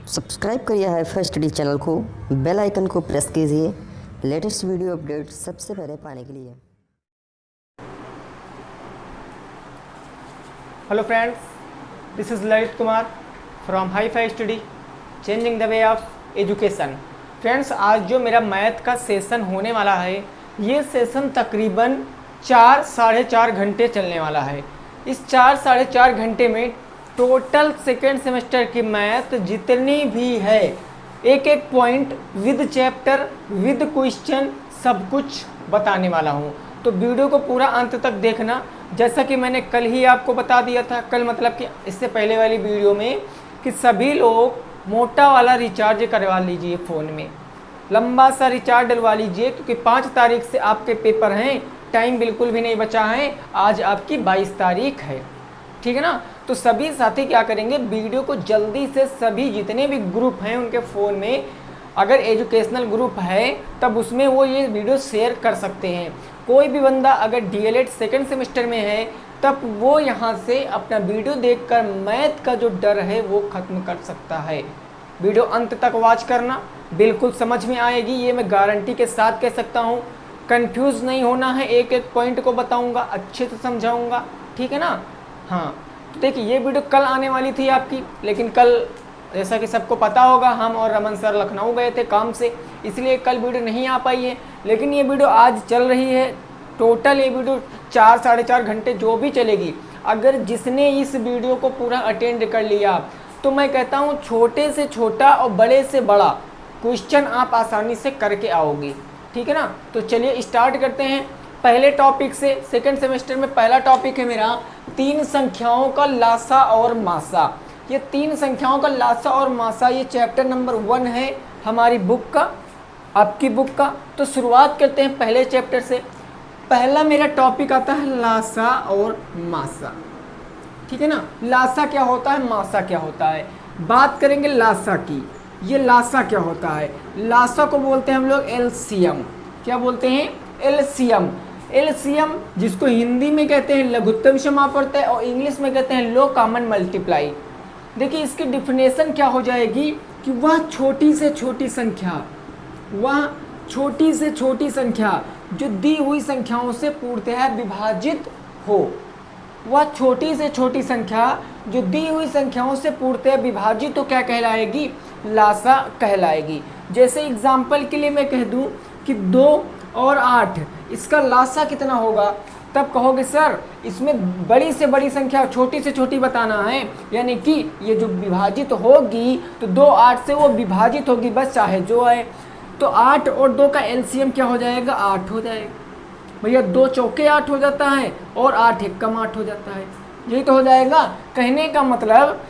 Subscribe करिए HiFi Study channel को, bell icon को प्रेस कीजिए लेटेस्ट वीडियो अपडेट सबसे पहले पाने के लिए। Hello friends, this is Lalit Kumar from HiFi Study changing the way of education. Friends, आज जो मेरा मैथ का सेशन होने वाला है, ये सेशन तकरीबन 4 साढ़े 4 घंटे चलने वाला है। इस 4 साढ़े 4 घंटे में टोटल सेकेंड सेमेस्टर की मैथ जितनी भी है, एक एक point with chapter with question सब कुछ बताने वाला हूँ। तो वीडियो को पूरा अंत तक देखना। जैसा कि मैंने कल ही आपको बता दिया था, कल मतलब कि इससे पहले वाली वीडियो में, कि सभी लोग मोटा वाला रिचार्ज करवा लीजिए, फ़ोन में लंबा सा रिचार्ज डलवा लीजिए, क्योंकि 5 तारीख से आपके पेपर हैं, टाइम बिल्कुल भी नहीं बचा है। आज आपकी 22 तारीख है, ठीक है ना। तो सभी साथी क्या करेंगे, वीडियो को जल्दी से सभी जितने भी ग्रुप हैं उनके फ़ोन में, अगर एजुकेशनल ग्रुप है तब उसमें वो ये वीडियो शेयर कर सकते हैं। कोई भी बंदा अगर डीएलएड सेकेंड सेमेस्टर में है तब वो यहाँ से अपना वीडियो देखकर मैथ का जो डर है वो ख़त्म कर सकता है। वीडियो अंत तक वॉच करना, बिल्कुल समझ में आएगी, ये मैं गारंटी के साथ कह सकता हूँ। कंफ्यूज नहीं होना है, एक एक पॉइंट को बताऊँगा, अच्छे से समझाऊँगा, ठीक है ना। हाँ, तो देखिए, ये वीडियो कल आने वाली थी आपकी, लेकिन कल जैसा कि सबको पता होगा, हम और रमन सर लखनऊ गए थे काम से, इसलिए कल वीडियो नहीं आ पाई है। लेकिन ये वीडियो आज चल रही है। टोटल ये वीडियो 4 साढ़े 4 घंटे जो भी चलेगी, अगर जिसने इस वीडियो को पूरा अटेंड कर लिया तो मैं कहता हूँ छोटे से छोटा और बड़े से बड़ा क्वेश्चन आप आसानी से करके आओगे, ठीक है ना। तो चलिए स्टार्ट करते हैं पहले टॉपिक से। सेकंड सेमेस्टर में पहला टॉपिक है मेरा 3 संख्याओं का लासा और मासा। ये 3 संख्याओं का लासा और मासा, ये चैप्टर नंबर 1 है हमारी बुक का, आपकी बुक का। तो शुरुआत करते हैं पहले चैप्टर से। पहला मेरा टॉपिक आता है लासा और मासा, ठीक है ना। लासा क्या होता है, मासा क्या होता है। बात करेंगे लासा की। ये लासा क्या होता है, लासा को बोलते हैं हम लोग एलसीएम। क्या बोलते हैं, एलसीएम। एलसीएम जिसको हिंदी में कहते हैं लघुत्तम समापवर्त और इंग्लिश में कहते हैं लो कॉमन मल्टीप्लाई। देखिए, इसकी डिफिनेशन क्या हो जाएगी कि वह छोटी से छोटी संख्या, वह छोटी से छोटी संख्या जो दी हुई संख्याओं से पूर्णतः विभाजित हो। वह छोटी से छोटी संख्या जो दी हुई संख्याओं से पूर्णतः विभाजित तो क्या कहलाएगी, लासा कहलाएगी। जैसे एग्जाम्पल के लिए मैं कह दूं कि 2 और 8, इसका लासा कितना होगा, तब कहोगे सर इसमें बड़ी से बड़ी संख्या छोटी से छोटी बताना है, यानी कि ये जो विभाजित होगी तो 2 8 से वो विभाजित होगी, बस चाहे जो है। तो 8 और 2 का एलसीएम क्या हो जाएगा, 8 हो जाएगा। भैया 2 चौके 8 हो जाता है और 8 एकम 8 हो जाता है, यही तो हो जाएगा। कहने का मतलब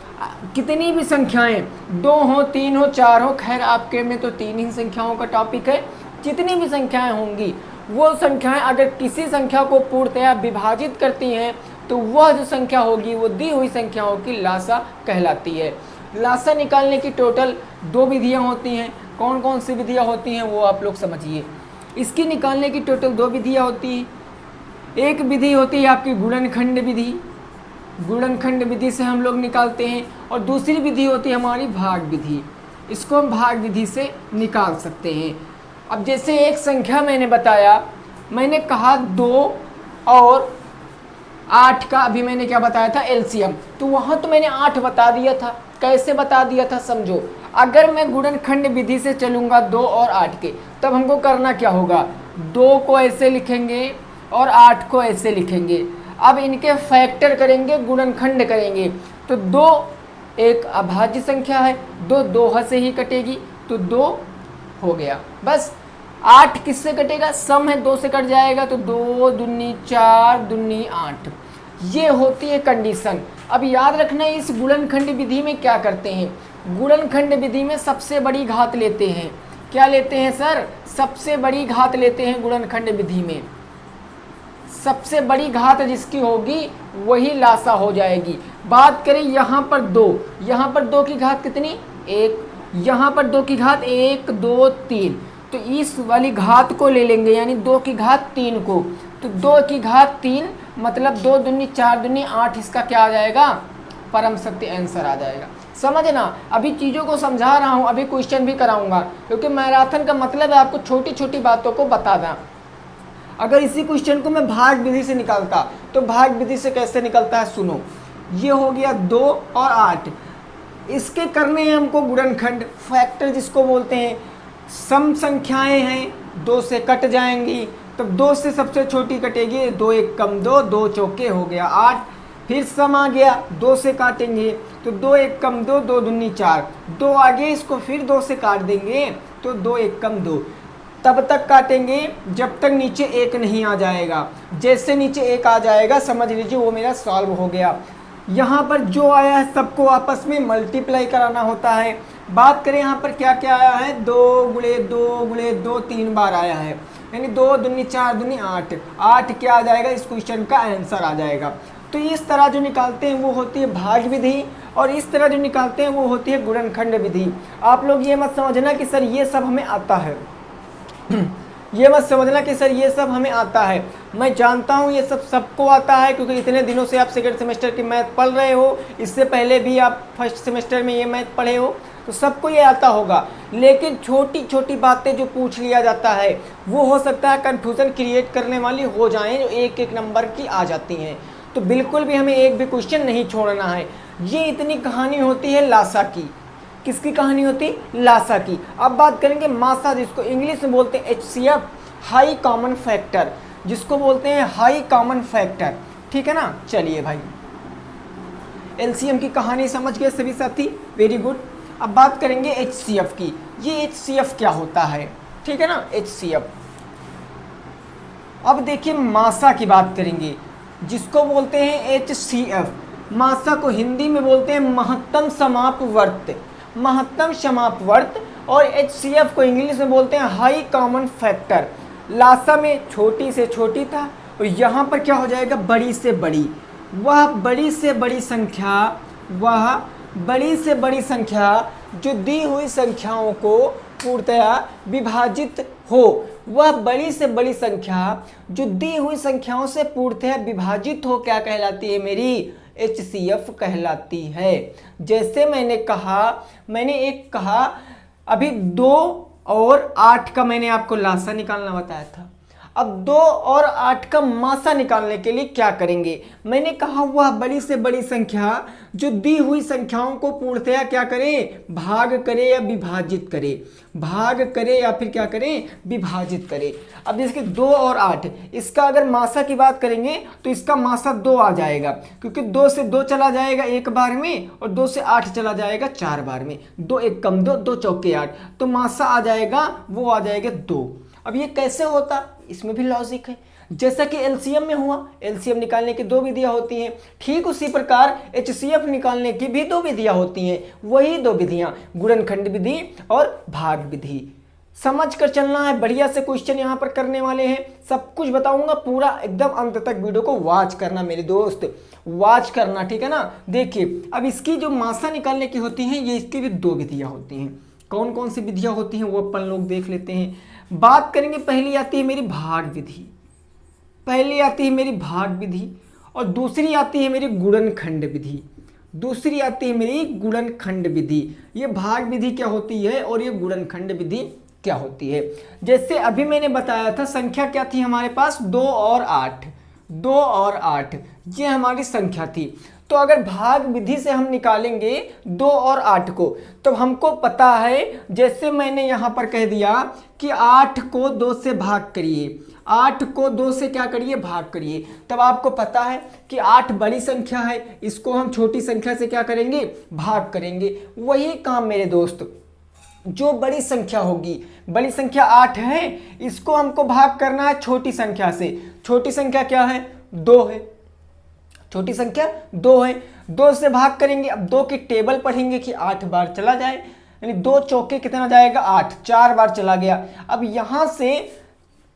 कितनी भी संख्याएं, 2 हो 3 हो 4 हो, खैर आपके में तो 3 ही संख्याओं का टॉपिक है। जितनी भी संख्याएं होंगी, वो संख्याएं अगर किसी संख्या को पूर्णतया विभाजित करती हैं तो वह जो संख्या होगी वो दी हुई संख्याओं की लासा कहलाती है। लासा निकालने की टोटल 2 विधियां होती हैं। कौन कौन सी विधियां होती हैं वो आप लोग समझिए। इसकी निकालने की टोटल 2 विधियां होती हैं। एक विधि होती है आपकी गुणनखंड विधि, गुणनखंड विधि से हम लोग निकालते हैं, और दूसरी विधि होती है हमारी भाग विधि। इसको हम भाग विधि से निकाल सकते हैं। अब जैसे एक संख्या मैंने बताया, मैंने कहा 2 और 8 का अभी मैंने क्या बताया था, एलसीएम। तो वहाँ तो मैंने 8 बता दिया था। कैसे बता दिया था समझो। अगर मैं गुणनखंड विधि से चलूँगा 2 और 8 के, तब हमको करना क्या होगा, 2 को ऐसे लिखेंगे और 8 को ऐसे लिखेंगे। अब इनके फैक्टर करेंगे, गुणनखंड करेंगे। तो 2 एक अभाज्य संख्या है, 2 2 से ही कटेगी, तो 2 हो गया। बस 8 किससे कटेगा, सम है, 2 से कट जाएगा, तो 2 दूनी 4 दूनी 8। ये होती है कंडीशन। अब याद रखना, इस गुणनखंड विधि में क्या करते हैं, गुणनखंड विधि में सबसे बड़ी घात लेते हैं। क्या लेते हैं सर, सबसे बड़ी घात लेते हैं गुणनखंड विधि में। सबसे बड़ी घात जिसकी होगी वही लासा हो जाएगी। बात करें यहाँ पर 2, यहाँ पर 2 की घात कितनी, 1, यहाँ पर 2 की घात 1 2 3, तो इस वाली घात को ले लेंगे, यानी 2 की घात 3 को। तो 2 की घात 3 मतलब 2 दूनी 4 दूनी 8, इसका क्या आ जाएगा, परम सत्य आंसर आ जाएगा। समझना, अभी चीज़ों को समझा रहा हूँ, अभी क्वेश्चन भी कराऊंगा, क्योंकि मैराथन का मतलब है आपको छोटी छोटी बातों को बताना। अगर इसी क्वेश्चन को मैं भाग विधि से निकालता तो भाग विधि से कैसे निकलता है सुनो। ये हो गया 2 और 8, इसके करने हैं हमको गुणनखंड, फैक्टर जिसको बोलते हैं। सम संख्याएं हैं, 2 से कट जाएंगी, तब 2 से सबसे छोटी कटेगी, 2 एक कम 2, 2 चौके हो गया 8। फिर सम आ गया, 2 से काटेंगे तो 2 एक कम 2, 2 दूनी 4, 2 आगे इसको फिर 2 से काट देंगे तो 2 एक कम 2। तब तक काटेंगे जब तक नीचे 1 नहीं आ जाएगा। जैसे नीचे 1 आ जाएगा समझ लीजिए वो मेरा सॉल्व हो गया। यहाँ पर जो आया है सबको आपस में मल्टीप्लाई कराना होता है। बात करें यहाँ पर क्या क्या आया है, 2 गुणे 2 गुणे 2 3 बार आया है, यानी 2 दूनी 4 दूनी 8, 8 क्या आ जाएगा, इस क्वेश्चन का आंसर आ जाएगा। तो इस तरह जो निकालते हैं वो होती है भाग विधि, और इस तरह जो निकालते हैं वो होती है गुणनखंड विधि। आप लोग ये मत समझना कि सर ये सब हमें आता है ये मत समझना कि सर ये सब हमें आता है। मैं जानता हूँ ये सब सबको आता है, क्योंकि इतने दिनों से आप सेकंड सेमेस्टर की मैथ पढ़ रहे हो, इससे पहले भी आप फर्स्ट सेमेस्टर में ये मैथ पढ़े हो, तो सबको ये आता होगा। लेकिन छोटी छोटी बातें जो पूछ लिया जाता है वो हो सकता है कन्फ्यूज़न क्रिएट करने वाली हो जाएँ, जो एक एक नंबर की आ जाती हैं। तो बिल्कुल भी हमें एक भी क्वेश्चन नहीं छोड़ना है। ये इतनी कहानी होती है लासा की। किसकी कहानी होती, लासा की। अब बात करेंगे मासा, जिसको इंग्लिश में बोलते हैं HCF, हाई कॉमन फैक्टर, जिसको बोलते हैं हाई कॉमन फैक्टर। ठीक है ना। चलिए भाई, LCM की कहानी समझ गए सभी साथी, वेरी गुड। अब बात करेंगे HCF की। ये HCF क्या होता है, ठीक है ना, HCF। अब देखिए मासा की बात करेंगे, जिसको बोलते हैं HCF। मासा को हिंदी में बोलते हैं महत्तम समापवर्त, महत्तम समापवर्त, और HCF को इंग्लिश में बोलते हैं हाई कॉमन फैक्टर। लासा में छोटी से छोटी था, और यहाँ पर क्या हो जाएगा, बड़ी से बड़ी। वह बड़ी से बड़ी संख्या, वह बड़ी से बड़ी संख्या जो दी हुई संख्याओं को पूर्णतया विभाजित हो, वह बड़ी से बड़ी संख्या जो दी हुई संख्याओं से पूर्णतया विभाजित हो क्या कहलाती है, मेरी HCF कहलाती है। जैसे मैंने एक कहा अभी 2 और 8 का मैंने आपको लासा निकालना बताया था। अब 2 और 8 का मासा निकालने के लिए क्या करेंगे, मैंने कहा वह बड़ी से बड़ी संख्या जो दी हुई संख्याओं को पूर्णतया क्या करें, भाग करे या विभाजित करे, भाग करे या फिर क्या करें, विभाजित करे। अब जैसे 2 और 8, इसका अगर मासा की बात करेंगे तो इसका मासा 2 आ जाएगा, क्योंकि 2 से 2 चला जाएगा एक बार में, और 2 से 8 चला जाएगा 4 बार में, 2 एक कम 2, 2 चौके 8, तो मासा आ जाएगा, वो आ जाएगा 2। अब ये कैसे होता, इसमें भी लॉजिक है। जैसा कि LCM में हुआ, LCM निकालने की 2 विधियां होती हैं, ठीक उसी प्रकार HCF निकालने की भी 2 विधियां होती हैं। वही 2 विधियां, गुणनखंड विधि और भाग विधि। समझ कर चलना है, बढ़िया से क्वेश्चन यहाँ पर करने वाले हैं, सब कुछ बताऊंगा, पूरा एकदम अंत तक वीडियो को वॉच करना मेरे दोस्त, वॉच करना, ठीक है ना। देखिए अब इसकी जो मासा निकालने की होती हैं, ये इसकी भी 2 विधियां होती हैं। कौन कौन सी विधियां होती हैं वो अपन लोग देख लेते हैं। बात करेंगे, पहली आती है मेरी भाग विधि, पहली आती है मेरी भाग विधि, और दूसरी आती है मेरी गुणनखंड विधि, दूसरी आती है मेरी गुणनखंड विधि। ये भाग विधि क्या होती है और ये गुणनखंड विधि क्या होती है। जैसे अभी मैंने बताया था, संख्या क्या थी हमारे पास, 2 और 8, 2 और 8 ये हमारी संख्या थी। तो अगर भाग विधि से हम निकालेंगे 2 और 8 को, तो हमको पता है, जैसे मैंने यहाँ पर कह दिया कि 8 को 2 से भाग करिए, 8 को 2 से क्या करिए, भाग करिए, तब आपको पता है कि 8 बड़ी संख्या है, इसको हम छोटी संख्या से क्या करेंगे, भाग करेंगे। वही काम मेरे दोस्त, जो बड़ी संख्या होगी, बड़ी संख्या 8 है, इसको हमको भाग करना है छोटी संख्या से। छोटी संख्या क्या है, 2 है, छोटी संख्या 2 है, 2 से भाग करेंगे। अब 2 की टेबल पढ़ेंगे कि 8 बार चला जाए, यानी 2 चौके कितना जाएगा, 8, 4 बार चला गया। अब यहाँ से,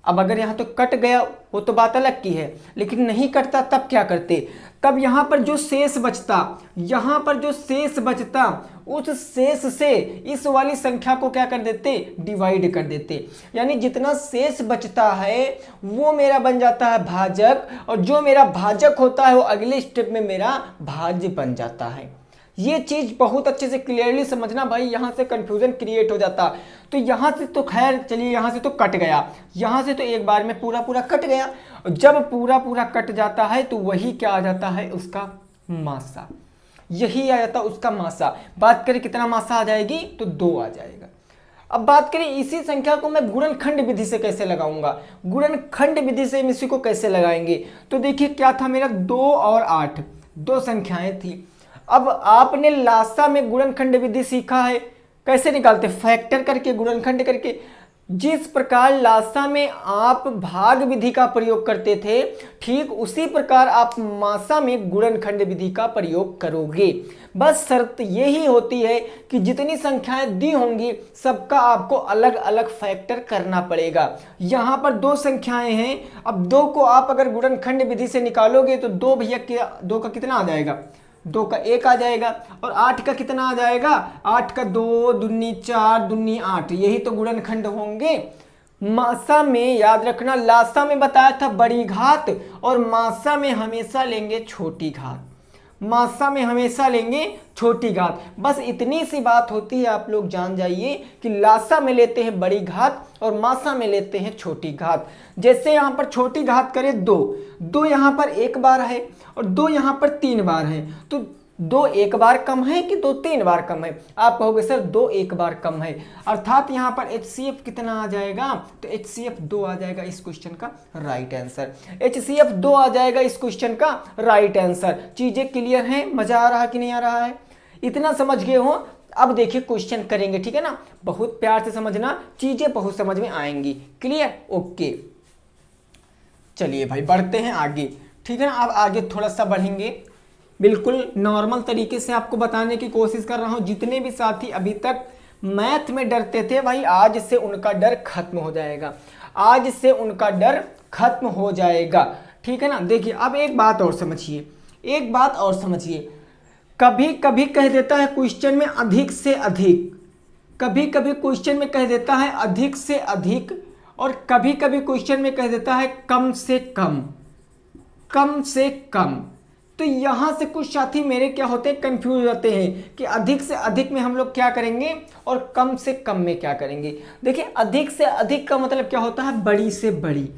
अब अगर यहाँ तो कट गया वो तो बात अलग की है, लेकिन नहीं कटता तब क्या करते, तब यहाँ पर जो शेष बचता, यहाँ पर जो शेष बचता, उस शेष से इस वाली संख्या को क्या कर देते, डिवाइड कर देते। यानी जितना शेष बचता है वो मेरा बन जाता है भाजक, और जो मेरा भाजक होता है वो अगले स्टेप में मेरा भाज्य बन जाता है। ये चीज बहुत अच्छे से क्लियरली समझना भाई, यहाँ से कंफ्यूजन क्रिएट हो जाता। तो यहाँ से तो खैर चलिए, यहाँ से तो कट गया, यहाँ से तो एक बार में पूरा पूरा कट गया। जब पूरा पूरा कट जाता है तो वही क्या आ जाता है, उसका मासा, यही आ जाता उसका मासा। बात करें कितना मासा आ जाएगी, तो 2 आ जाएगा। अब बात करें इसी संख्या को मैं गुणनखंड विधि से कैसे लगाऊंगा, गुणनखंड विधि से हम इसी को कैसे लगाएंगे। तो देखिए क्या था मेरा, 2 और 8 2 संख्याएं थी। अब आपने लासा में गुणनखंड विधि सीखा है, कैसे निकालते, फैक्टर करके, गुणनखंड करके। जिस प्रकार लासा में आप भाग विधि का प्रयोग करते थे, ठीक उसी प्रकार आप मासा में गुणनखंड विधि का प्रयोग करोगे। बस शर्त यही होती है कि जितनी संख्याएं दी होंगी सबका आपको अलग अलग फैक्टर करना पड़ेगा। यहाँ पर 2 संख्याएं हैं, अब 2 को आप अगर गुणनखंड विधि से निकालोगे तो 2 भैया 2 का कितना आ जाएगा, 2 का 1 आ जाएगा, और 8 का कितना आ जाएगा, 8 का 2 दूनी 4 दूनी 8, यही तो गुणनखंड होंगे। मासा में याद रखना, लासा में बताया था बड़ी घात, और मासा में हमेशा लेंगे छोटी घात, मासा में हमेशा लेंगे छोटी घात। बस इतनी सी बात होती है, आप लोग जान जाइए कि लासा में लेते हैं बड़ी घात और मासा में लेते हैं छोटी घात। जैसे यहाँ पर छोटी घात करें 2 यहाँ पर 1 बार है और 2 यहाँ पर 3 बार है, तो 2 1 बार कम है कि 2 3 बार कम है। आप कहोगे सर 2 1 बार कम है, अर्थात यहाँ पर HCF कितना आ जाएगा, तो HCF 2 आ जाएगा इस क्वेश्चन का राइट आंसर। HCF 2 आ जाएगा इस क्वेश्चन का राइट आंसर। चीजें क्लियर हैं, मजा आ रहा कि नहीं आ रहा है, इतना समझ गए हो। अब देखिए क्वेश्चन करेंगे, ठीक है ना, बहुत प्यार से समझना, चीजें बहुत समझ में आएंगी। Clear, okay. चलिए भाई बढ़ते हैं आगे, ठीक है ना। अब आगे थोड़ा सा बढ़ेंगे, बिल्कुल नॉर्मल तरीके से आपको बताने की कोशिश कर रहा हूं। जितने भी साथी अभी तक मैथ में डरते थे भाई, आज से उनका डर खत्म हो जाएगा, आज से उनका डर खत्म हो जाएगा, ठीक है ना। देखिए अब एक बात और समझिए, एक बात और समझिए, कभी कभी कह देता है क्वेश्चन में अधिक से अधिक, कभी कभी क्वेश्चन में कह देता है अधिक से अधिक, और कभी कभी क्वेश्चन में कह देता है कम से कम, कम से कम। तो यहां से कुछ साथी मेरे क्या होते हैं, कंफ्यूज हो जाते हैं कि अधिक से अधिक में हम लोग क्या करेंगे और कम से कम में क्या करेंगे। देखिए अधिक से अधिक का मतलब क्या होता है, बड़ी से बड़ी।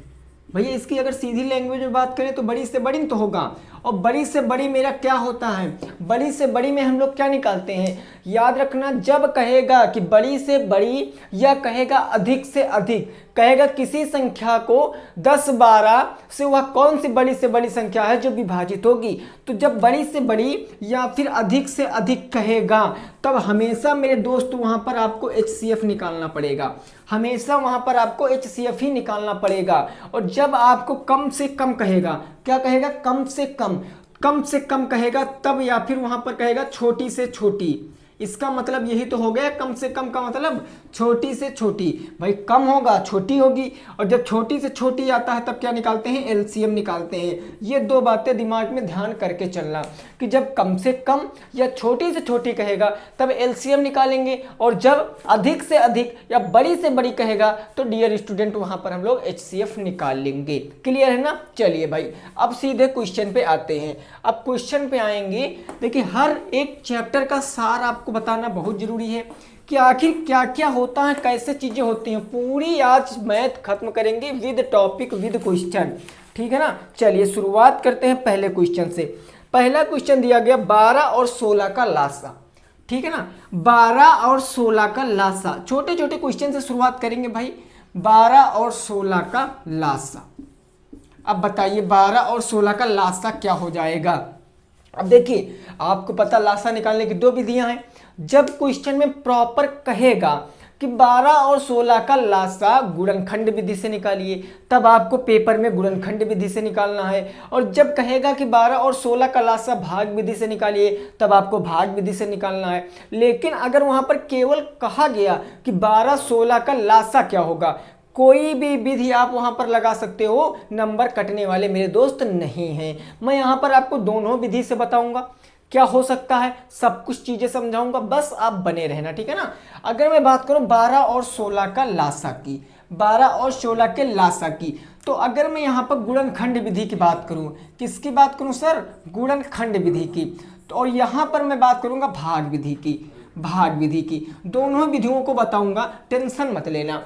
भैया इसकी अगर सीधी लैंग्वेज में बात करें तो बड़ी से बड़ी तो होगा, और बड़ी से बड़ी मेरा क्या होता है, बड़ी से बड़ी में हम लोग क्या निकालते हैं, याद रखना, जब कहेगा कि बड़ी से बड़ी या कहेगा अधिक से अधिक, कहेगा किसी संख्या को 10 12 से वह कौन सी बड़ी से बड़ी संख्या है जो विभाजित होगी। तो जब बड़ी से बड़ी या फिर अधिक से अधिक कहेगा, तब हमेशा मेरे दोस्त वहां पर आपको HCF निकालना पड़ेगा, हमेशा वहां पर आपको HCF ही निकालना पड़ेगा। और जब आपको कम से कम कहेगा, क्या कहेगा, कम से कम, कम से कम कहेगा तब, या फिर वहां पर कहेगा छोटी से छोटी, इसका मतलब यही तो हो गया, कम से कम का मतलब छोटी से छोटी। भाई कम होगा छोटी होगी, और जब छोटी से छोटी आता है तब क्या निकालते हैं, LCM निकालते हैं। ये 2 बातें दिमाग में ध्यान करके चलना कि जब कम से कम या छोटी से छोटी कहेगा तब LCM निकालेंगे, और जब अधिक से अधिक या बड़ी से बड़ी कहेगा तो डियर स्टूडेंट वहां पर हम लोग HCF निकाल लेंगे। क्लियर है ना। चलिए भाई अब सीधे क्वेश्चन पे आते हैं। अब क्वेश्चन पे आएंगे, देखिए हर एक चैप्टर का सार आपको बताना बहुत जरूरी है कि आखिर क्या क्या होता है, कैसे चीजें होती हैं। पूरी आज मैथ खत्म करेंगे विद टॉपिक विद क्वेश्चन, ठीक है ना। चलिए शुरुआत करते हैं पहले क्वेश्चन से। पहला क्वेश्चन दिया गया 12 और 16 का लासा, ठीक है ना, 12 और 16 का लासा। छोटे छोटे क्वेश्चन से शुरुआत करेंगे भाई, 12 और 16 का लासा। अब बताइए 12 और 16 का लासा क्या हो जाएगा। अब देखिए आपको पता लासा निकालने की 2 विधियां हैं। जब क्वेश्चन में प्रॉपर कहेगा कि 12 और 16 का लासा गुणनखंड विधि से निकालिए, तब आपको पेपर में गुणनखंड विधि से निकालना है। और जब कहेगा कि 12 और 16 का लासा भाग विधि से निकालिए, तब आपको भाग विधि से निकालना है। लेकिन अगर वहां पर केवल कहा गया कि 12 16 का लासा क्या होगा, कोई भी विधि आप वहां पर लगा सकते हो, नंबर कटने वाले मेरे दोस्त नहीं हैं। मैं यहां पर आपको दोनों विधि से बताऊंगा क्या हो सकता है, सब कुछ चीजें समझाऊंगा, बस आप बने रहना, ठीक है ना। अगर मैं बात करूं 12 और 16 का लासा की, 12 और 16 के लासा की, तो अगर मैं यहां पर गुणनखंड विधि की बात करूं, किसकी बात करूं सर, गुणनखंड विधि की, और यहाँ पर मैं बात करूँगा भाग विधि की। भाग विधि की दोनों विधियों को बताऊंगा, टेंशन मत लेना।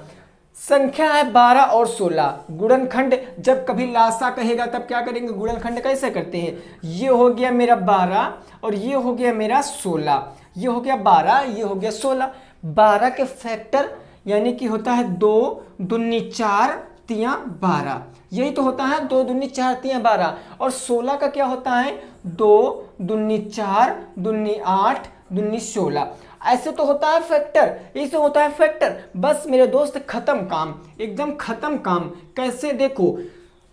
संख्या है 12 और 16, गुणनखंड जब कभी लासा कहेगा तब क्या करेंगे, गुणनखंड कैसे करते हैं। ये हो गया मेरा 12 और ये हो गया मेरा 16, ये हो गया 12, ये हो गया 16। 12 के फैक्टर यानी कि होता है 2 दूनी 4 तिया 12, यही तो होता है 2 दूनी 4 तिया 12। और 16 का क्या होता है 2 दूनी 4 दूनी 8 दूनी 16। ऐसे तो होता है फैक्टर, इसे होता है फैक्टर। बस मेरे दोस्त खत्म काम, एकदम खत्म काम। कैसे देखो,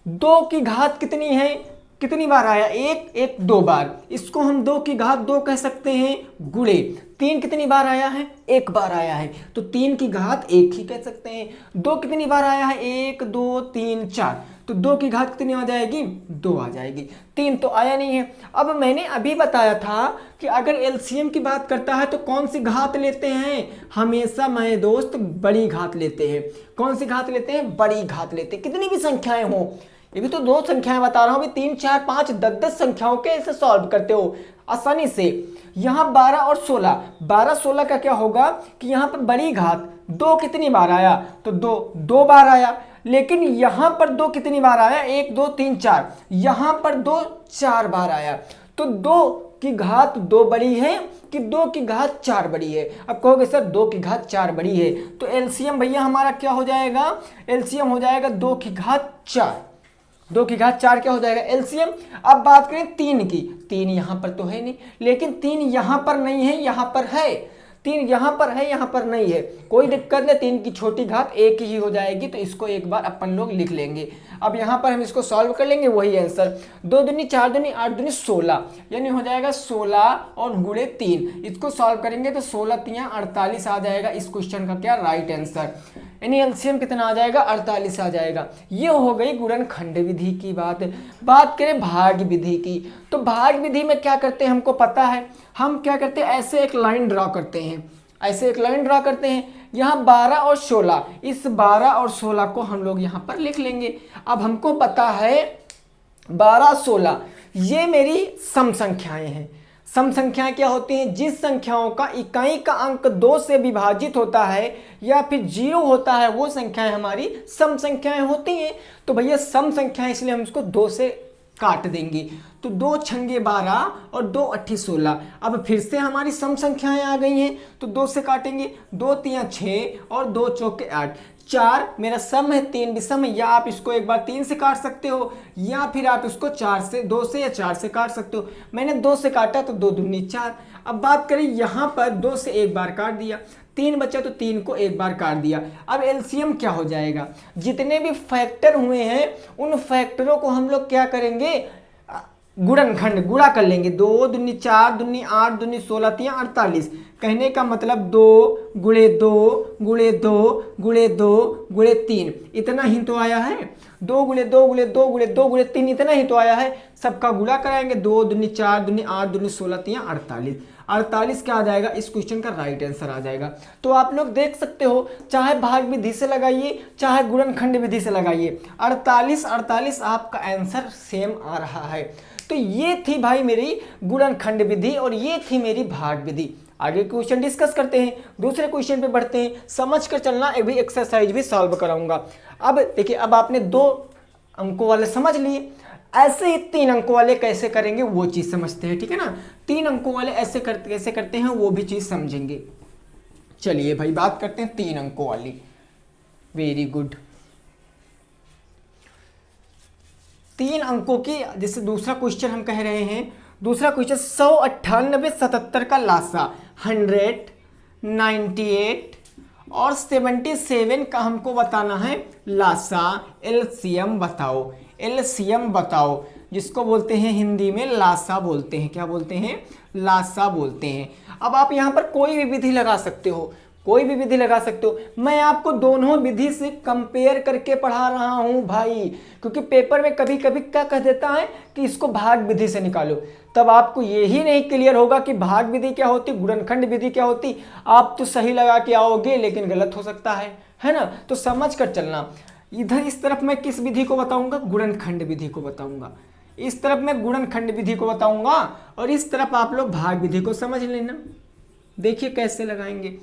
2 की घात कितनी है, कितनी बार आया, एक एक 2 बार, इसको हम 2 की घात 2 कह सकते हैं गुणे। 3 कितनी बार आया है, 1 बार आया है, तो 3 की घात 1 ही कह सकते हैं। 2 कितनी बार आया है, 1 2 3 4, तो 2 की घात कितनी आ जाएगी, 2 आ जाएगी। 3 तो आया नहीं है। अब मैंने अभी बताया था कि अगर एलसीएम की बात करता है तो कौन सी घात लेते हैं, हमेशा मेरे दोस्त बड़ी घात लेते हैं। कौन सी घात लेते हैं, बड़ी घात लेते हैं, कितनी भी संख्याएं हो। ये भी तो 2 संख्याएं बता रहा हूं, अभी 3 4 5 10 संख्याओं के ऐसे सॉल्व करते हो आसानी से। यहाँ 12 और 16, 12 16 का क्या होगा कि यहाँ पर बड़ी घात 2 कितनी बार आया, तो 2 बार आया। लेकिन यहाँ पर 2 कितनी बार आया, 1 2 3 4, यहाँ पर 2 4 बार आया। तो 2 की घात 2 बड़ी है कि 2 की घात 4 बड़ी है। अब कहोगे सर 2 की घात 4 बड़ी है, तो एलसीएम भैया हमारा क्या हो जाएगा, एलसीएम हो जाएगा 2 की घात 4। 2 की घात 4 क्या हो जाएगा एलसीएम। अब बात करें 3 की, 3 यहां पर तो है नहीं, लेकिन 3 यहां पर नहीं है, यहां पर है। 3 यहां पर है, यहां पर नहीं है, कोई दिक्कत नहीं। 3 की छोटी घात 1 ही हो जाएगी, तो इसको एक बार अपन लोग लिख लेंगे। अब यहां पर हम इसको सॉल्व कर लेंगे, वही आंसर। 2 दूनी 4 दूनी 8 दूनी 16, यानी हो जाएगा 16 और गुणे 3। इसको सॉल्व करेंगे तो 16 तिया 48 आ जाएगा। इस क्वेश्चन का क्या राइट आंसर, यानी एलसीएम कितना आ जाएगा, 48 आ जाएगा। ये हो गई गुणनखंड विधि की बात। बात करें भाग विधि की, तो भाग विधि में क्या करते हैं हमको पता है। हम क्या करते हैं, ऐसे एक लाइन ड्रॉ करते हैं, ऐसे एक लाइन ड्रॉ करते हैं। यहाँ 12 और 16, इस 12 और 16 को हम लोग यहाँ पर लिख लेंगे। अब हमको पता है 12 16 ये मेरी सम संख्याएं हैं। सम संख्याएं क्या होती हैं, जिस संख्याओं का इकाई का अंक 2 से विभाजित होता है या फिर 0 होता है, वो संख्याएं हमारी सम संख्याएं होती हैं। तो भैया सम संख्याएं, इसलिए हम इसको 2 से काट देंगे। तो 2 छंगे 12 और 2 अट्ठी 16। अब फिर से हमारी सम संख्याएं आ गई हैं, तो 2 से काटेंगे। 2 तिया 6 और 2 चौके 8। 4 मेरा सम है, 3 भी सम है, या आप इसको एक बार 3 से काट सकते हो, या फिर आप इसको 2 से या 4 से काट सकते हो। मैंने 2 से काटा तो 2 दूनी 4। अब बात करें यहाँ पर 2 से एक बार काट दिया, 3 बचा तो 3 को एक बार काट दिया। अब एलसीएम क्या हो जाएगा, जितने भी फैक्टर हुए हैं उन फैक्टरों को हम लोग क्या करेंगे, गुणनखंड गुणा कर लेंगे। 2 दूनी 4 दूनी 8 दूनी 16 तिया 48। कहने का मतलब 2 गुणे 2 गुणे 2 गुणे 2 गुणे 3, इतना ही तो आया है। 2 गुणे 2 गुणे 2 गुणे 2 गुणे 3, इतना ही तो आया है। सबका गुणा कराएंगे, 2 दूनी 4 दूनी 8 दूनी 16 तिया 48। 48 क्या आ जाएगा, इस क्वेश्चन का राइट आंसर आ जाएगा। तो आप लोग देख सकते हो, चाहे भाग विधि से लगाइए चाहे गुणनखंड विधि से लगाइए, 48 आपका आंसर सेम आ रहा है। तो ये थी भाई मेरी गुणनखंड विधि और ये थी मेरी भाग विधि। आगे क्वेश्चन डिस्कस करते हैं, दूसरे क्वेश्चन पे बढ़ते हैं। समझ कर चलना, एक भी एक्सरसाइज भी सॉल्व कराऊंगा। अब देखिए, अब आपने 2 अंकों वाले समझ लिए, ऐसे ही 3 अंकों वाले कैसे करेंगे वो चीज समझते हैं, ठीक है ना। 3 अंकों वाले ऐसे कैसे करते हैं वो भी चीज समझेंगे। चलिए भाई बात करते हैं 3 अंकों वाली। Very good. 3 अंकों की, जैसे दूसरा क्वेश्चन हम कह रहे हैं, दूसरा क्वेश्चन 198 77 का लासा 100 98 और 77 का हमको बताना है लासा। एलसीएम बताओ, एलसीएम बताओ, जिसको बोलते हैं हिंदी में लासा बोलते हैं। क्या बोलते हैं, लासा बोलते हैं। अब आप यहाँ पर कोई भी विधि लगा सकते हो, कोई भी विधि लगा सकते हो। मैं आपको दोनों विधि से कंपेयर करके पढ़ा रहा हूं भाई, क्योंकि पेपर में कभी कभी क्या कह देता है कि इसको भाग विधि से निकालो, तब आपको यही नहीं क्लियर होगा कि भाग विधि क्या होती, गुणनखंड विधि क्या होती। आप तो सही लगा के आओगे लेकिन गलत हो सकता है ना। तो समझ कर चलना। इधर इस तरफ मैं किस विधि को बताऊंगा, गुणनखंड विधि को बताऊंगा। इस तरफ मैं गुणनखंड विधि को बताऊंगा और इस तरफ आप लोग भाग विधि को समझ लेना। देखिए कैसे लगाएंगे।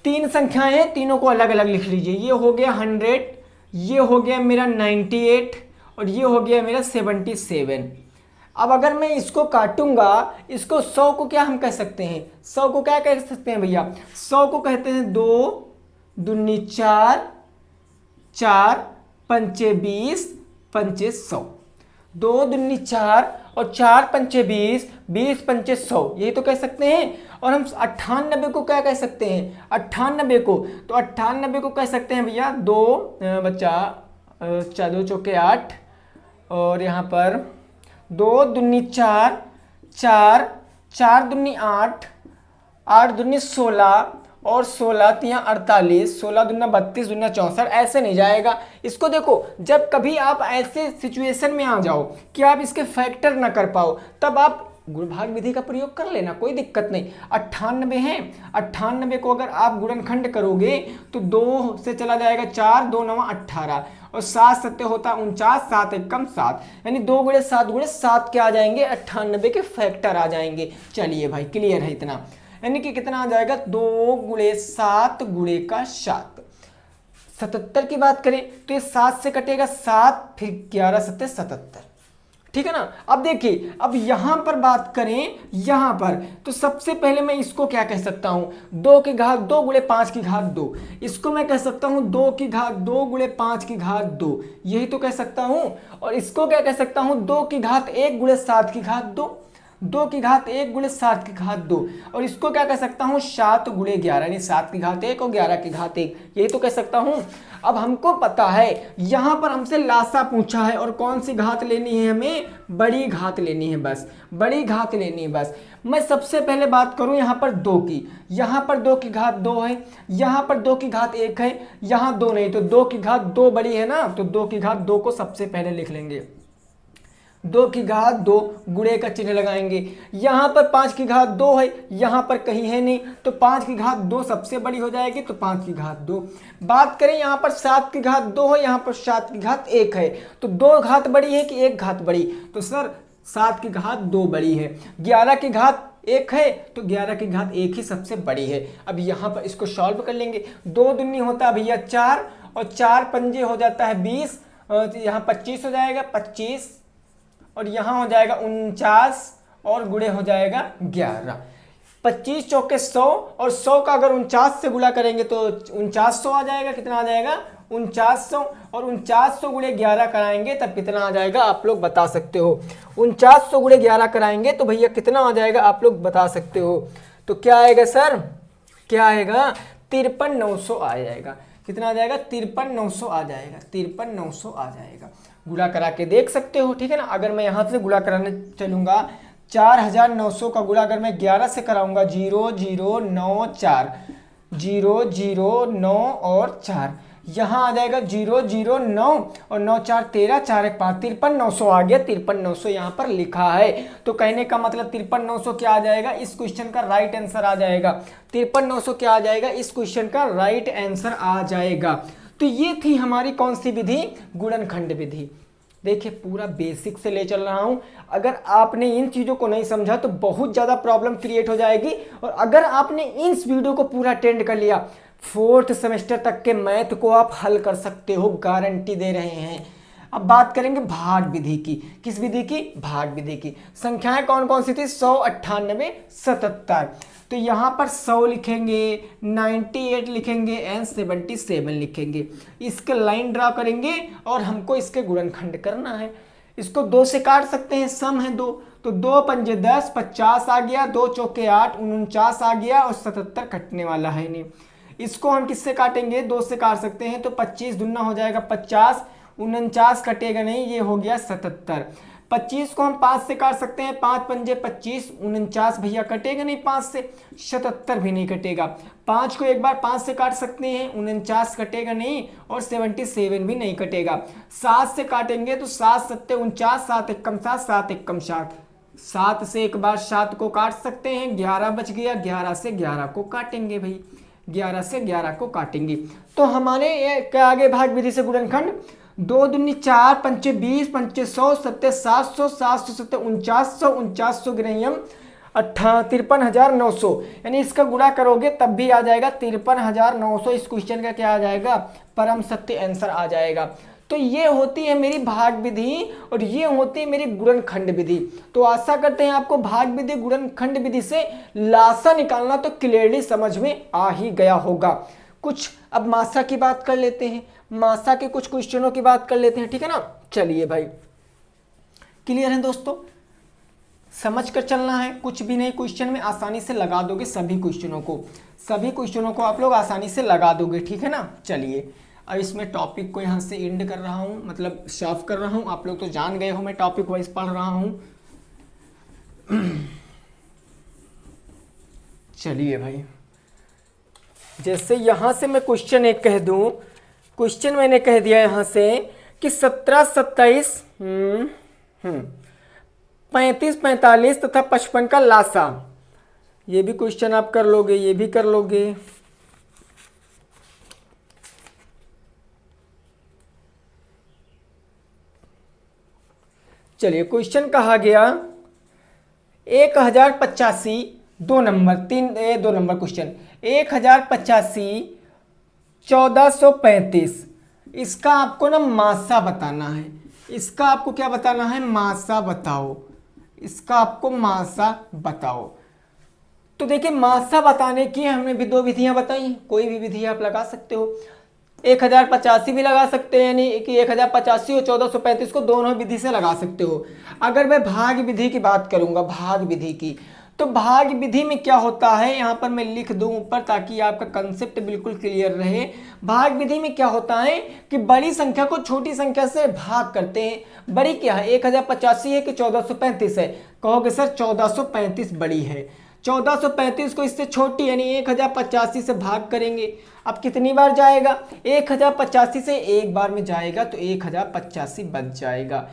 3 संख्याएं हैं, तीनों को अलग अलग लिख लीजिए। ये हो गया 100, ये हो गया मेरा 98 और ये हो गया मेरा 77। अब अगर मैं इसको काटूंगा, इसको 100 को क्या हम कह सकते हैं, 100 को क्या कह सकते हैं भैया, 100 को कहते हैं 2 दूनी 4, 4 पंचे 20, पंचे 100। 2 दूनी 4 और 4 पंचे 20, 20 पंचे 100, यही तो कह सकते हैं। और हम 98 को क्या कह सकते हैं, 98 को, तो 98 को कह सकते हैं भैया 2 बच्चा 4 चौके 8 और यहाँ पर 2 दूनी 4, 4 4 दूनी 8, 8 दूनी 16 और 16 तियाँ 48, 16 दूना 32, दूना 64, ऐसे नहीं जाएगा। इसको देखो, जब कभी आप ऐसे सिचुएशन में आ जाओ कि आप इसके फैक्टर ना कर पाओ, तब आप गुणभाग विधि का प्रयोग कर लेना, कोई दिक्कत नहीं। 98 है, 98 को अगर आप गुणनखंड करोगे तो 2 से चला जाएगा 4, 2 9 18 और 7 7 होता 49, 7 एकम 7, यानी 2 गुणे 7 गुणे 7 के आ जाएंगे, 98 के फैक्टर आ जाएंगे। चलिए भाई क्लियर है इतना, यानी कि कितना आ जाएगा 2 गुणे 7 गुणे का 7। 77 की बात करें तो ये 7 से कटेगा 7, फिर 11 7 77, ठीक है ना। अब देखिए, अब यहां पर बात करें, यहां पर तो सबसे पहले मैं इसको क्या कह सकता हूं, 2 की घात 2 गुणे 5 की घात 2, इसको मैं कह सकता हूं 2 की घात 2 गुणे 5 की घात 2, यही तो कह सकता हूं। और इसको क्या कह सकता हूं, 2 की घात 1 गुणे 7 की घात 2, 2 की घात 1 गुणे 7 की घात 2, और इसको क्या कह सकता हूं 7 गुणे 11, यानी 7 की घात 1 और 11 की घात 1, यही तो कह सकता हूं। अब हमको पता है यहां पर हमसे लासा पूछा है और कौन सी घात लेनी है, हमें बड़ी घात लेनी है, बस बड़ी घात लेनी है बस। मैं सबसे पहले बात करूं यहां पर 2 की, यहां पर 2 की घात 2 है, यहां पर 2 की घात 1 है, यहां 2 नहीं, तो 2 की घात 2 बड़ी है ना, तो 2 की घात 2 को सबसे पहले लिख लेंगे। 2 की घात 2 गुणे का चिन्ह लगाएंगे। यहां पर 5 की घात 2 है, यहां पर कहीं है नहीं, तो 5 की घात 2 सबसे बड़ी हो जाएगी, तो 5 की घात 2। बात करें यहां पर 7 की घात 2 है, यहां पर 7 की घात 1 है, तो 2 घात बड़ी है कि 1 घात बड़ी, तो सर 7 की घात 2 बड़ी है। 11 की घात 1 है, तो 11 की घात 1 ही सबसे बड़ी है। अब यहां पर इसको सॉल्व कर लेंगे। 2 दूनी होता है भैया 4 और 4 पंजे हो जाता है 20, यहाँ 25 हो जाएगा 25, और यहां हो जाएगा 49 और गुणे हो जाएगा 11। 25 चौके 100 और 100 का अगर 49 से गुणा करेंगे तो 4900 आ जाएगा। कितना आ जाएगा 4900, और 4900 गुणे 11 कराएंगे तब कितना आ जाएगा आप लोग बता सकते हो। 4900 गुणे 11 कराएंगे तो भैया कितना आ जाएगा आप लोग बता सकते हो। तो क्या आएगा सर, क्या आएगा 53900 आ जाएगा। कितना आ जाएगा 53900 आ जाएगा, 53900 आ जाएगा। गुणा करा के देख सकते हो, ठीक है ना। अगर मैं यहाँ से गुणा कराने चलूंगा 4900 का गुणा अगर मैं 11 से कराऊंगा 0 0 9 4 0 0 9 और 4, यहाँ आ जाएगा 0 0 9 और 9 4 13, 4 1 5, 53900 आ गया। 53900 यहाँ पर लिखा है, तो कहने का मतलब 53900 क्या आ जाएगा, इस क्वेश्चन का राइट आंसर आ जाएगा। 53900 क्या आ जाएगा, इस क्वेश्चन का राइट आंसर आ जाएगा। तो ये थी हमारी कौन सी विधि, गुणनखंड विधि। देखिए पूरा बेसिक से ले चल रहा हूं। अगर आपने इन चीजों को नहीं समझा तो बहुत ज्यादा प्रॉब्लम क्रिएट हो जाएगी, और अगर आपने इस वीडियो को पूरा अटेंड कर लिया 4th सेमेस्टर तक के मैथ को आप हल कर सकते हो, गारंटी दे रहे हैं। अब बात करेंगे भाग विधि की। किस विधि की, भाग विधि की। संख्याएं कौन कौन सी थी, 100 98 77। तो यहाँ पर 100 लिखेंगे, 98 लिखेंगे एंड 77 लिखेंगे। इसके लाइन ड्रा करेंगे और हमको इसके गुणनखंड करना है। इसको 2 से काट सकते हैं, सम है 2, तो 2 पंजे 10, 50 आ गया, 2 चौके 8 49 आ गया, और 77 कटने वाला है नहीं। इसको हम किससे काटेंगे, 2 से काट सकते हैं, तो 25 दूना हो जाएगा 50, 49 कटेगा नहीं, ये हो गया 77। 25 को हम 5 से काट सकते हैं, 5 पंजे 25, 49 भैया कटेगा नहीं 5 से, 77 भी नहीं कटेगा। 5 को एक बार 5 से काट सकते हैं, 49 कटेगा नहीं, और 77 भी नहीं कटेगा। 7 से काटेंगे तो 7 7 49, 7 एकम 7, 7 एकम 7, 7 से एक बार 7 को काट सकते हैं, 11 बच गया, 11 से 11 को काटेंगे भाई, 11 से 11 को काटेंगे। तो हमारे क्या आगे भाग विधि से गुणनखंड 2 दूनी 4, पंचे 20, पंचे 100, सत्ते 700, 700 सत्ते 4900, 4900 ग्रहम 53,900, यानी इसका गुणा करोगे तब भी आ जाएगा 53,900। इस क्वेश्चन का क्या आ जाएगा, परम सत्य आंसर आ जाएगा। तो ये होती है मेरी भाग विधि और ये होती है मेरी गुणनखंड विधि। तो आशा करते हैं आपको भाग विधि गुणनखंड विधि से लासा निकालना तो क्लियरली समझ में आ ही गया होगा। कुछ अब मासा की बात कर लेते हैं, मासा के कुछ क्वेश्चनों की बात कर लेते हैं, ठीक है ना। चलिए भाई, क्लियर है दोस्तों, समझ कर चलना है, कुछ भी नहीं, क्वेश्चन में आसानी से लगा दोगे सभी क्वेश्चनों को आप लोग आसानी से लगा दोगे, ठीक है ना। चलिए अब इसमें टॉपिक को यहाँ से एंड कर रहा हूँ, मतलब साफ कर रहा हूँ। आप लोग तो जान गए हो मैं टॉपिक वाइज पढ़ रहा हूँ। चलिए भाई, जैसे यहाँ से मैं क्वेश्चन एक कह दूँ, क्वेश्चन मैंने कह दिया यहाँ से कि 17, 27, 35, 45 तथा 55 का लासा। ये भी क्वेश्चन आप कर लोगे, ये भी कर लोगे। चलिए क्वेश्चन कहा गया 1085, 2 नंबर 2 नंबर क्वेश्चन 1085, 1435। इसका आपको ना मासा बताना है, इसका आपको क्या बताना है, मासा बताओ, इसका आपको मासा बताओ। तो देखिए मासा बताने की हमने भी 2 विधियां बताई, कोई भी विधि आप लगा सकते हो। 1085 भी लगा सकते हैं, यानी कि 1085 और 1435 को दोनों विधि से लगा सकते हो। अगर मैं भाग विधि की बात करूंगा, भाग विधि की, तो भाग विधि में क्या होता है, यहाँ पर मैं लिख दूं ऊपर ताकि आपका कंसेप्ट बिल्कुल क्लियर रहे। भाग विधि में क्या होता है कि बड़ी संख्या को छोटी संख्या से भाग करते हैं। बड़ी क्या है, 1085 है कि 1435 है, कहोगे सर 1435 बड़ी है, 1435 को इससे छोटी यानी 1085 से भाग करेंगे। अब कितनी बार जाएगा, 1085 से एक बार में जाएगा तो 1085 बच जाएगा।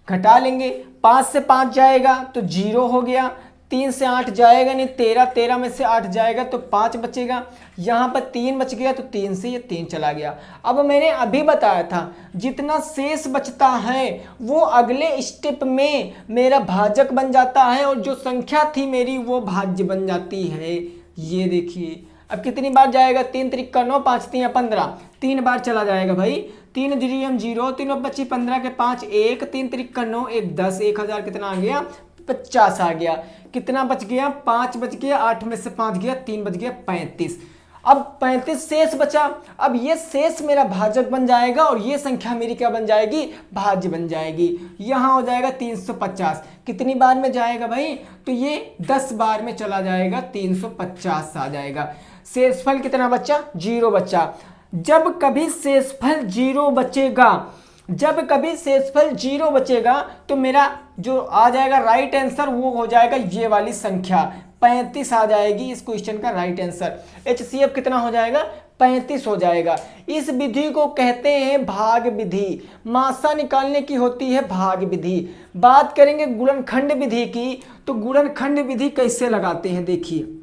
घटा लेंगे, 5 से 5 जाएगा तो 0 हो गया, 3 से 8 जाएगा नहीं 13, 13 में से 8 जाएगा तो 5 बचेगा, यहाँ पर 3 बच गया तो 3 से ये 3 चला गया। अब मैंने अभी बताया था जितना शेष बचता है वो अगले स्टेप में मेरा भाजक बन जाता है और जो संख्या थी मेरी वो भाज्य बन जाती है। ये देखिए अब कितनी बार जाएगा, 3 त्रिक 9, 5 3 15, 3 बार चला जाएगा भाई। 3 जीरो 0, 3 25 15 के 5 1, 3 त्रिक 9 1 10, 1000 कितना आ गया, 50 आ गया। कितना बच गया, 5 बच गया, 8 में से 5 गया, 3 बच गया, 35। अब 35 शेष बचा, अब ये शेष मेरा भाजक बन जाएगा और ये संख्या मेरी क्या बन जाएगी, भाज्य बन जाएगी। यहाँ हो जाएगा 350, कितनी बार में जाएगा भाई, तो ये 10 बार में चला जाएगा, 350 आ जाएगा। शेषफल कितना बचा, 0 बचा। जब कभी शेषफल 0 बचेगा, जब कभी शेषफल 0 बचेगा तो मेरा जो आ जाएगा राइट आंसर वो हो जाएगा ये वाली संख्या 35 आ जाएगी इस क्वेश्चन का राइट आंसर। HCF कितना हो जाएगा, 35 हो जाएगा। इस विधि को कहते हैं भाग विधि, मासा निकालने की होती है भाग विधि। बात करेंगे गुणनखंड विधि की, तो गुणनखंड विधि कैसे लगाते हैं, देखिए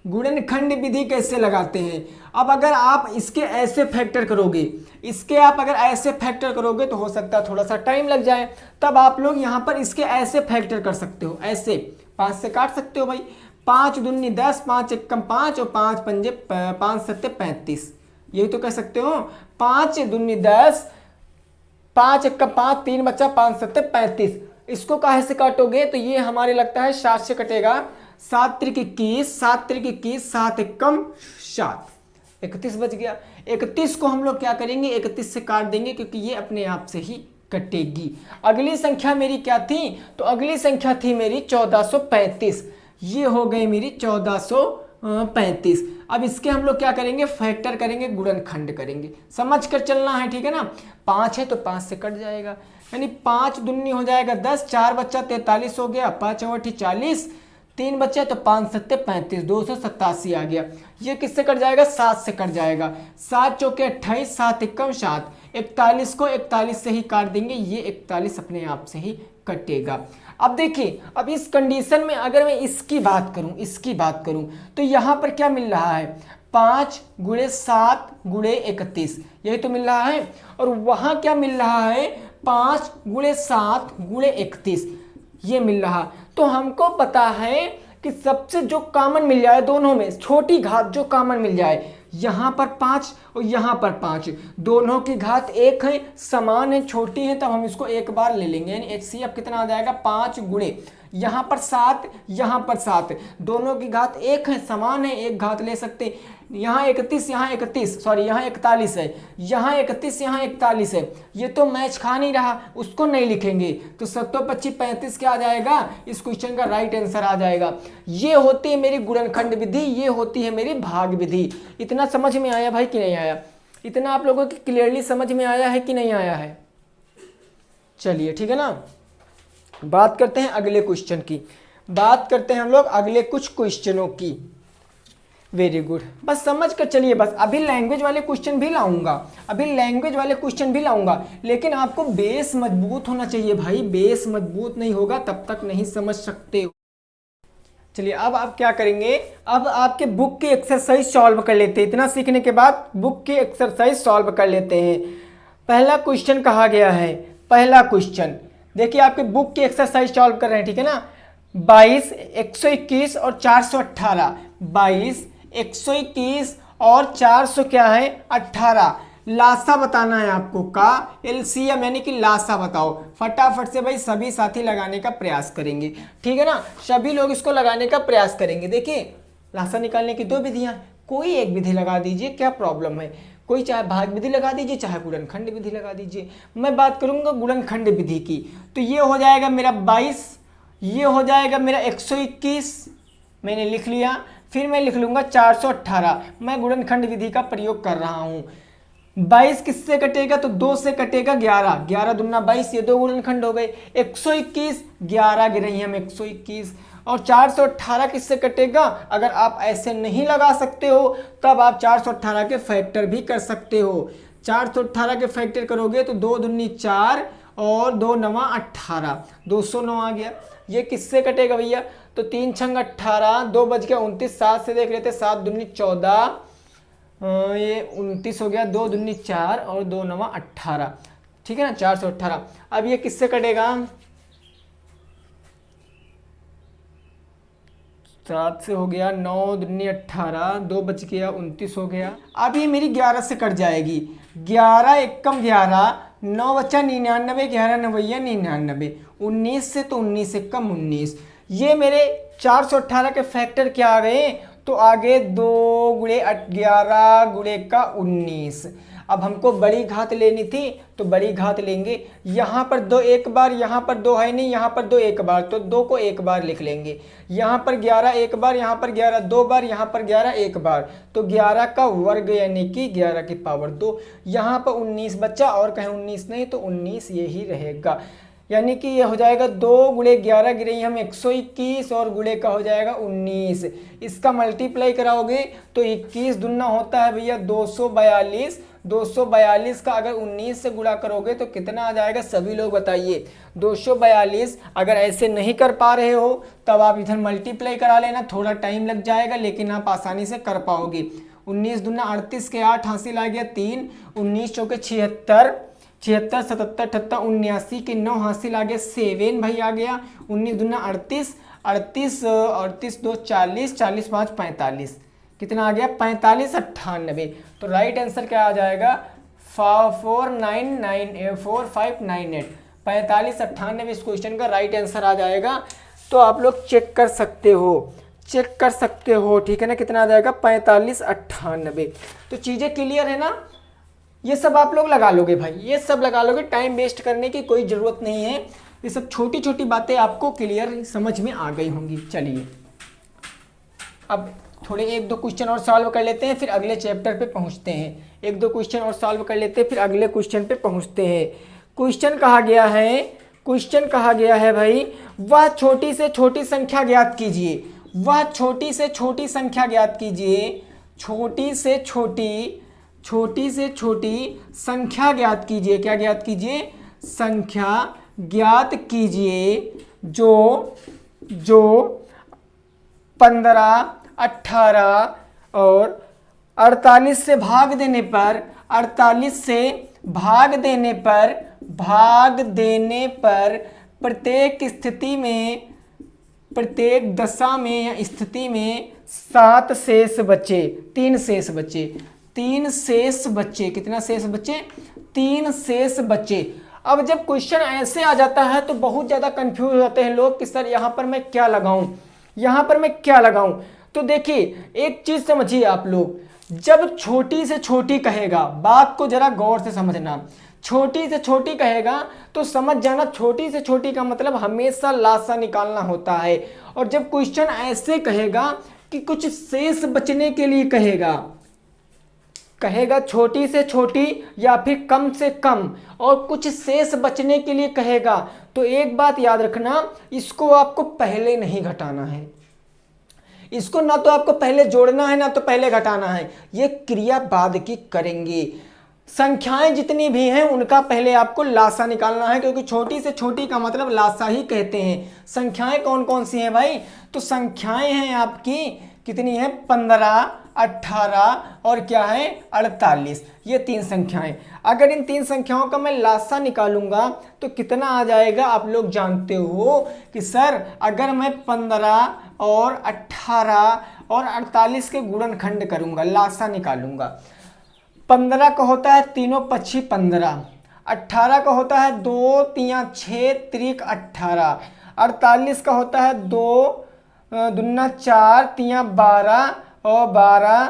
गुणनखंड विधि कैसे लगाते हैं। अब अगर आप इसके ऐसे फैक्टर करोगे, इसके आप अगर ऐसे फैक्टर करोगे तो हो सकता है थोड़ा सा टाइम लग जाए, तब आप लोग यहाँ पर इसके ऐसे फैक्टर कर सकते हो, ऐसे 5 से काट सकते हो भाई। 5 दूनी 10, 5 एकम 5 और 5 पंजे 5 सत्ते 35, यही तो कह सकते हो। 5 दूनी 10, 5 एकम 5, 3 बच्चा 5 सत्ते 35। इसको काहे से काटोगे तो ये हमारे लगता है 7 से कटेगा। 7 त्रिक 21, 7 त्रिक 21, 7 एकम 7, 31 बच गया। 31 को हम लोग क्या करेंगे, 31 से काट देंगे क्योंकि ये अपने आप से ही कटेगी। अगली संख्या मेरी क्या थी, तो अगली संख्या थी मेरी 1435, ये हो गई मेरी 1435। अब इसके हम लोग क्या करेंगे, फैक्टर करेंगे, गुणनखंड करेंगे, समझ कर चलना है, ठीक है ना। 5 है तो 5 से कट जाएगा, यानी 5 दूनी हो जाएगा 10, 4 बच्चा 43 हो गया, 5 चौठी 40, 3 बच्चे तो 5 सत्ते 35, 287 आ गया। ये किससे कट जाएगा, 7 से कट जाएगा। 7 चौके 28, 7 एकम 7, 41 को 41 से ही काट देंगे, ये 41 अपने आप से ही कटेगा। अब देखिए, अब इस कंडीशन में अगर मैं इसकी बात करूं तो यहाँ पर क्या मिल रहा है, 5 × 7 × 31, यही तो मिल रहा है। और वहाँ क्या मिल रहा है, 5 × 7 × 31, ये मिल रहा। तो हमको पता है कि सबसे जो कॉमन मिल जाए दोनों में, छोटी घात जो कॉमन मिल जाए, यहाँ पर 5 और यहाँ पर 5, दोनों की घात 1 है, समान है, छोटी है, तब हम इसको एक बार ले लेंगे। यानी HCF कितना आ जाएगा, 5 × यहाँ पर 7, यहाँ पर 7, दोनों की घात 1 है, समान है, एक घात ले सकते। यहाँ 31, यहाँ 41, सॉरी यहाँ 41 है, यहाँ 31, यहाँ 41 है, ये तो मैच खा नहीं रहा, उसको नहीं लिखेंगे। तो 7 × 25 35 क्या आ जाएगा, इस क्वेश्चन का राइट आंसर आ जाएगा। ये होती है मेरी गुणनखंड विधि, ये होती है मेरी भाग विधि। इतना समझ में आया भाई कि नहीं आया? इतना आप लोगों की क्लियरली समझ में आया है कि नहीं आया है? चलिए ठीक है ना, बात करते हैं अगले क्वेश्चन की, बात करते हैं हम लोग अगले कुछ क्वेश्चनों की। वेरी गुड, बस समझ कर चलिए। बस अभी लैंग्वेज वाले क्वेश्चन भी लाऊंगा, लेकिन आपको बेस मजबूत होना चाहिए भाई, बेस मजबूत नहीं होगा तब तक नहीं समझ सकते हो। चलिए अब आप क्या करेंगे, अब आपके बुक की एक्सरसाइज सॉल्व कर लेते हैं। इतना सीखने के बाद बुक की एक्सरसाइज सॉल्व कर लेते हैं। पहला क्वेश्चन कहा गया है, पहला क्वेश्चन देखिए, आपके बुक की एक्सरसाइज सॉल्व कर रहे हैं, ठीक है ना। 22, 121 और 418, 22, 121 और 400 क्या है, 18। लासा बताना है आपको का LCM, यानी कि लासा बताओ। फटाफट से भाई सभी साथी लगाने का प्रयास करेंगे, ठीक है ना, सभी लोग इसको लगाने का प्रयास करेंगे। देखिए लासा निकालने की 2 विधियां, कोई एक विधि लगा दीजिए, क्या प्रॉब्लम है। कोई चाहे भाग विधि लगा दीजिए, चाहे गुणनखंड विधि लगा दीजिए। मैं बात करूंगा गुणनखंड विधि की, तो ये हो जाएगा मेरा 22, ये हो जाएगा मेरा 121, मैंने लिख लिया। फिर मैं लिख लूंगा 418, मैं गुणनखंड विधि का प्रयोग कर रहा हूं। 22 किससे कटेगा, तो 2 से कटेगा 11, 11 दूना 22, ये 2 गुणनखंड हो गए। 121, 11 गिरे हम 121, और 418 किससे कटेगा। अगर आप ऐसे नहीं लगा सकते हो तब आप 418 के फैक्टर भी कर सकते हो। 418 के फैक्टर करोगे तो 2 दूनी 4 और 2 9 18, 209 आ गया। ये किससे कटेगा भैया, तो 3 छंग 18, 2 बज गया 29, 7 से देख लेते, 7 दूनी 14, ये 29 हो गया, 2 दूनी 4 और 2 9 18, ठीक है ना, 418। अब ये किससे कटेगा, 7 से हो गया, 9 दूनी 18, 2 बच गया 29 हो गया। अब ये मेरी 11 से कट जाएगी, 11 एकम 11, 9 बचा 99, 11 9 99, 19 से तो 19 एकम 19। ये मेरे 418 के फैक्टर क्या आ गए, तो आगे 2 × 11 × का 19। अब हमको बड़ी घात लेनी थी तो बड़ी घात लेंगे। यहाँ पर 2 एक बार, यहाँ पर 2 है नहीं, यहाँ पर 2 एक बार, तो 2 को एक बार लिख लेंगे। यहाँ पर 11 एक बार, यहाँ पर 11 2 बार, यहाँ पर 11 एक बार, तो 11 का वर्ग यानी कि 11 की पावर 2। यहाँ पर 19 बच्चा, और कहीं 19 नहीं तो 19 यही रहेगा। यानी कि ये हो जाएगा 2 × 11 गिरे हम 121 और गुणे का हो जाएगा 19। इसका मल्टीप्लाई कराओगे तो 21 दूना होता है भैया 242। 242 का अगर 19 से गुणा करोगे तो कितना आ जाएगा, सभी लोग बताइए। 242 अगर ऐसे नहीं कर पा रहे हो तब आप इधर मल्टीप्लाई करा लेना, थोड़ा टाइम लग जाएगा लेकिन आप आसानी से कर पाओगे। 19 दूना 38 के 8 हासिल आ गया 3, 19 चौके 76, 76 77 78 79 के 9 हासिल आ गया 7 भाई आ गया। 19 दूना 38, 38 38 2 40, 40 5 45, कितना आ गया 45 98। तो राइट आंसर क्या आ जाएगा 4598, 45 98 इस क्वेश्चन का राइट आंसर आ जाएगा। तो आप लोग चेक कर सकते हो, ठीक है ना, कितना आ जाएगा 45 98। तो चीज़ें क्लियर है ना, ये सब आप लोग लगा लोगे भाई, ये सब लगा लोगे, टाइम वेस्ट करने की कोई ज़रूरत नहीं है। ये सब छोटी छोटी बातें आपको क्लियर समझ में आ गई होंगी। चलिए अब थोड़े 1-2 क्वेश्चन और सॉल्व कर लेते हैं, फिर अगले चैप्टर पे पहुंचते हैं। 1-2 क्वेश्चन और सॉल्व कर लेते हैं, फिर अगले क्वेश्चन पे पहुंचते हैं। क्वेश्चन कहा गया है भाई, वह छोटी से छोटी संख्या ज्ञात कीजिए। वह छोटी से छोटी संख्या ज्ञात कीजिए, छोटी से छोटी संख्या ज्ञात कीजिए। क्या ज्ञात कीजिए, संख्या ज्ञात कीजिए जो 15, 18 और 48 से भाग देने पर 48 से भाग देने पर प्रत्येक स्थिति में, प्रत्येक दशा में या स्थिति में 7 शेष बचे, 3 शेष बचे, 3 शेष बचे। कितना शेष बचे? 3 शेष बचे। अब जब क्वेश्चन ऐसे आ जाता है तो बहुत ज़्यादा कंफ्यूज हो जाते हैं लोग कि सर यहाँ पर मैं क्या लगाऊं, यहाँ पर मैं क्या लगाऊं। तो देखिए एक चीज़ समझिए आप लोग, जब छोटी से छोटी कहेगा, बात को जरा गौर से समझना, छोटी से छोटी कहेगा तो समझ जाना छोटी से छोटी का मतलब हमेशा लासा निकालना होता है। और जब क्वेश्चन ऐसे कहेगा कि कुछ शेष बचने के लिए कहेगा छोटी से छोटी या फिर कम से कम और कुछ शेष बचने के लिए कहेगा, तो एक बात याद रखना, इसको आपको पहले नहीं घटाना है, इसको ना तो आपको पहले जोड़ना है ना तो पहले घटाना है, ये क्रिया बाद की करेंगे। संख्याएं जितनी भी हैं उनका पहले आपको लासा निकालना है, क्योंकि छोटी से छोटी का मतलब लासा ही कहते हैं। संख्याएं कौन कौन सी हैं भाई? तो संख्याएं हैं आपकी कितनी है? 15, 18 और क्या है? 48। ये 3 संख्याएं। अगर इन 3 संख्याओं का मैं लासा निकालूंगा तो कितना आ जाएगा? आप लोग जानते हो कि सर अगर मैं 15 और 18 और 48 के गुणनखंड करूंगा, लासा निकालूंगा, 15 का होता है तीनों पक्षी 15, 18 का होता है 2 3 6 त्रिक 18, 48 का होता है 2 दूना 4 3 12 और 12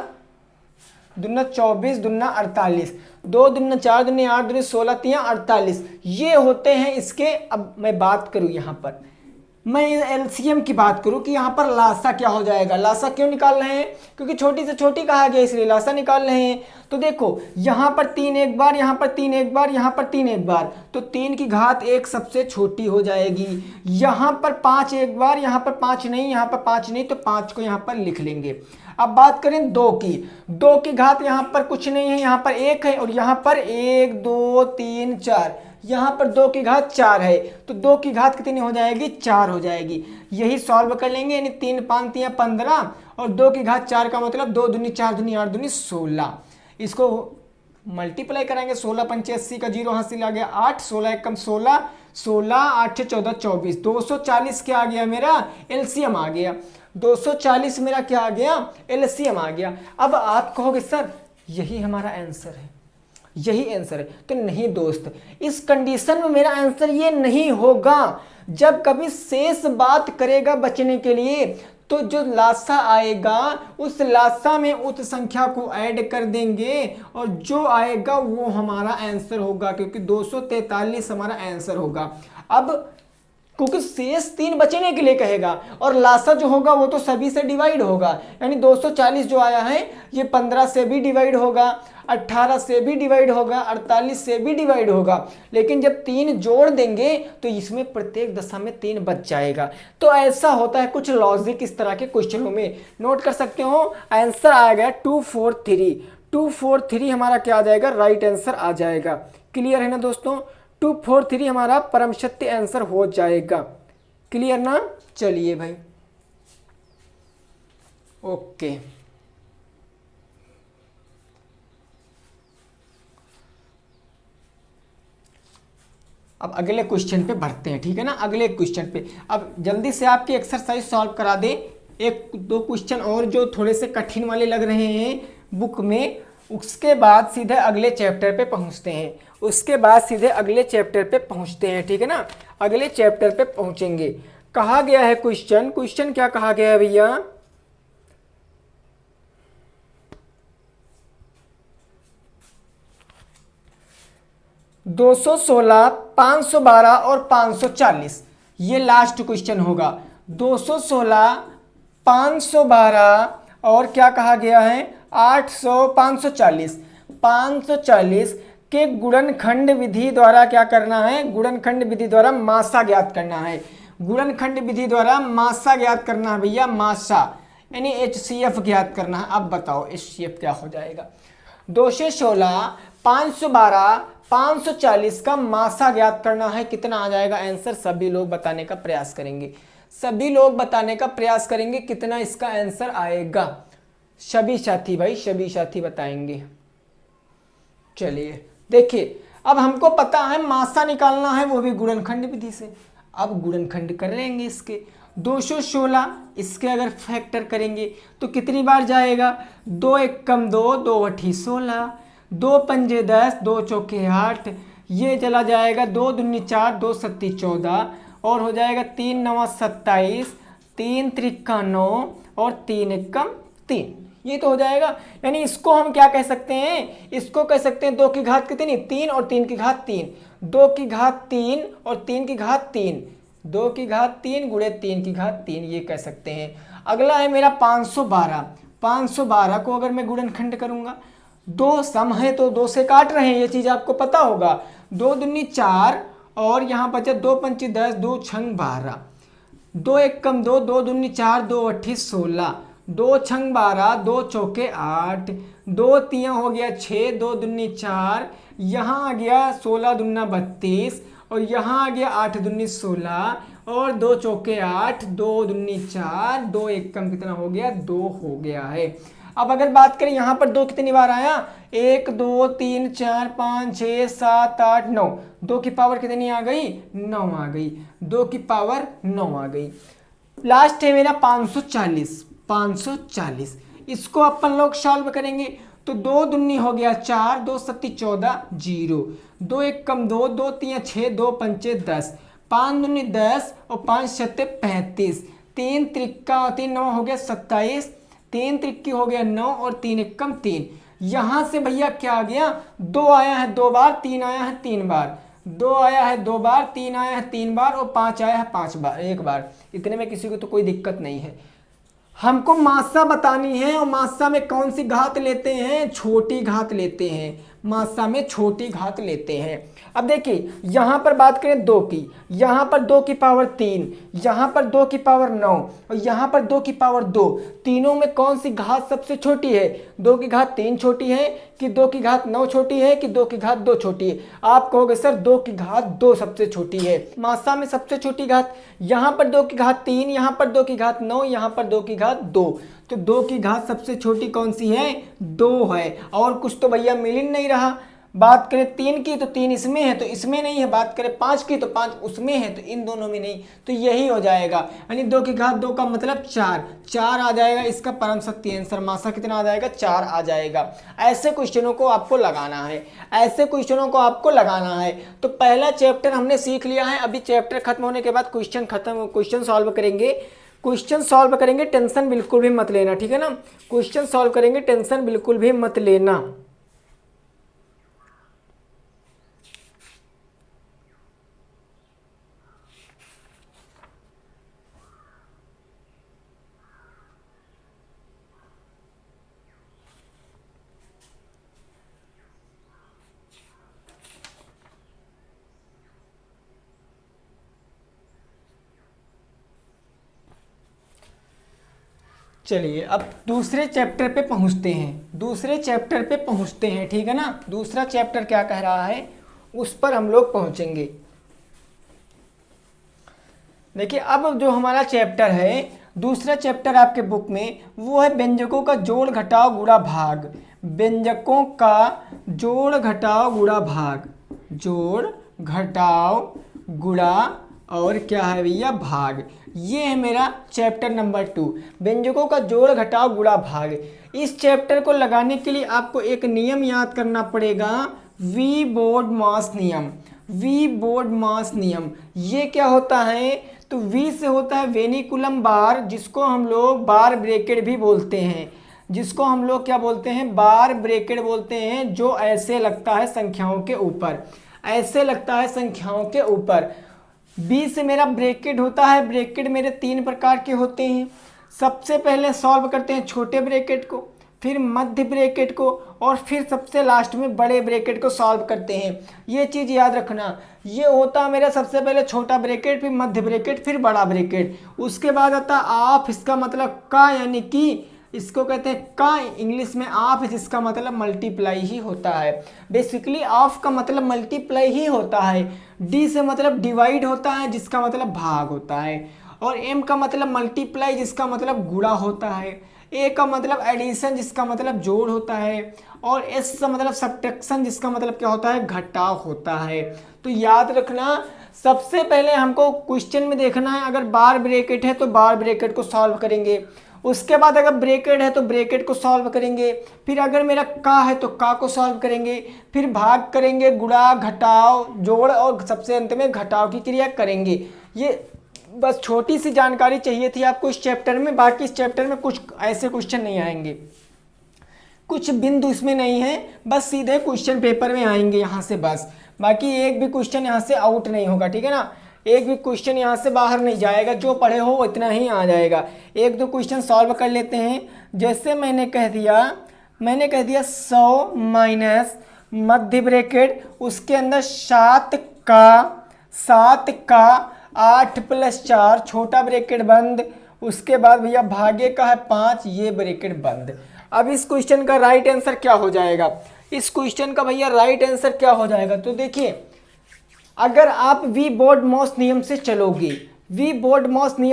दूना 24 दूना 48, 2 दूना 4 दूना 8 दूना 16 3 48। ये होते हैं इसके। अब मैं बात करूं यहाँ पर, मैं एलसीएम की बात करूं कि यहाँ पर लासा क्या हो जाएगा। लासा क्यों निकाल रहे हैं? क्योंकि छोटी से छोटी कहा गया इसलिए लासा निकाल रहे हैं। तो देखो यहाँ पर 3 एक बार, यहाँ पर 3 एक बार, यहाँ पर 3 एक बार, तो 3 की घात 1 सबसे छोटी हो जाएगी। यहाँ पर 5 एक बार, यहाँ पर 5 नहीं, यहाँ पर 5 नहीं, तो 5 को यहाँ पर लिख लेंगे। अब बात करें 2 की, 2 की घात यहाँ पर कुछ नहीं है, यहाँ पर 1 है और यहाँ पर 1 2 3 4, यहाँ पर 2 की घात 4 है, तो 2 की घात कितनी हो जाएगी? 4 हो जाएगी। यही सॉल्व कर लेंगे, यानी 3 5 3 15 और 2 की घात 4 का मतलब 2 दूनी 4 दूनी 8 दूनी 16। इसको मल्टीप्लाई कराएंगे, 16 पंचे 80 का 0 हासिल आ गया 8, 16 एकम 16, 16 8 14 24, 240 क्या आ गया मेरा? एलसीएम आ गया। 240 मेरा क्या आ गया? एलसीएम आ गया। अब आप कहोगे सर यही हमारा आंसर है, यही आंसर है। तो नहीं दोस्त, इस कंडीशन में मेरा आंसर ये नहीं होगा। जब कभी शेष बात करेगा बचने के लिए तो जो लासा आएगा उस लासा में उस संख्या को ऐड कर देंगे और जो आएगा वो हमारा आंसर होगा, क्योंकि 243 हमारा आंसर होगा। अब क्योंकि शेष 3 बचने के लिए कहेगा और लासा जो होगा वो तो सभी से डिवाइड होगा, यानी 240 जो आया है ये 15 से भी डिवाइड होगा, 18 से भी डिवाइड होगा, 48 से भी डिवाइड होगा। लेकिन जब 3 जोड़ देंगे तो इसमें प्रत्येक दशा में 3 बच जाएगा। तो ऐसा होता है कुछ लॉजिक इस तरह के क्वेश्चनों में। नोट कर सकते हो, आंसर आएगा 243। 243 हमारा क्या आ जाएगा? राइट आंसर आ जाएगा। क्लियर है ना दोस्तों? 243 हमारा परम सत्य आंसर हो जाएगा। क्लियर ना? चलिए भाई, ओके। अब अगले क्वेश्चन पे बढ़ते हैं, ठीक है ना? अगले क्वेश्चन पे अब जल्दी से आपकी एक्सरसाइज सॉल्व करा दे। 1-2 क्वेश्चन और जो थोड़े से कठिन वाले लग रहे हैं बुक में, उसके बाद सीधे अगले चैप्टर पे पहुंचते हैं। उसके बाद सीधे अगले चैप्टर पे पहुंचते हैं, ठीक है ना? अगले चैप्टर पे पहुंचेंगे। कहा गया है क्वेश्चन क्या कहा गया है भैया? (216, 512 और 540) ये लास्ट क्वेश्चन होगा। 216, 512 और क्या कहा गया है? 540। 540 के गुणनखंड विधि द्वारा क्या करना है? गुणनखंड विधि द्वारा मासा ज्ञात करना है। गुणनखंड विधि द्वारा मासा ज्ञात करना है भैया, मासा यानी HCF ज्ञात करना है। अब बताओ HCF क्या हो जाएगा? 2 से 16, 512, 540 का मासा ज्ञात करना है। कितना आ जाएगा आंसर? सभी लोग बताने का प्रयास करेंगे, सभी लोग बताने का प्रयास करेंगे कितना इसका आंसर आएगा। सभी साथी भाई, सभी साथी बताएंगे। चलिए देखिए, अब हमको पता है मासा निकालना है, वो भी गुणनखंड विधि से। अब गुणनखंड कर लेंगे इसके। 216 इसके अगर फैक्टर करेंगे तो कितनी बार जाएगा? 2 एकम 2, 2 अठी 16, 2 पंजे 10, 2 चौके 8, ये चला जाएगा 2 दूनी 4, 2 सत्ती 14, और हो जाएगा 3 नवा 27, 3 त्रिका 9 और 3 एकम 3। ये तो हो जाएगा। यानी इसको हम क्या कह सकते हैं? इसको कह सकते हैं 2 की घात कितनी? 3 और 3 की घात 3, 2 की घात 3 और 3 की घात 3, 2 की घात 3 गुणे 3 की घात 3, ये कह सकते हैं। अगला है मेरा 512। 512 को अगर मैं गुणनखंड करूंगा, 2 सम है तो 2 से काट रहे हैं, ये चीज आपको पता होगा। 2 दूनी 4 और यहाँ बचा 2 पंची 10, 2 छंग 12, 2 एकम 2, 2 दूनी 4, 2 अठी 16, 2 छंग 12, 2 चौके 8, 2 तिया हो गया 6, 2 दूनी 4, यहाँ आ गया 16 दूना 32, और यहाँ आ गया 8 दूनी 16, और 2 चौके 8, 2 दूनी 4, 2 एकम कितना हो गया? 2 हो गया है। अब अगर बात करें यहाँ पर 2 कितनी बार आया? 1 2 3 4 5 6 7 8 9, 2 की पावर कितनी आ गई? 9 आ गई, 2 की पावर 9 आ गई। लास्ट है मेरा 540। 540 इसको अपन लोग सॉल्व करेंगे तो 2 दूनी हो गया 4, 2 सत्ती 14, 0, 2 एकम 2, 2 तिया 6, 2 पंचे 10, 5 दूनी 10 और 5 सत्ते 35, 3 त्रिका 3 9 हो गया 27, 3 त्रिक्की हो गया 9 और 3 एकम 3। यहां से भैया क्या आ गया? 2 आया है 2 बार, 3 आया है 3 बार, 2 आया है 2 बार, 3 आया है 3 बार और 5 आया है 5 बार, 1 बार। इतने में किसी को तो कोई दिक्कत नहीं है। हमको मात्रा बतानी है, और मात्रा में कौन सी घात लेते हैं? छोटी घात लेते हैं, मात्रा में छोटी घात लेते हैं। अब देखिए यहाँ पर बात करें 2 की, यहाँ पर 2 की पावर 3, यहाँ पर 2 की पावर 9 और यहाँ पर 2 की पावर 2, तीनों में कौन सी घात सबसे छोटी है? 2 की घात 3 छोटी है कि 2 की घात 9 छोटी है कि 2 की घात 2 छोटी है? आप कहोगे सर 2 की घात 2 सबसे छोटी है। मात्रा में सबसे छोटी घात यहाँ पर 2 की घात 3, यहाँ पर 2 की घात 9, यहाँ पर 2 की घात 2, तो 2 की घात सबसे छोटी कौन सी है? 2 है। और कुछ तो भैया मिल ही नहीं रहा। बात करें 3 की तो 3 इसमें है तो इसमें नहीं है, बात करें 5 की तो 5 उसमें है तो इन दोनों में नहीं, तो यही हो जाएगा। यानी 2 की घात 2 का मतलब 4, 4 आ जाएगा इसका परम शक्ति आंसर। मासा कितना आ जाएगा? 4 आ जाएगा। ऐसे क्वेश्चनों को आपको लगाना है, ऐसे क्वेश्चनों को आपको लगाना है। तो पहला चैप्टर हमने सीख लिया है। अभी चैप्टर खत्म होने के बाद क्वेश्चन सॉल्व करेंगे। क्वेश्चन सॉल्व करेंगे, टेंशन बिल्कुल भी मत लेना, ठीक है ना? क्वेश्चन सॉल्व करेंगे, टेंशन बिल्कुल भी मत लेना। चलिए अब दूसरे चैप्टर पे पहुंचते हैं, दूसरे चैप्टर पे पहुंचते हैं, ठीक है ना? दूसरा चैप्टर क्या कह रहा है उस पर हम लोग पहुंचेंगे। देखिए अब जो हमारा चैप्टर है, दूसरा चैप्टर आपके बुक में, वो है व्यंजकों का जोड़ घटाव गुणा भाग। व्यंजकों का जोड़ घटाव गुणा भाग, जोड़ घटाव गुणा और क्या है भैया? भाग। ये है मेरा चैप्टर नंबर 2, व्यंजकों का जोड़ घटाव गुणा भाग। इस चैप्टर को लगाने के लिए आपको एक नियम याद करना पड़ेगा, वी बोर्ड मास नियम। वी बोर्ड मास नियम ये क्या होता है? तो वी से होता है वेनिकुलम बार, जिसको हम लोग बार ब्रैकेट भी बोलते हैं, जिसको हम लोग क्या बोलते हैं? बार ब्रैकेट बोलते हैं, जो ऐसे लगता है संख्याओं के ऊपर, ऐसे लगता है संख्याओं के ऊपर। बी से मेरा ब्रैकेट होता है, ब्रैकेट मेरे 3 प्रकार के होते हैं। सबसे पहले सॉल्व करते हैं छोटे ब्रैकेट को, फिर मध्य ब्रैकेट को, और फिर सबसे लास्ट में बड़े ब्रैकेट को सॉल्व करते हैं। ये चीज़ याद रखना, ये होता है मेरा सबसे पहले छोटा ब्रैकेट, फिर मध्य ब्रैकेट, फिर बड़ा ब्रैकेट। उसके बाद आता ऑफ, इसका मतलब का, यानी कि इसको कहते हैं का, इंग्लिश में ऑफ, जिसका मतलब मल्टीप्लाई ही होता है। बेसिकली ऑफ का मतलब मल्टीप्लाई ही होता है। डी से मतलब डिवाइड होता है, जिसका मतलब भाग होता है। और एम का मतलब मल्टीप्लाई, जिसका मतलब गुणा होता है। ए का मतलब एडिशन, जिसका मतलब जोड़ होता है। और एस का मतलब सब्ट्रैक्शन, जिसका मतलब क्या होता है, घटाव होता है। तो याद रखना, सबसे पहले हमको क्वेश्चन में देखना है, अगर बार ब्रैकेट है तो बार ब्रैकेट को सॉल्व करेंगे। उसके बाद अगर ब्रैकेट है तो ब्रैकेट को सॉल्व करेंगे। फिर अगर मेरा का है तो का को सॉल्व करेंगे। फिर भाग करेंगे, गुणा, घटाव, जोड़, और सबसे अंत में घटाव की क्रिया करेंगे। ये बस छोटी सी जानकारी चाहिए थी आपको इस चैप्टर में। बाकी इस चैप्टर में कुछ ऐसे क्वेश्चन नहीं आएंगे, कुछ बिंदु इसमें नहीं है, बस सीधे क्वेश्चन पेपर में आएंगे यहाँ से बस। बाकी एक भी क्वेश्चन यहाँ से आउट नहीं होगा, ठीक है ना। एक भी क्वेश्चन यहाँ से बाहर नहीं जाएगा, जो पढ़े हो इतना ही आ जाएगा। एक दो क्वेश्चन सॉल्व कर लेते हैं। जैसे मैंने कह दिया 100 माइनस मध्य ब्रैकेट, उसके अंदर 7 का 8 + 4 छोटा ब्रैकेट बंद, उसके बाद भैया भागे का है 5, ये ब्रैकेट बंद। अब इस क्वेश्चन का राइट आंसर क्या हो जाएगा? इस क्वेश्चन का भैया राइट आंसर क्या हो जाएगा? तो देखिए, अगर आप वी बोर्ड मॉस नियम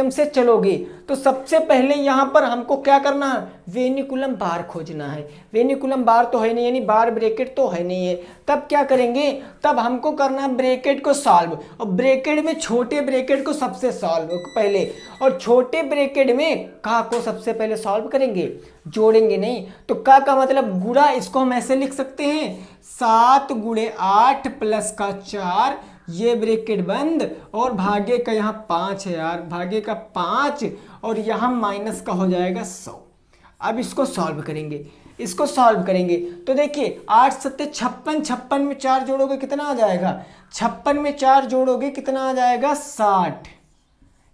से चलोगे तो सबसे पहले यहाँ पर हमको क्या करना है? वेनिकुलम बार खोजना है। वेनिकुलम बार तो है नहीं, यानी बार ब्रैकेट तो है नहीं है। तब क्या करेंगे? तब हमको करना है ब्रैकेट को सॉल्व, और ब्रैकेट में छोटे ब्रैकेट को सबसे सॉल्व पहले, और छोटे ब्रैकेट में का को सबसे पहले सॉल्व करेंगे, जोड़ेंगे नहीं। तो का मतलब गुणा, इसको हम ऐसे लिख सकते हैं 7 × 8 + का 4, ये ब्रैकेट बंद, और भागे का यहाँ 5 है यार, भागे का 5, और यहाँ माइनस का हो जाएगा 100। अब इसको सॉल्व करेंगे, तो देखिए 8 × 7 = 56, 56 में 4 जोड़ोगे कितना आ जाएगा? 56 में 4 जोड़ोगे कितना आ जाएगा? 60।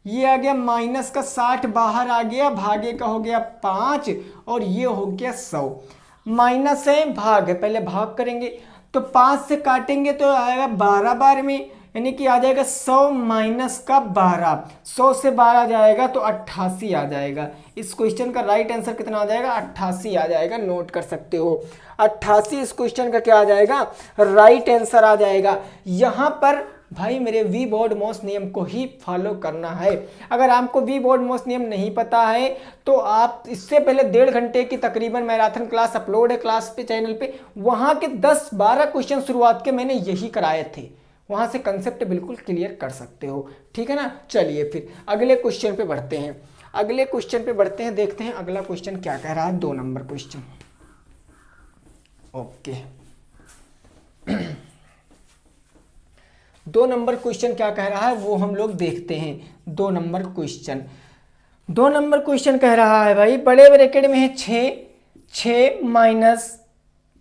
ये आ गया माइनस का 60 बाहर आ गया, भागे का हो गया 5, और ये हो गया 100। माइनस है, भाग है, पहले भाग करेंगे तो 5 से काटेंगे तो आएगा 12 बार में, यानी कि आ जाएगा 100 माइनस का 12, 100 से 12 जाएगा तो 88 आ जाएगा। इस क्वेश्चन का राइट आंसर कितना आ जाएगा? 88 आ जाएगा, नोट कर सकते हो। 88 इस क्वेश्चन का क्या आ जाएगा? राइट आंसर आ जाएगा। यहाँ पर भाई मेरे वी बोर्ड मॉस नियम को ही फॉलो करना है। अगर आपको वी बोर्ड मॉस नियम नहीं पता है तो आप इससे पहले 1.5 घंटे की तकरीबन मैराथन क्लास अपलोड है क्लास पे, चैनल पे, वहाँ के 10-12 क्वेश्चन शुरुआत के मैंने यही कराए थे, वहाँ से कंसेप्ट बिल्कुल क्लियर कर सकते हो, ठीक है ना। चलिए फिर अगले क्वेश्चन पे बढ़ते हैं, देखते हैं अगला क्वेश्चन क्या कह रहा है। 2 number question, okay 2 number question क्या कह रहा है वो हम लोग देखते हैं। 2 नंबर क्वेश्चन कह रहा है भाई, बड़े ब्रैकेट में है 6 माइनस,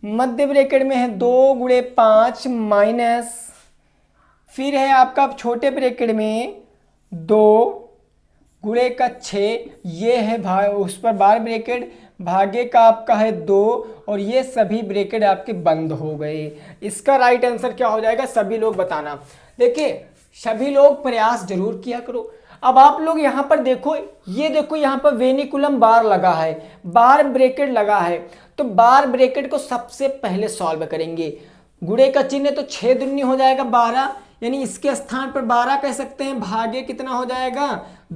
मध्य ब्रैकेट में है 2 × 5 माइनस, फिर है आपका छोटे ब्रैकेट में 2 × का 6, ये है उस पर बार ब्रैकेट, भागे का आपका है 2, और ये सभी ब्रैकेट आपके बंद हो गए। इसका राइट आंसर क्या हो जाएगा? सभी लोग बताना। देखिए सभी लोग प्रयास जरूर किया करो। अब आप लोग यहाँ पर देखो, ये देखो यहाँ पर वेनिकुलम बार लगा है, बार ब्रैकेट लगा है, तो बार ब्रैकेट को सबसे पहले सॉल्व करेंगे। गुणे का चिन्ह है तो 6 दूनी हो जाएगा 12, यानी इसके स्थान पर 12 कह सकते हैं। भागे कितना हो जाएगा?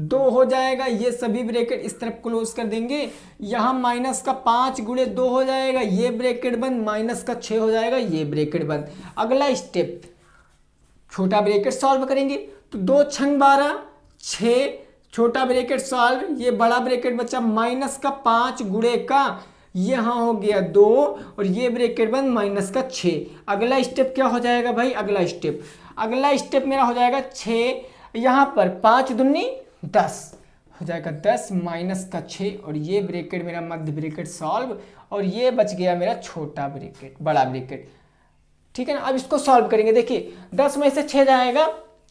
2 हो जाएगा। ये सभी ब्रैकेट इस तरफ क्लोज कर देंगे। यहाँ माइनस का 5 × 2 हो जाएगा, ये ब्रैकेट बंद, माइनस का 6 हो जाएगा, ये ब्रैकेट बंद। अगला स्टेप, छोटा ब्रैकेट सॉल्व करेंगे तो 2 × 12 6, छोटा ब्रैकेट सॉल्व, ये बड़ा ब्रैकेट बचा माइनस का 5 × का यहाँ हो गया 2, और ये ब्रैकेट बंद, माइनस का 6। अगला स्टेप क्या हो जाएगा भाई? अगला स्टेप मेरा हो जाएगा 6, यहाँ पर 5 दूनी 10 हो जाएगा 10 माइनस का 6, और ये ब्रैकेट मेरा मध्य ब्रैकेट सॉल्व, और ये बच गया मेरा छोटा ब्रैकेट, बड़ा ब्रैकेट, ठीक है ना। अब इसको सॉल्व करेंगे। देखिए 10 में से 6 जाएगा,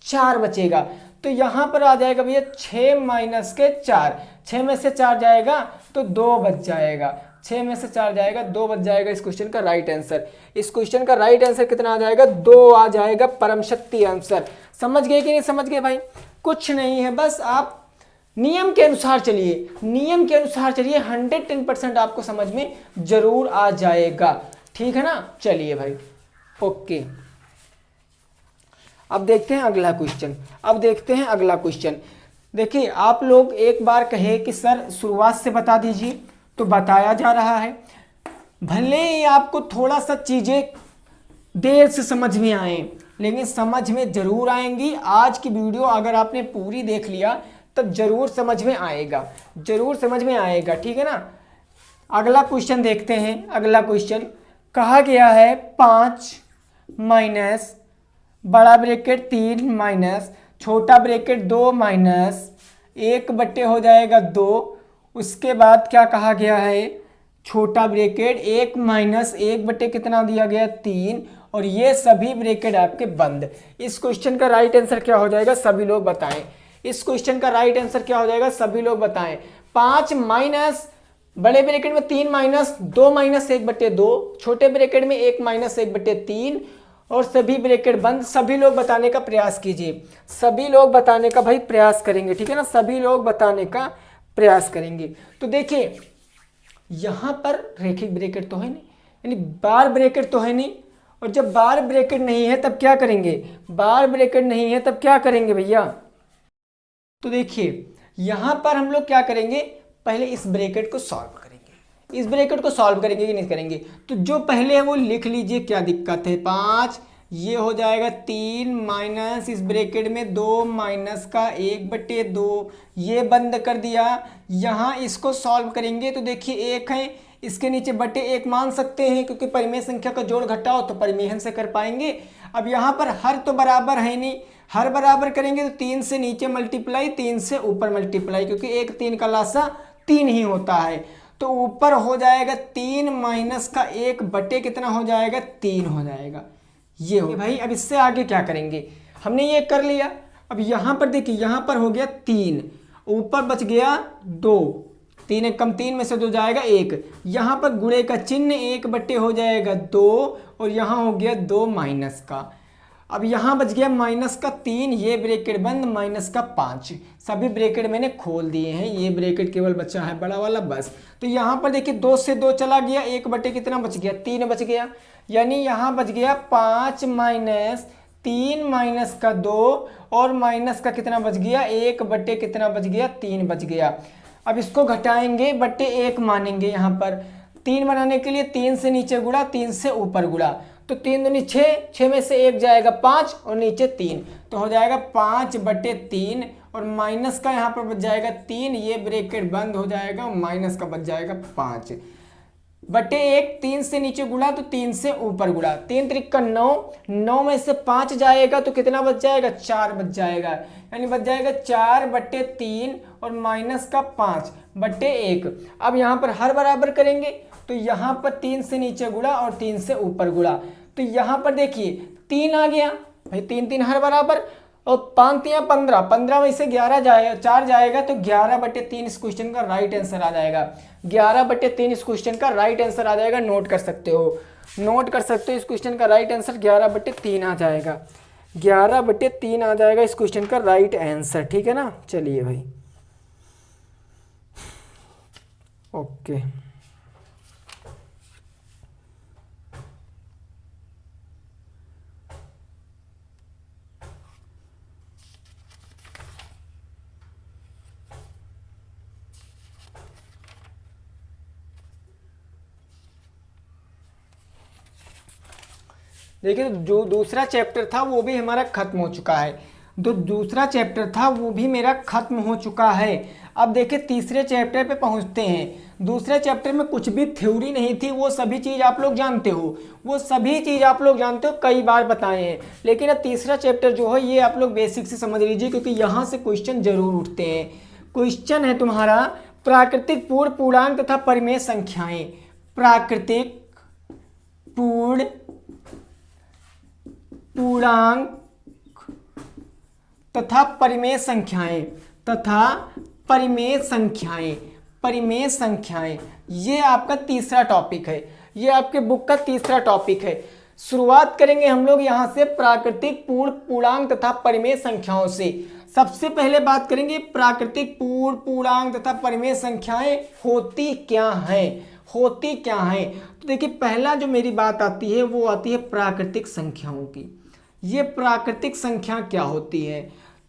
4 बचेगा, तो यहाँ पर आ जाएगा भैया 6 माइनस के 4, 6 में से 4 जाएगा तो 2 बच जाएगा, 6 में से 4 जाएगा 2 बच जाएगा। इस क्वेश्चन का राइट आंसर, इस क्वेश्चन का राइट आंसर कितना आ जाएगा? 2 आ जाएगा, परम शक्ति आंसर। समझ गए कि नहीं समझ गए भाई? कुछ नहीं है, बस आप नियम के अनुसार चलिए, नियम के अनुसार चलिए, 110% आपको समझ में जरूर आ जाएगा, ठीक है ना। चलिए भाई, ओके। अब देखते हैं अगला क्वेश्चन, अब देखते हैं अगला क्वेश्चन। देखिए आप लोग एक बार कहे कि सर शुरुआत से बता दीजिए, तो बताया जा रहा है। भले ही आपको थोड़ा सा चीजें देर से समझ में आए, लेकिन समझ में जरूर आएंगी। आज की वीडियो अगर आपने पूरी देख लिया तब जरूर समझ में आएगा, जरूर समझ में आएगा, ठीक है ना। अगला क्वेश्चन देखते हैं। अगला क्वेश्चन कहा गया है 5 माइनस बड़ा ब्रैकेट 3 माइनस छोटा ब्रैकेट 2 माइनस 1 बट्टे हो जाएगा 2। उसके बाद क्या कहा गया है, छोटा ब्रैकेट 1 माइनस 1 बट्टे कितना दिया गया 3, और ये सभी ब्रैकेट आपके बंद। इस क्वेश्चन का राइट आंसर क्या हो जाएगा, सभी लोग बताएं। इस क्वेश्चन का राइट आंसर क्या हो जाएगा, सभी लोग बताएं। 5 माइनस बड़े ब्रैकेट में 3 माइनस 2 माइनस 1 बट्टे 2, छोटे ब्रैकेट में 1 माइनस 1 बट्टे 3, और सभी ब्रैकेट बंद। सभी लोग बताने का प्रयास कीजिए, सभी लोग बताने का भाई प्रयास करेंगे, ठीक है ना। सभी लोग बताने का प्रयास करेंगे। तो देखिए यहां पर रैखिक ब्रैकेट तो है नहीं, यानी बार ब्रैकेट तो है नहीं, और जब बार ब्रैकेट नहीं है तब क्या करेंगे, बार ब्रैकेट नहीं है तब क्या करेंगे भैया। तो देखिए यहां पर हम लोग क्या करेंगे, पहले इस ब्रैकेट को सॉल्व करेंगे। इस ब्रैकेट को सॉल्व करेंगे कि नहीं करेंगे, तो जो पहले है वो लिख लीजिए, क्या दिक्कत है। 5 ये हो जाएगा 3 माइनस इस ब्रैकेट में 2 माइनस का 1 बट्टे 2, ये बंद कर दिया। यहाँ इसको सॉल्व करेंगे तो देखिए 1 है, इसके नीचे बटे 1 मान सकते हैं, क्योंकि परिमेय संख्या का जोड़ घटाओ तो परिमेयन से कर पाएंगे। अब यहाँ पर हर तो बराबर है नहीं, हर बराबर करेंगे तो 3 से नीचे मल्टीप्लाई 3 से ऊपर मल्टीप्लाई, क्योंकि 1 3 का लासा 3 ही होता है। तो ऊपर हो जाएगा 3 माइनस का 1 बटे कितना हो जाएगा 3 हो जाएगा। ये हो भाई। अब इससे आगे क्या करेंगे, हमने ये कर लिया। अब यहाँ पर देखिए, यहाँ पर हो गया 3, ऊपर बच गया 2, 3 एक कम 3 में से 2 जाएगा 1, यहाँ पर गुणे का चिन्ह 1 बट्टे हो जाएगा 2, और यहाँ हो गया 2 माइनस का। अब यहाँ बच गया माइनस का 3, ये ब्रैकेट बंद, माइनस का 5, सभी ब्रैकेट मैंने खोल दिए हैं, ये ब्रैकेट केवल बचा है बड़ा वाला बस। तो यहाँ पर देखिए 2 से 2 चला गया, 1 बटे कितना बच गया 3 बच गया, यानी यहाँ बच गया 5 माइनस 3 माइनस का 2, और माइनस का कितना बच गया 1 बटे कितना बच गया 3 बच गया। अब इसको घटाएंगे, बटे 1 मानेंगे, यहाँ पर 3 बनाने के लिए 3 से नीचे गुणा 3 से ऊपर गुणा, तो 3 दूनी 6, 6 में से 1 जाएगा 5 और नीचे 3, तो हो जाएगा 5 बटे 3, और माइनस का यहाँ पर बच जाएगा 3, ये ब्रैकेट बंद हो जाएगा, माइनस का बच जाएगा 5 बटे 1, 3 से नीचे गुणा तो 3 से ऊपर गुणा, 3 त्रिक का 9, 9 में से 5 जाएगा तो कितना बच जाएगा 4 बच जाएगा, यानी बच जाएगा 4 बटे 3 और माइनस का 5 बटे 1। अब यहाँ पर हर बराबर करेंगे तो यहाँ पर 3 से नीचे गुणा और 3 से ऊपर गुणा, तो यहाँ पर देखिए 3 आ गया भाई, 3 3 हर बराबर, और 5 3 15, 15 में से 11 जाएगा 4 जाएगा, तो 11 बटे 3 इस क्वेश्चन का राइट आंसर आ जाएगा। 11 बटे 3 इस क्वेश्चन का राइट आंसर आ जाएगा, नोट कर सकते हो, नोट कर सकते हो। इस क्वेश्चन का राइट आंसर 11 बटे 3 आ जाएगा, 11 बटे 3 आ जाएगा इस क्वेश्चन का राइट आंसर, ठीक है ना। चलिए भाई, ओके। देखिए जो दूसरा चैप्टर था वो भी हमारा खत्म हो चुका है, जो दूसरा चैप्टर था वो भी मेरा खत्म हो चुका है। अब देखिए तीसरे चैप्टर पे पहुंचते हैं। दूसरे चैप्टर में कुछ भी थ्योरी नहीं थी, वो सभी चीज़ आप लोग जानते हो, वो सभी चीज़ आप लोग जानते हो, कई बार बताए हैं। लेकिन अब तीसरा चैप्टर जो है ये आप लोग बेसिक से समझ लीजिए, क्योंकि यहाँ से क्वेश्चन जरूर उठते हैं। क्वेश्चन है तुम्हारा प्राकृतिक पूर्ण पूर्णांक तथा परिमेय संख्याएं, प्राकृतिक पूर्ण पूर्णांक तथा परिमेय संख्याएं, तथा परिमेय संख्याएं, परिमेय संख्याएं, ये आपका तीसरा टॉपिक है, ये आपके बुक का तीसरा टॉपिक है। शुरुआत करेंगे हम लोग यहाँ से प्राकृतिक पूर्ण पूर्णांक तथा परिमेय संख्याओं से। सबसे पहले बात करेंगे प्राकृतिक पूर्ण, पूर्णांक तथा परिमेय संख्याएं होती क्या हैं, होती क्या हैं। तो देखिए पहला जो मेरी बात आती है वो आती है प्राकृतिक संख्याओं की। ये प्राकृतिक संख्या क्या होती है?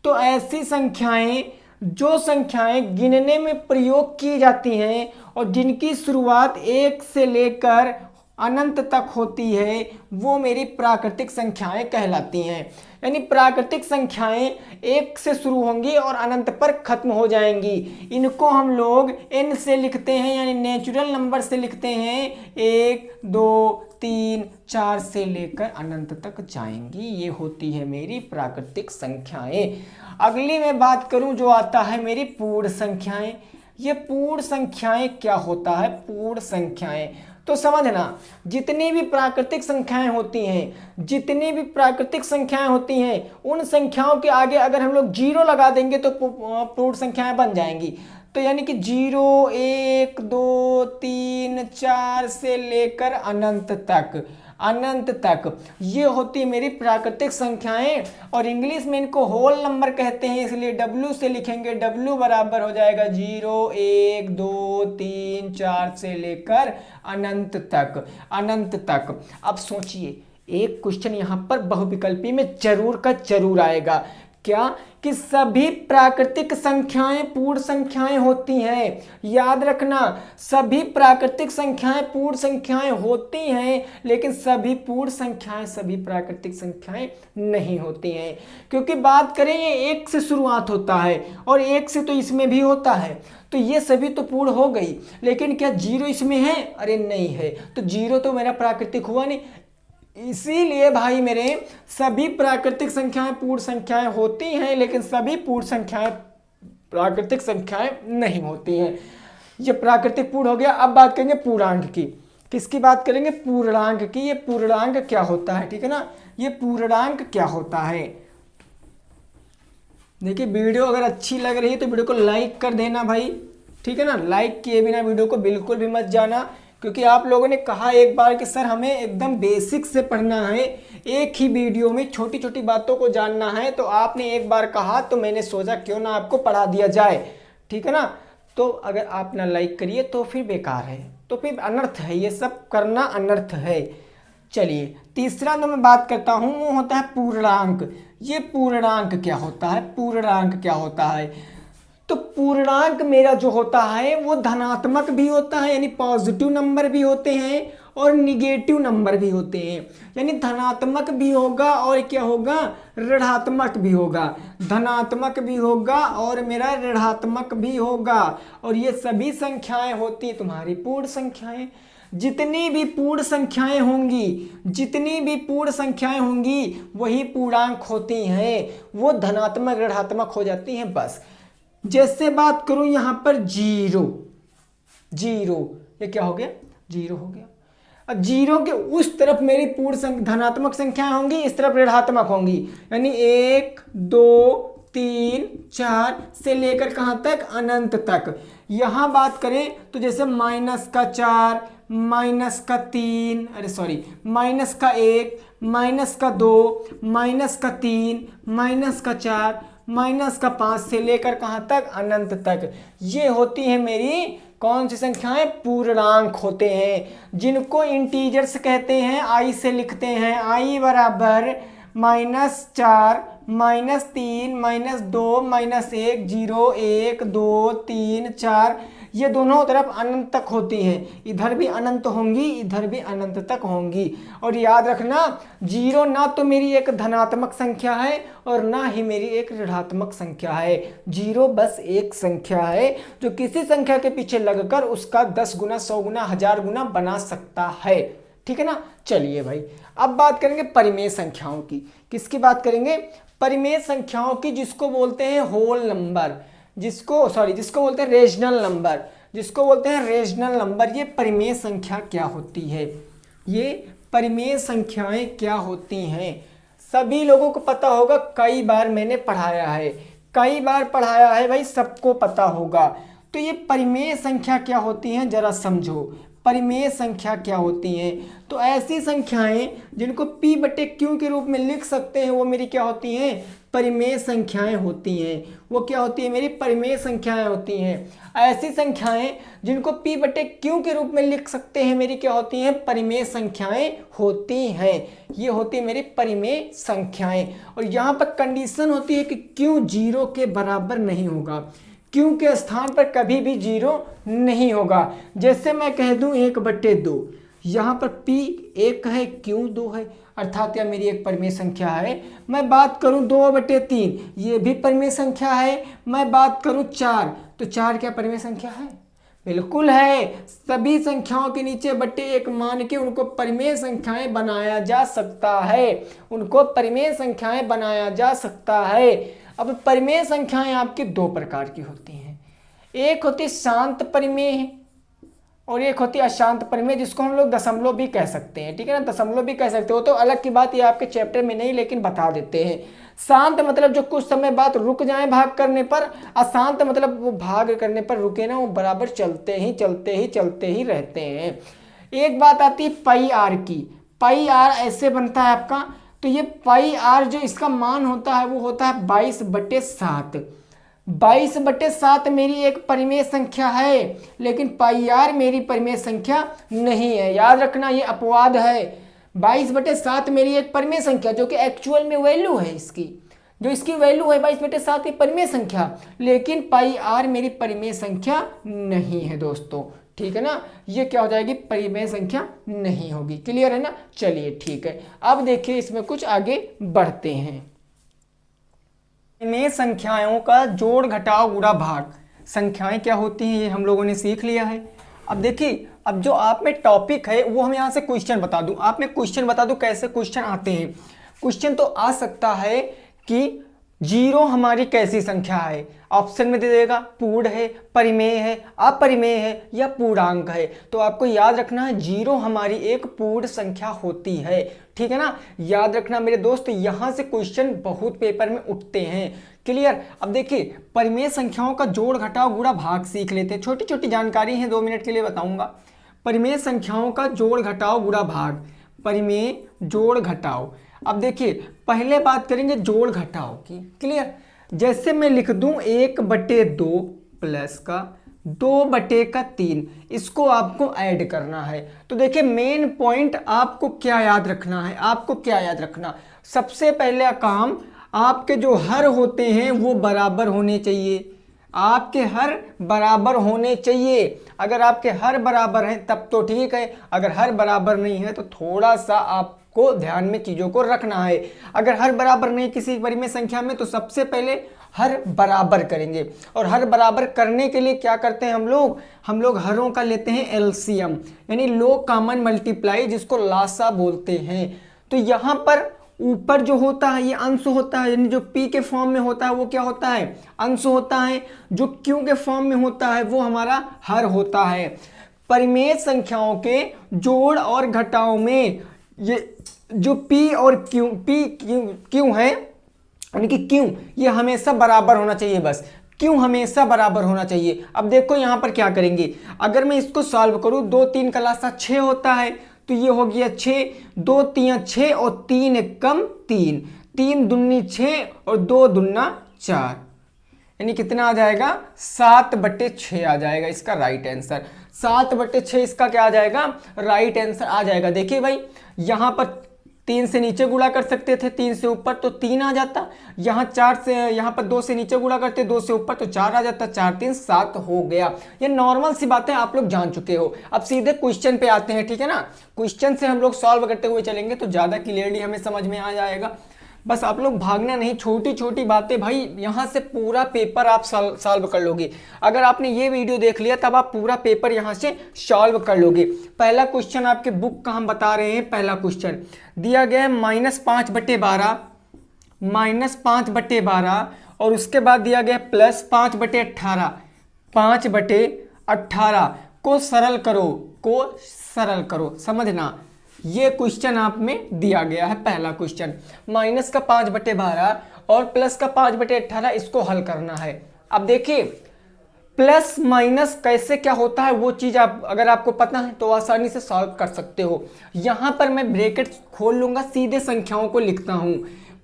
तो ऐसी संख्याएं जो संख्याएं गिनने में प्रयोग की जाती हैं और जिनकी शुरुआत 1 से लेकर अनंत तक होती है वो मेरी प्राकृतिक संख्याएं कहलाती हैं। यानी प्राकृतिक संख्याएं 1 से शुरू होंगी और अनंत पर खत्म हो जाएंगी। इनको हम लोग n से लिखते हैं, यानी नेचुरल नंबर से लिखते हैं। 1 2 3 4 से लेकर अनंत तक जाएंगी। ये होती है मेरी प्राकृतिक संख्याएं। अगली मैं बात करूं जो आता है मेरी पूर्ण संख्याएं। ये पूर्ण संख्याएं क्या होता है? पूर्ण संख्याएं तो समझना, जितनी भी प्राकृतिक संख्याएं होती हैं, जितनी भी प्राकृतिक संख्याएं होती हैं, उन संख्याओं के आगे अगर हम लोग 0 लगा देंगे तो पूर्ण संख्याएं बन जाएंगी। तो यानी कि 0 1 2 3 4 से लेकर अनंत तक, अनंत तक ये होती है मेरी प्राकृतिक संख्याएं। और इंग्लिश में इनको होल नंबर कहते हैं, इसलिए W से लिखेंगे। W बराबर हो जाएगा 0 1 2 3 4 से लेकर अनंत तक, अनंत तक। अब सोचिए एक क्वेश्चन यहाँ पर बहुविकल्पी में जरूर का जरूर आएगा, क्या कि सभी प्राकृतिक संख्याएं पूर्ण संख्याएं होती हैं। याद रखना, सभी प्राकृतिक संख्याएं पूर्ण संख्याएं होती हैं, लेकिन सभी पूर्ण संख्याएं सभी प्राकृतिक संख्याएं नहीं होती हैं। क्योंकि बात करें ये 1 से शुरुआत होता है और 1 से तो इसमें भी होता है, तो ये सभी तो पूर्ण हो गई, लेकिन क्या 0 इसमें है? अरे नहीं है, तो 0 तो मेरा प्राकृतिक हुआ नहीं। इसीलिए भाई मेरे सभी प्राकृतिक संख्याएं पूर्ण संख्याएं होती हैं, लेकिन सभी पूर्ण संख्याएं प्राकृतिक संख्याएं नहीं होती हैं। ये प्राकृतिक पूर्ण हो गया। अब बात करेंगे पूर्णांक की। किसकी बात करेंगे? पूर्णांक की। ये पूर्णांक क्या होता है, ठीक है ना? ये पूर्णांक क्या होता है? देखिए वीडियो अगर अच्छी लग रही है तो वीडियो को लाइक कर देना भाई, ठीक है ना? लाइक किए बिना वीडियो को बिल्कुल भी मत जाना, क्योंकि आप लोगों ने कहा एक बार कि सर हमें एकदम बेसिक से पढ़ना है, एक ही वीडियो में छोटी छोटी बातों को जानना है। तो आपने एक बार कहा तो मैंने सोचा क्यों ना आपको पढ़ा दिया जाए, ठीक है ना? तो अगर आप ना लाइक करिए तो फिर बेकार है, तो फिर अनर्थ है, ये सब करना अनर्थ है। चलिए तीसरा जो मैं बात करता हूँ वो होता है पूर्णांक। ये पूर्णांक क्या होता है? पूर्णांक क्या होता है? तो पूर्णांक मेरा जो होता है वो धनात्मक भी होता है, यानी पॉजिटिव नंबर भी होते हैं और निगेटिव नंबर भी होते हैं। यानी धनात्मक भी होगा और क्या होगा? ऋणात्मक भी होगा। धनात्मक भी होगा और मेरा ऋणात्मक भी होगा। और ये सभी संख्याएं होती तुम्हारी पूर्ण संख्याएं। जितनी भी पूर्ण संख्याएं होंगी, जितनी भी पूर्ण संख्याएं होंगी वही पूर्णांक होती हैं, वो धनात्मक ऋणात्मक हो जाती हैं बस। जैसे बात करूं यहां पर 0, ये क्या हो गया? 0 हो गया। अब 0 के उस तरफ मेरी पूर्ण धनात्मक संख्याएं होंगी, इस तरफ ऋणात्मक होंगी। यानी 1 2 3 4 से लेकर कहां तक? अनंत तक। यहां बात करें तो जैसे -4 -3, अरे सॉरी -1 -2 -3 -4 -5 से लेकर कहां तक? अनंत तक। ये होती है मेरी कौन सी संख्याएं? पूर्णांक होते हैं, जिनको इंटीजर्स कहते हैं। आई से लिखते हैं, आई बराबर -4 -3 -2 -1 0 1 2 3 4। ये दोनों तरफ अनंत तक होती हैं, इधर भी अनंत होंगी, इधर भी अनंत तक होंगी। और याद रखना 0 ना तो मेरी एक धनात्मक संख्या है और ना ही मेरी एक ऋणात्मक संख्या है। 0 बस एक संख्या है जो किसी संख्या के पीछे लगकर उसका 10 गुना 100 गुना 1000 गुना बना सकता है, ठीक है ना? चलिए भाई अब बात करेंगे परिमेय संख्याओं की। किसकी बात करेंगे? परिमेय संख्याओं की, जिसको बोलते हैं होल नंबर, जिसको बोलते हैं रेशनल नंबर, जिसको बोलते हैं रेशनल नंबर। ये परिमेय संख्या क्या होती है? ये परिमेय संख्याएं क्या होती हैं? सभी लोगों को पता होगा, कई बार मैंने पढ़ाया है, कई बार पढ़ाया है भाई, सबको पता होगा। तो ये परिमेय संख्या क्या होती हैं जरा समझो। परिमेय संख्या क्या होती हैं? तो ऐसी संख्याएं जिनको p बटे q के रूप में लिख सकते हैं वो मेरी क्या होती हैं? परिमेय संख्याएं होती हैं। वो क्या होती है? मेरी परिमेय संख्याएं होती हैं। ऐसी संख्याएं जिनको p बटे q के रूप में लिख सकते हैं मेरी क्या होती हैं? परिमेय संख्याएं होती हैं। ये होती है मेरी परिमेय संख्याएं। और यहाँ पर कंडीशन होती है कि q 0 के बराबर नहीं होगा, q के स्थान पर कभी भी 0 नहीं होगा। जैसे मैं कह दूं 1/2, यहाँ पर p 1 है, q 2 है, अर्थात यह मेरी एक परिमेय संख्या है। मैं बात करूं 2/3, ये भी परिमेय संख्या है। मैं बात करूं 4, तो 4 क्या परिमेय संख्या है? बिल्कुल है। सभी संख्याओं के नीचे बटे 1 मान के उनको परिमेय संख्याएं बनाया जा सकता है। उनको परिमेय संख्याएं बनाया जा सकता है। अब परिमेय संख्याएं आपकी दो प्रकार की होती हैं। एक होती शांत परिमेय और एक होती अशांत परिमेय, जिसको हम लोग दशमलव भी कह सकते हैं। ठीक है ना, दशमलव भी कह सकते हो, तो अलग की बात, ये आपके चैप्टर में नहीं, लेकिन बता देते हैं। शांत मतलब जो कुछ समय बाद रुक जाए भाग करने पर। अशांत मतलब वो भाग करने पर रुके ना, वो बराबर चलते ही रहते हैं। एक बात आती है पाई आर की। पाई आर ऐसे बनता है आपका, तो ये पाई आर जो इसका मान होता है वो होता है 22/7। 22/7 मेरी एक परिमेय संख्या है, लेकिन पाई आर मेरी परिमेय संख्या नहीं है। याद रखना, ये अपवाद है। 22/7 मेरी एक परिमेय संख्या जो कि एक्चुअल में वैल्यू है इसकी, जो इसकी वैल्यू है 22/7 की परिमेय संख्या, लेकिन पाई आर मेरी परिमेय संख्या नहीं है दोस्तों। ठीक है ना, ये क्या हो जाएगी? परिमेय संख्या नहीं होगी। क्लियर है ना? चलिए ठीक है, अब देखिए इसमें कुछ आगे बढ़ते हैं। परिमेय संख्याओं का जोड़ घटाव गुणा भाग। संख्याएं क्या होती हैं ये हम लोगों ने सीख लिया है। अब देखिए, अब जो आप में टॉपिक है वो हम यहाँ से क्वेश्चन बता दूं। आप में क्वेश्चन बता दूं कैसे क्वेश्चन आते हैं। क्वेश्चन तो आ सकता है कि 0 हमारी कैसी संख्या है, ऑप्शन में दे देगा पूर्ण है, परिमेय है, अपरिमेय है या पूर्णांक है। तो आपको याद रखना है 0 हमारी एक पूर्ण संख्या होती है। ठीक है ना, याद रखना मेरे दोस्त, यहाँ से क्वेश्चन बहुत पेपर में उठते हैं। क्लियर? अब देखिए, परिमेय संख्याओं का जोड़ घटाव गुणा भाग सीख लेते हैं। छोटी छोटी जानकारी है, 2 मिनट के लिए बताऊंगा। परिमेय संख्याओं का जोड़ घटाव गुणा भाग, परिमेय जोड़ घटाव। अब देखिए, पहले बात करेंगे जोड़ घटाव की। क्लियर? जैसे मैं लिख दूं 1/2 प्लस का 2/3, इसको आपको ऐड करना है। तो देखिए, मेन पॉइंट आपको क्या याद रखना है? आपको क्या याद रखना? सबसे पहले काम, आपके जो हर होते हैं वो बराबर होने चाहिए। आपके हर बराबर होने चाहिए। अगर आपके हर बराबर हैं तब तो ठीक है, अगर हर बराबर नहीं है तो थोड़ा सा आपको ध्यान में चीज़ों को रखना है। अगर हर बराबर नहीं किसी परिमेय संख्या में, तो सबसे पहले हर बराबर करेंगे। और हर बराबर करने के लिए क्या करते हैं हम लोग हरों का लेते हैं एलसीएम, यानी लॉग कॉमन मल्टीप्लाई, जिसको लासा बोलते हैं। तो यहाँ पर ऊपर जो होता है ये अंश होता है, यानी जो p के फॉर्म में होता है वो क्या होता है? अंश होता है। जो q के फॉर्म में होता है वो हमारा हर होता है। परिमेय संख्याओं के जोड़ और घटाव में ये जो p और q है, यानी कि q ये हमेशा बराबर होना चाहिए। बस q हमेशा बराबर होना चाहिए। अब देखो यहाँ पर क्या करेंगे, अगर मैं इसको सॉल्व करूँ, 2 3 का लासा 6 होता है, तो ये हो गया 6, 2 3 6 और 3 कम 3, 3 दूनी 6 और 2 दूना 4, यानी कितना आ जाएगा? 7/6 आ जाएगा इसका राइट आंसर। 7/6 इसका क्या आ जाएगा? राइट आंसर आ जाएगा। देखिए भाई, यहाँ पर 3 से नीचे गुणा कर सकते थे, 3 से ऊपर तो 3 आ जाता। यहाँ 4 से, यहाँ पर 2 से नीचे गुणा करते, 2 से ऊपर तो 4 आ जाता। 4 3 7 हो गया। ये नॉर्मल सी बातें आप लोग जान चुके हो। अब सीधे क्वेश्चन पे आते हैं। ठीक है ना, क्वेश्चन से हम लोग सॉल्व करते हुए चलेंगे तो ज़्यादा क्लियरली हमें समझ में आ जाएगा। बस आप लोग भागना नहीं, छोटी छोटी बातें भाई, यहाँ से पूरा पेपर आप सॉल्व कर लोगे। अगर आपने ये वीडियो देख लिया तब आप पूरा पेपर यहाँ से सॉल्व कर लोगे। पहला क्वेश्चन आपके बुक का हम बता रहे हैं। पहला क्वेश्चन दिया गया है -5/12, -5/12, और उसके बाद दिया गया +5/18, 5/18 को सरल करो, समझना। ये क्वेश्चन आप में दिया गया है। पहला क्वेश्चन माइनस का 5/12 और प्लस का 5/18, इसको हल करना है। अब देखिए, प्लस माइनस कैसे क्या होता है वो चीज़ आप अगर आपको पता है तो आसानी से सॉल्व कर सकते हो। यहाँ पर मैं ब्रैकेट खोल लूँगा, सीधे संख्याओं को लिखता हूँ।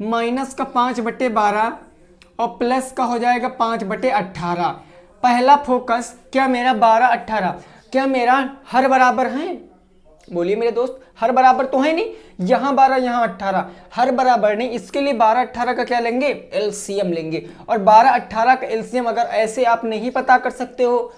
माइनस का 5/12 और प्लस का हो जाएगा 5/18। पहला फोकस, क्या मेरा 12 18 क्या मेरा हर बराबर है? बोलिए मेरे दोस्त, हर बराबर तो है नहीं, यहाँ 12 यहाँ 18, हर बराबर नहीं। इसके लिए 12 18 का क्या लेंगे? एलसीएम लेंगे। और 12 18 का एलसीएम अगर ऐसे आप नहीं पता कर सकते हो,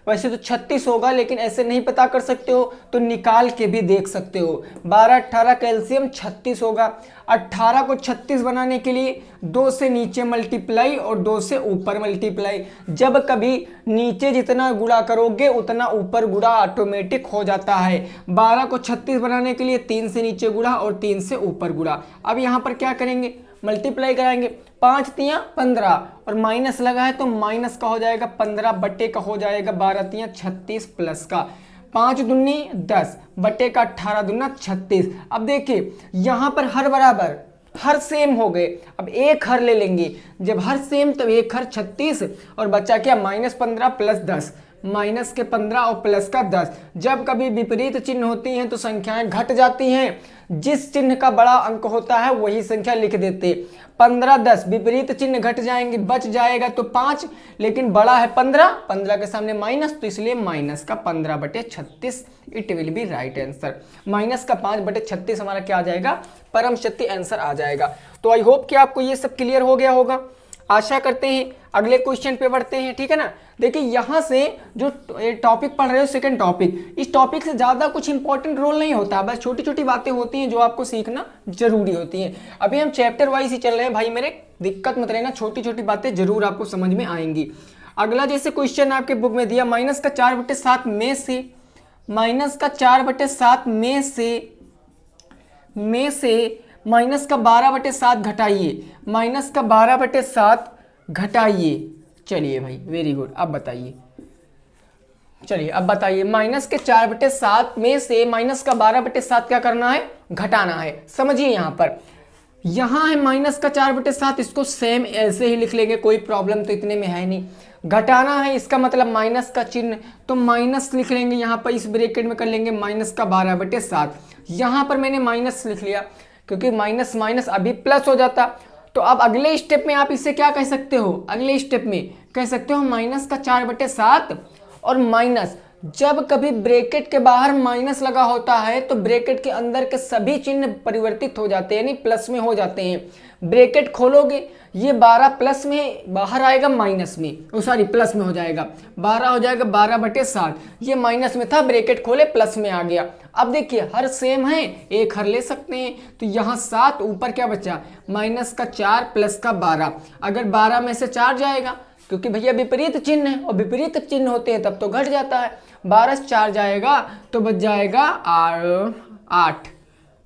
वैसे तो 36 होगा लेकिन ऐसे नहीं पता कर सकते हो तो निकाल के भी देख सकते हो। 12 18 का एलसीएम 36 होगा। 18 को 36 बनाने के लिए 2 से नीचे मल्टीप्लाई और 2 से ऊपर मल्टीप्लाई। जब कभी नीचे जितना गुणा करोगे उतना ऊपर गुणा ऑटोमेटिक हो जाता है। 12 को 36 बनाने के लिए 3 से नीचे गुणा और 3 से ऊपर गुणा। अब यहाँ पर क्या करेंगे? मल्टीप्लाई कराएंगे। 5 तियां 15 और माइनस लगा है तो माइनस का हो जाएगा 15 बटे का हो जाएगा 12 तियां 36 प्लस का 5 दूनी 10 बटे का 18 दूना 36। अब देखिए यहाँ पर हर बराबर, हर सेम हो गए। अब एक हर ले लेंगे, जब हर सेम तब एक हर 36 और बचा क्या? -15 प्लस 10, माइनस के 15 और प्लस का 10। जब कभी विपरीत चिन्ह होती हैं तो संख्याएं घट जाती हैं। जिस चिन्ह का बड़ा अंक होता है वही संख्या लिख देते। 15 10 विपरीत चिन्ह घट जाएंगे, बच जाएगा तो 5, लेकिन बड़ा है 15, 15 के सामने माइनस तो इसलिए माइनस का 15/36 it will be right answer. Minus का 5/36 हमारा क्या आ जाएगा? परम सत्य आंसर आ जाएगा। तो आई होप कि आपको ये सब क्लियर हो गया होगा, आशा करते हैं। अगले क्वेश्चन पे बढ़ते हैं, ठीक है ना। देखिए यहाँ से जो टॉपिक पढ़ रहे हो सेकंड टॉपिक, इस टॉपिक से ज़्यादा कुछ इंपॉर्टेंट रोल नहीं होता, बस छोटी छोटी बातें होती हैं जो आपको सीखना जरूरी होती हैं। अभी हम चैप्टर वाइज ही चल रहे हैं भाई मेरे, दिक्कत मत लेना, छोटी छोटी बातें जरूर आपको समझ में आएंगी। अगला जैसे क्वेश्चन आपके बुक में दिया, -4/7 में से -4/7 में से माइनस का 12/7 घटाइए, -12/7 घटाइए। चलिए भाई वेरी गुड, अब बताइए। चलिए अब बताइए, -4/7 में से -12/7 क्या करना है? घटाना है। समझिए यहाँ पर, यहाँ है -4/7, इसको सेम ऐसे ही लिख लेंगे, कोई प्रॉब्लम तो इतने में है नहीं। घटाना है इसका मतलब माइनस का चिन्ह, तो माइनस लिख लेंगे यहाँ पर, इस ब्रैकेट में कर लेंगे -12/7। यहाँ पर मैंने माइनस लिख लिया क्योंकि माइनस माइनस अभी प्लस हो जाता। तो अब अगले स्टेप में आप इसे क्या कह सकते हो? अगले स्टेप में कह सकते हो -4/7 और माइनस। जब कभी ब्रैकेट के बाहर माइनस लगा होता है तो ब्रैकेट के अंदर के सभी चिन्ह परिवर्तित हो जाते हैं, यानी प्लस में हो जाते हैं। ब्रैकेट खोलोगे, ये 12 प्लस में बाहर आएगा माइनस में, सॉरी प्लस में हो जाएगा, 12 हो जाएगा 12/7। ये माइनस में था, ब्रैकेट खोले प्लस में आ गया। अब देखिए हर सेम है, एक हर ले सकते हैं, तो यहाँ 7, ऊपर क्या बचा? -4 प्लस का 12। अगर 12 में से 4 जाएगा, क्योंकि भैया विपरीत चिन्ह है और विपरीत चिन्ह होते हैं तब तो घट जाता है। 12 से 4 जाएगा तो बच जाएगा 8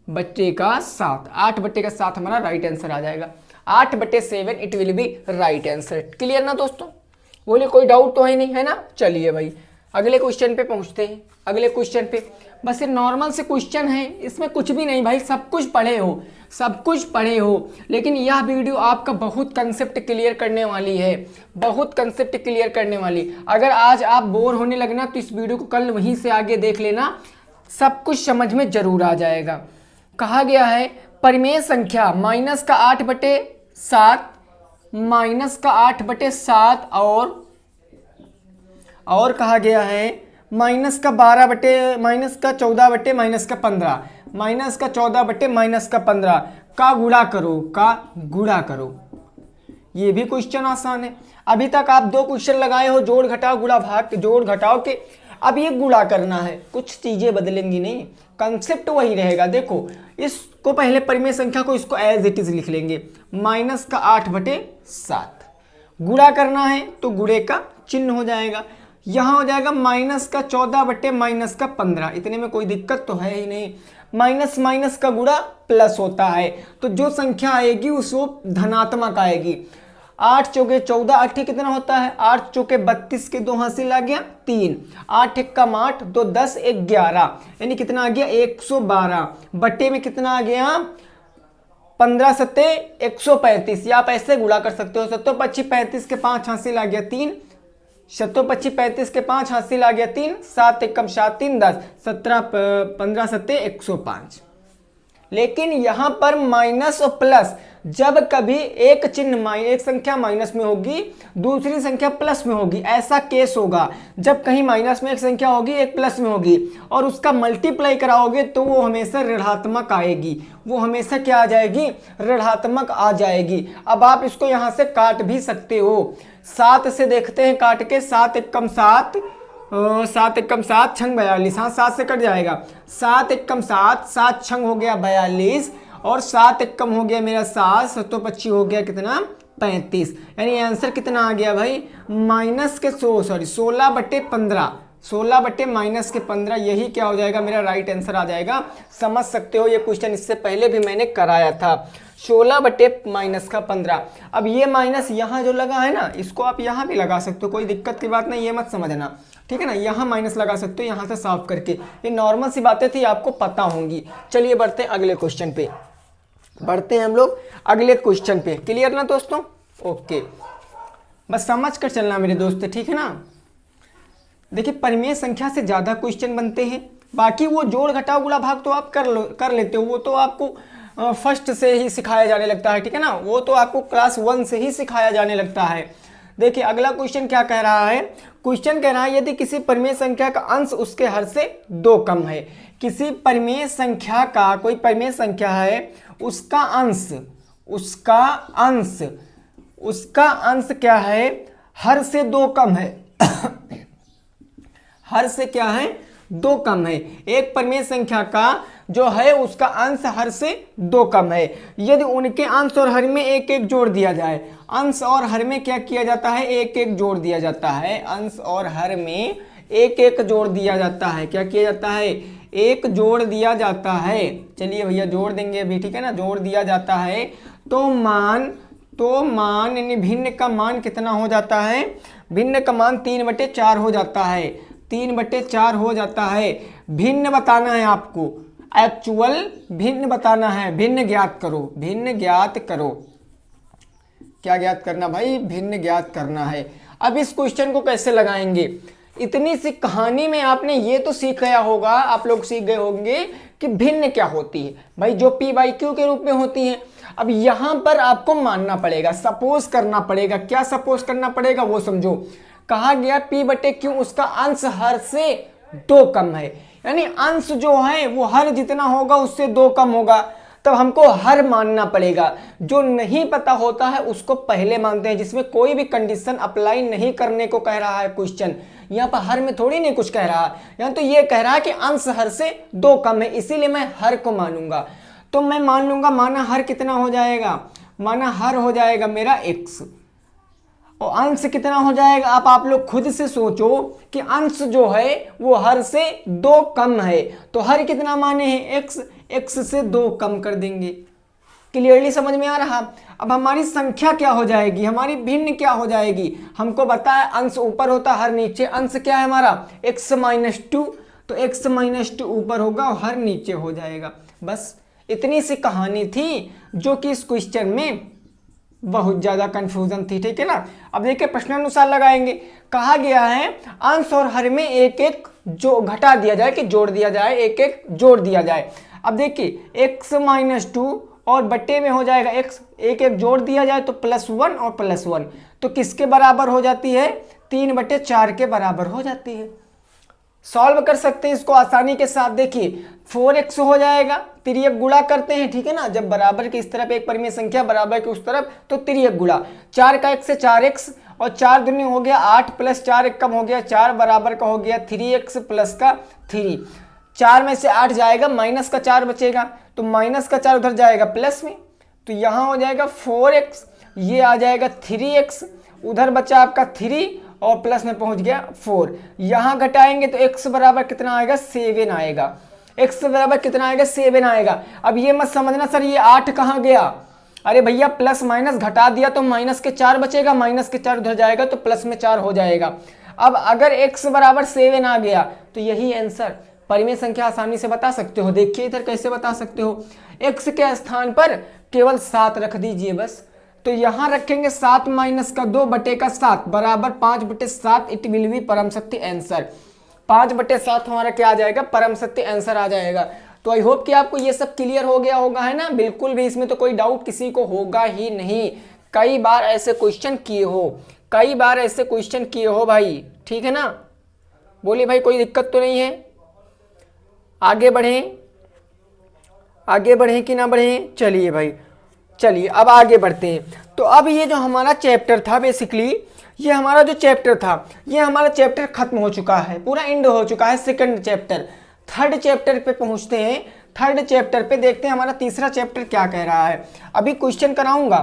बटे का 7, 8/7 हमारा राइट आंसर आ जाएगा। 8/7 it will be right answer. Clear ना दोस्तों? बोलिए कोई डाउट तो है नहीं, है ना। चलिए भाई अगले क्वेश्चन पे पहुंचते हैं। अगले क्वेश्चन पे बस ये नॉर्मल से क्वेश्चन है, इसमें कुछ भी नहीं भाई, सब कुछ पढ़े हो, सब कुछ पढ़े हो, लेकिन यह वीडियो आपका बहुत कंसेप्ट क्लियर करने वाली है, बहुत कंसेप्ट क्लियर करने वाली। अगर आज आप बोर होने लगना तो इस वीडियो को कल वहीं से आगे देख लेना, सब कुछ समझ में जरूर आ जाएगा। कहा गया है परिमेय संख्या -8/7 -8/7 और कहा गया है -14/-15 -14/-15 का गुणा करो। ये भी क्वेश्चन आसान है। अभी तक आप 2 क्वेश्चन लगाए हो, जोड़ घटाओ गुणा भाग, जोड़ घटाओ के। अब ये गुणा करना है, कुछ चीजें बदलेंगी नहीं, कंसेप्ट वही रहेगा। देखो इसको पहले परिमेय संख्या को इसको एज इट इज लिख लेंगे, -8/7। गुणा करना है तो गुणे का चिन्ह हो जाएगा, यहाँ हो जाएगा -14/-15। इतने में कोई दिक्कत तो है ही नहीं। माइनस माइनस का गुणा प्लस होता है, तो जो संख्या आएगी उसको धनात्मक आएगी। 8 चौके 14, 8 कितना होता है? 8 चौके 32 के 2 हासिल आ गया 3, 8 एक कम 8, 2 10 1 11, यानी कितना आ गया? 112 बट्टे में कितना आ गया? 15 सत्ते 135। या आप ऐसे गुणा कर सकते हो, 70 25 35 के 5 हासिल आ गया 3, 7 25 35 के 5 हासिल आ गया 3, 7 एकम 7 3 10, 17 15 7 105। लेकिन यहां पर माइनस और प्लस, जब कभी एक चिन्ह एक संख्या माइनस में होगी दूसरी संख्या प्लस में होगी, ऐसा केस होगा जब कहीं माइनस में एक संख्या होगी एक प्लस में होगी और उसका मल्टीप्लाई कराओगे तो वो हमेशा ऋणात्मक आएगी, वो हमेशा क्या आ जाएगी, ऋणात्मक आ जाएगी। अब आप इसको यहां से काट भी सकते हो, 7 से देखते हैं काट के, 7 एकम 7, 7 एकम 7 छंग 42, हाँ 7 से कट जाएगा, 7 एकम 7, 7 छंग हो गया 42 और 7 एकम हो गया मेरा 7, 7 25 हो गया कितना 35। यानी आंसर कितना आ गया भाई, माइनस के 16/15, 16/-15, यही क्या हो जाएगा मेरा राइट आंसर आ जाएगा। समझ सकते हो ये क्वेश्चन इससे पहले भी मैंने कराया था, 16/-15। अब ये माइनस यहाँ जो लगा है ना, इसको आप यहाँ भी लगा सकते हो, कोई दिक्कत की बात नहीं, ये मत समझना, ठीक है ना। यहाँ माइनस लगा सकते हो यहाँ से साफ करके, ये नॉर्मल सी बातें थी, आपको पता होंगी। चलिए बढ़ते हैं अगले क्वेश्चन पे, बढ़ते हैं हम लोग अगले क्वेश्चन पे। क्लियर ना दोस्तों? ओके, बस समझ कर चलना मेरे दोस्त, ठीक है ना। देखिए परिमेय संख्या से ज़्यादा क्वेश्चन बनते हैं, बाकी वो जोड़ घटाव गुणा भाग तो आप कर लेते हो, वो तो आपको फर्स्ट से ही सिखाया जाने लगता है, ठीक है ना, वो तो आपको क्लास 1 से ही सिखाया जाने लगता है। देखिए अगला क्वेश्चन क्या कह रहा है, क्वेश्चन कह रहा है यदि किसी परिमेय संख्या का अंश उसके हर से 2 कम है। किसी परिमेय संख्या का, कोई परिमेय संख्या है, उसका अंश क्या है, हर से 2 कम है हर से क्या है 2 कम है। एक परिमेय संख्या का जो है उसका अंश हर से 2 कम है, यदि उनके अंश और हर में एक एक जोड़ दिया जाए। अंश और हर में क्या किया जाता है, एक एक जोड़ दिया जाता है, अंश और हर में एक एक जोड़ दिया जाता है, क्या किया जाता है, एक जोड़ दिया जाता है। चलिए भैया जोड़ देंगे अभी, ठीक है ना, जोड़ दिया जाता है तो मान यानी भिन्न का मान कितना हो जाता है, भिन्न का मान 3/4 हो जाता है, 3/4 हो जाता है। भिन्न बताना है आपको, एक्चुअल भिन्न बताना है, भिन्न ज्ञात करो, भिन्न ज्ञात करो। क्या ज्ञात करना भाई, भिन्न ज्ञात करना है। अब इस क्वेश्चन को कैसे लगाएंगे, इतनी सी कहानी में आपने ये तो सीख गया होगा, आप लोग सीख गए होंगे कि भिन्न क्या होती है भाई, जो p/q के रूप में होती है। अब यहां पर आपको मानना पड़ेगा, सपोज करना पड़ेगा, क्या सपोज करना पड़ेगा वो समझो। कहा गया p/q उसका अंश हर से 2 कम है, यानी अंश जो है वो हर जितना होगा उससे 2 कम होगा, तब हमको हर मानना पड़ेगा। जो नहीं पता होता है उसको पहले मानते हैं, जिसमें कोई भी कंडीशन अप्लाई नहीं करने को कह रहा है क्वेश्चन। यहाँ पर हर में थोड़ी नहीं कुछ कह रहा, यहाँ तो ये कह रहा है कि अंश हर से 2 कम है, इसीलिए मैं हर को मानूंगा। तो मैं मान लूंगा, माना हर कितना हो जाएगा, माना हर हो जाएगा मेरा x, और अंश कितना हो जाएगा। आप लोग खुद से सोचो कि अंश जो है वो हर से 2 कम है, तो हर कितना माने हैं x से 2 कम कर देंगे। क्लियरली समझ में आ रहा। अब हमारी संख्या क्या हो जाएगी, हमारी भिन्न क्या हो जाएगी, हमको बताया अंश ऊपर होता हर नीचे, अंश क्या है हमारा x-2, तो x-2 ऊपर होगा और हर नीचे हो जाएगा। बस इतनी सी कहानी थी जो कि इस क्वेश्चन में बहुत ज्यादा कंफ्यूजन थी, ठीक है ना। अब देखिए प्रश्नानुसार लगाएंगे। कहा गया है अंश और हर में एक एक जो घटा दिया जाए कि जोड़ दिया जाए, एक एक जोड़ दिया जाए। अब देखिए x-2 और बट्टे में हो जाएगा x, एक एक जोड़ दिया जाए तो +1 और +1, तो किसके बराबर हो जाती है, 3/4 के बराबर हो जाती है। सॉल्व कर सकते हैं इसको आसानी के साथ। देखिए 4x हो जाएगा, तिर्यक गुणा करते हैं, ठीक है ना, जब बराबर के इस तरफ एक परिमेय संख्या बराबर के उस तरफ तो तिर्यक गुणा, 4 का 1 से 4x और 4 दूनी हो गया 8 + 4 1 कम हो गया 4 बराबर का हो गया 3x + का 3। 4 में से 8 जाएगा, माइनस का 4 बचेगा, तो माइनस का 4 उधर जाएगा प्लस में, तो यहाँ हो जाएगा 4x, ये आ जाएगा 3x, उधर बचा आपका 3 और प्लस में पहुंच गया 4। यहाँ घटाएंगे तो x बराबर कितना आएगा, 7 आएगा। x बराबर कितना आएगा, 7 आएगा। अब ये मत समझना सर ये 8 कहाँ गया, अरे भैया प्लस माइनस घटा दिया तो माइनस के 4 बचेगा, माइनस के 4 उधर जाएगा तो प्लस में 4 हो जाएगा। अब अगर x बराबर 7 आ गया तो यही आंसर, परिमेय संख्या आसानी से बता सकते हो। देखिए इधर कैसे बता सकते हो, x के स्थान पर केवल 7 रख दीजिए बस, तो यहाँ रखेंगे 7 माइनस का 2/7 बराबर 5/7। इट विल बी परम सत्य आंसर। 5/7 हमारा क्या आ जाएगा, परम सत्य आंसर आ जाएगा। तो आई होप कि आपको ये सब क्लियर हो गया होगा, है ना। बिल्कुल भी इसमें तो कोई डाउट किसी को होगा ही नहीं। कई बार ऐसे क्वेश्चन किए हो, कई बार ऐसे क्वेश्चन किए हो भाई, ठीक है ना। बोलिए भाई, कोई दिक्कत तो नहीं है। आगे बढ़ें, आगे बढ़ें कि ना बढ़ें। चलिए भाई, चलिए अब आगे बढ़ते हैं। तो अब ये जो हमारा चैप्टर था, बेसिकली ये हमारा जो चैप्टर था, ये हमारा चैप्टर खत्म हो चुका है, पूरा एंड हो चुका है। सेकंड चैप्टर, थर्ड चैप्टर पे पहुंचते हैं। थर्ड चैप्टर पे देखते हैं हमारा तीसरा चैप्टर क्या कह रहा है। अभी क्वेश्चन कराऊंगा,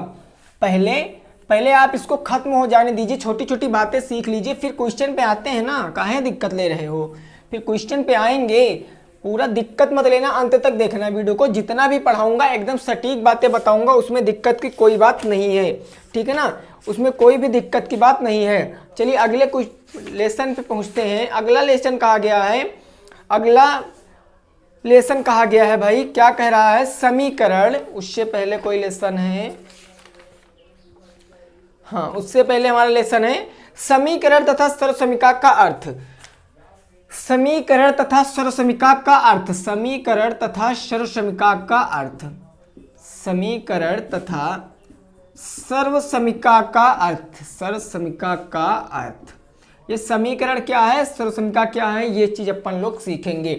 पहले आप इसको खत्म हो जाने दीजिए, छोटी छोटी बातें सीख लीजिए, फिर क्वेश्चन पे आते हैं ना। काहे दिक्कत ले रहे हो, फिर क्वेश्चन पे आएंगे। पूरा दिक्कत मत लेना, अंत तक देखना वीडियो को। जितना भी पढ़ाऊंगा एकदम सटीक बातें बताऊंगा, उसमें दिक्कत की कोई बात नहीं है, ठीक है ना। उसमें कोई भी दिक्कत की बात नहीं है। चलिए अगले कुछ लेसन पे पहुंचते हैं। अगला लेसन कहा गया है, अगला लेसन कहा गया है भाई, क्या कह रहा है, समीकरण। उससे पहले कोई लेसन है, हाँ उससे पहले हमारा लेसन है समीकरण तथा सर्वसमीका का अर्थ। समीकरण तथा सर्वसमीका का अर्थ, समीकरण तथा सर्वसमीका का अर्थ, समीकरण तथा सर्वसमीका का अर्थ, सर्वसमीका का अर्थ। ये समीकरण क्या है, सर्वसमीका क्या है, ये चीज अपन लोग सीखेंगे।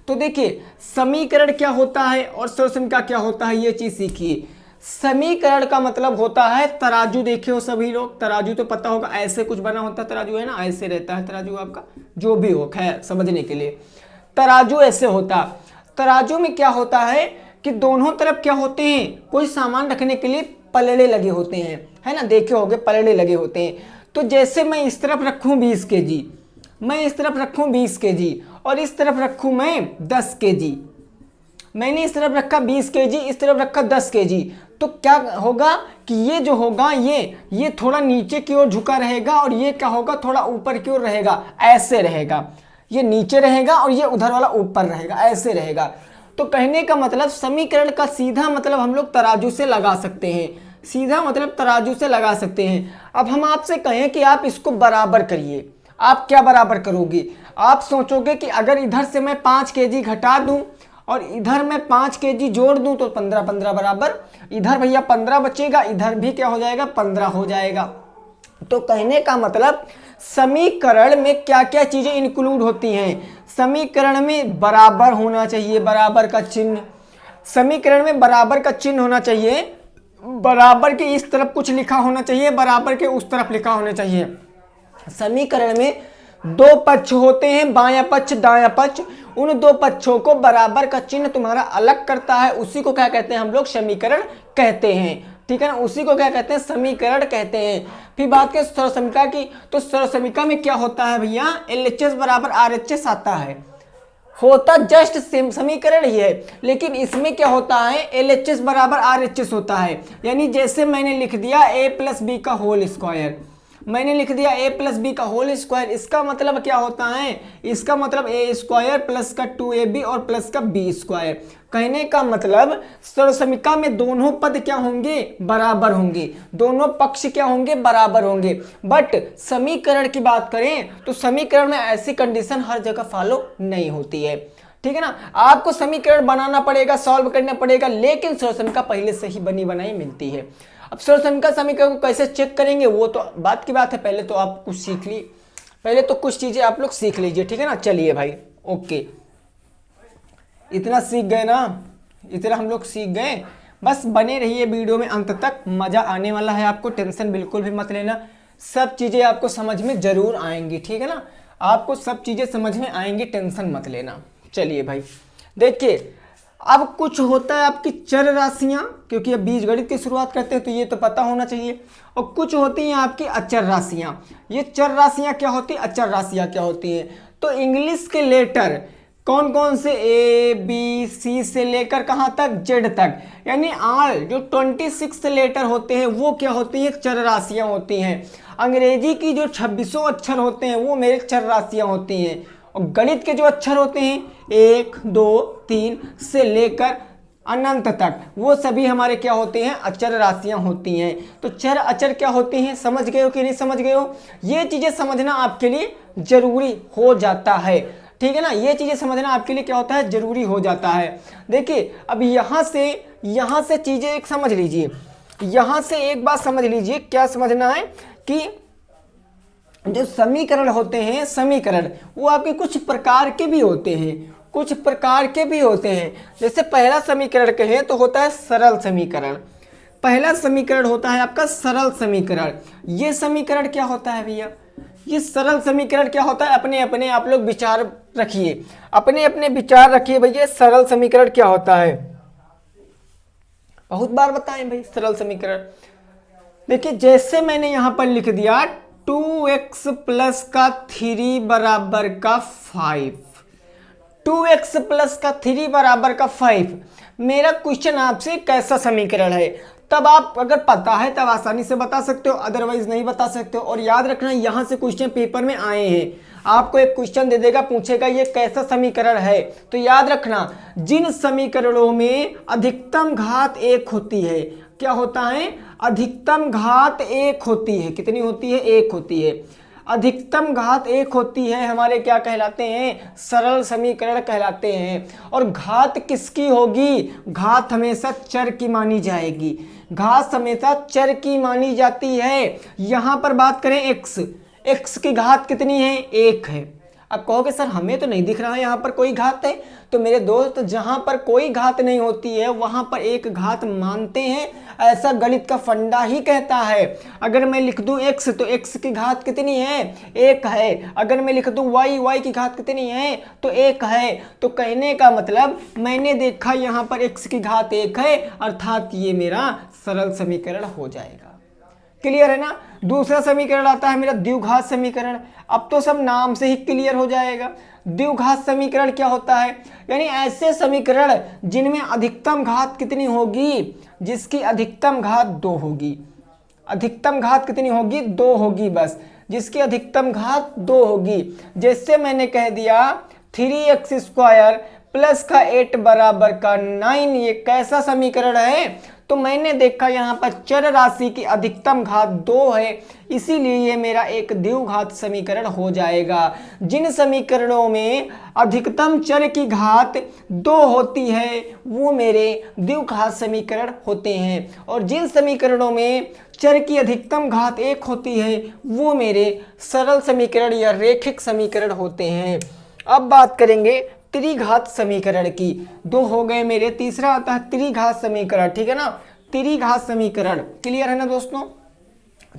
तो देखिए समीकरण क्या होता है और सर्वसमीका क्या होता है, ये चीज सीखिए। समीकरण का मतलब होता है तराजू। देखे हो सभी लोग, तराजू तो पता होगा, ऐसे कुछ बना होता है तराजू, है ना, ऐसे रहता है तराजू आपका, जो भी हो, खैर समझने के लिए तराजू ऐसे होता। तराजू में क्या होता है कि दोनों तरफ क्या होते हैं, कोई सामान रखने के लिए पलड़े लगे होते हैं, है ना, देखे होंगे पलड़े लगे होते हैं। तो जैसे मैं इस तरफ रखूं 20 kg, मैं इस तरफ रखूं 20 kg और इस तरफ रखूं मैं 10 kg। मैंने इस तरफ रखा 20 kg, इस तरफ रखा 10 kg। तो क्या होगा कि ये जो होगा ये थोड़ा नीचे की ओर झुका रहेगा और ये क्या होगा, थोड़ा ऊपर की ओर रहेगा, ऐसे रहेगा। ये नीचे रहेगा और ये उधर वाला ऊपर रहेगा, ऐसे रहेगा। तो कहने का मतलब समीकरण का सीधा मतलब हम लोग तराजू से लगा सकते हैं, सीधा मतलब तराजू से लगा सकते हैं। अब हम आपसे कहें कि आप इसको बराबर करिए, आप क्या बराबर करोगे। आप सोचोगे कि अगर इधर से मैं 5 kg घटा दूं और इधर मैं 5 kg जोड़ दूं तो 15-15 बराबर, इधर भैया 15 बचेगा, इधर भी क्या हो जाएगा, 15 हो जाएगा। तो कहने का मतलब समीकरण में क्या क्या चीजें इंक्लूड होती हैं। समीकरण में बराबर होना चाहिए, बराबर का चिन्ह, समीकरण में बराबर का चिन्ह होना चाहिए, बराबर के इस तरफ कुछ लिखा होना चाहिए, बराबर के उस तरफ लिखा होना चाहिए। समीकरण में दो पक्ष होते हैं, बायां पक्ष दायां पक्ष। उन दो पक्षों को बराबर का चिन्ह तुम्हारा अलग करता है, उसी को क्या कहते हैं हम लोग, समीकरण कहते हैं, ठीक है ना, उसी को क्या कहते हैं, समीकरण कहते हैं। फिर बात करें सर्वसमीका की, तो सर्वसमीका में क्या होता है भैया, LHS बराबर RHS आता है, होता जस्ट सेम समीकरण ही है, लेकिन इसमें क्या होता है, LHS बराबर RHS होता है। यानी जैसे मैंने लिख दिया a + b का होल स्क्वायर, मैंने लिख दिया a + b का होल स्क्वायर, इसका मतलब क्या होता है, इसका मतलब a² प्लस का 2ab और प्लस का b²। कहने का मतलब सर्वसमीका में दोनों पद क्या होंगे, बराबर होंगे, दोनों पक्ष क्या होंगे, बराबर होंगे। बट समीकरण की बात करें तो समीकरण में ऐसी कंडीशन हर जगह फॉलो नहीं होती है, ठीक है ना। आपको समीकरण बनाना पड़ेगा, सॉल्व करना पड़ेगा, लेकिन सर्वसमीका पहले से ही बनी बनाई मिलती है। अब सर्वसमीका समीकरण को कैसे चेक करेंगे वो तो बात की बात है, पहले तो आप कुछ सीख ली, पहले तो कुछ चीजें आप लोग सीख लीजिए, ठीक है ना। चलिए भाई, ओके, इतना सीख गए ना, इतना हम लोग सीख गए। बस बने रहिए वीडियो में अंत तक, मजा आने वाला है आपको, टेंशन बिल्कुल भी मत लेना, सब चीजें आपको समझ में जरूर आएंगी, ठीक है ना, आपको सब चीजें समझ में आएंगी, टेंशन मत लेना। चलिए भाई देखिए, अब कुछ होता है आपकी चर राशियां, क्योंकि अब बीजगणित की शुरुआत करते हैं तो ये तो पता होना चाहिए, और कुछ होती हैं आपकी अचर राशियां। ये चर राशियां क्या होती है, अचर राशियां क्या होती हैं, तो इंग्लिश के लेटर कौन कौन से, A B C से लेकर कहाँ तक, Z तक, यानी आल जो 26 लेटर होते हैं वो क्या होती है, चर राशियां होती हैं। अंग्रेजी की जो 26 अक्षर होते हैं वो मेरे चर राशियां होती हैं, और गणित के जो अक्षर होते हैं 1 2 3 से लेकर अनंत तक, वो सभी हमारे क्या होते हैं, अचर राशियां होती हैं। तो चर अचर क्या होती हैं, समझ गए हो कि नहीं समझ गए हो? ये चीजें समझना आपके लिए जरूरी हो जाता है, ठीक है ना। ये चीजें समझना आपके लिए क्या होता है, जरूरी हो जाता है। देखिए अब यहां से चीजें एक समझ लीजिए, यहां से एक बात समझ लीजिए, क्या समझना है कि जो समीकरण होते हैं, समीकरण वो आपके कुछ प्रकार के भी होते हैं, कुछ प्रकार के भी होते हैं। जैसे पहला समीकरण कहें तो होता है सरल समीकरण, पहला समीकरण होता है आपका सरल समीकरण। ये समीकरण क्या होता है भैया, ये सरल समीकरण क्या होता है, अपने अपने आप लोग विचार रखिए, अपने अपने विचार रखिए भैया, सरल समीकरण क्या होता है। बहुत बार बताएं भाई सरल समीकरण। देखिए जैसे मैंने यहां पर लिख दिया 2x प्लस का 3 बराबर का 5, 2x प्लस का 3 बराबर का 5, मेरा क्वेश्चन आपसे कैसा समीकरण है। तब आप अगर पता है तब आसानी से बता सकते हो, अदरवाइज नहीं बता सकते हो। और याद रखना यहां से क्वेश्चन पेपर में आए हैं, आपको एक क्वेश्चन दे देगा, पूछेगा ये कैसा समीकरण है, तो याद रखना जिन समीकरणों में अधिकतम घात 1 होती है, क्या होता है, अधिकतम घात 1 होती है, कितनी होती है, 1 होती है, अधिकतम घात 1 होती है, हमारे क्या कहलाते हैं, सरल समीकरण कहलाते हैं। और घात किसकी होगी, घात हमेशा चर की मानी जाएगी, घात हमेशा चर की मानी जाती है। यहां पर बात करें x की घात कितनी है, 1 है। अब कहोगे सर हमें तो नहीं दिख रहा है यहाँ पर कोई घात है, तो मेरे दोस्त जहां पर कोई घात नहीं होती है वहां पर एक घात मानते हैं, ऐसा गणित का फंडा ही कहता है। अगर मैं लिख दूं x तो x की घात कितनी है, 1 है। अगर मैं लिख दूं y की घात कितनी है, तो 1 है। तो कहने का मतलब मैंने देखा यहाँ पर x की घात 1 है, अर्थात ये मेरा सरल समीकरण हो जाएगा। क्लियर है ना। दूसरा समीकरण आता है मेरा द्विघात समीकरण। अब तो सब नाम से ही क्लियर हो जाएगा। द्विघात समीकरण क्या होता है, यानी ऐसे समीकरण जिनमें अधिकतम घात कितनी होगी, जिसकी अधिकतम घात 2 होगी। अधिकतम घात कितनी होगी, 2 होगी बस, जिसकी अधिकतम घात 2 होगी। जैसे मैंने कह दिया 3x² प्लस का 8 बराबर का 9, ये कैसा समीकरण है, तो मैंने देखा यहाँ पर चर राशि की अधिकतम घात 2 है, इसीलिए ये मेरा एक द्विघात समीकरण हो जाएगा। जिन समीकरणों में अधिकतम चर की घात 2 होती है वो मेरे द्विघात समीकरण होते हैं, और जिन समीकरणों में चर की अधिकतम घात 1 होती है वो मेरे सरल समीकरण या रैखिक समीकरण होते हैं। अब बात करेंगे त्रिघात समीकरण की। 2 हो गए मेरे, तीसरा आता है त्रिघात समीकरण, ठीक है ना। त्रिघात समीकरण क्लियर है ना दोस्तों।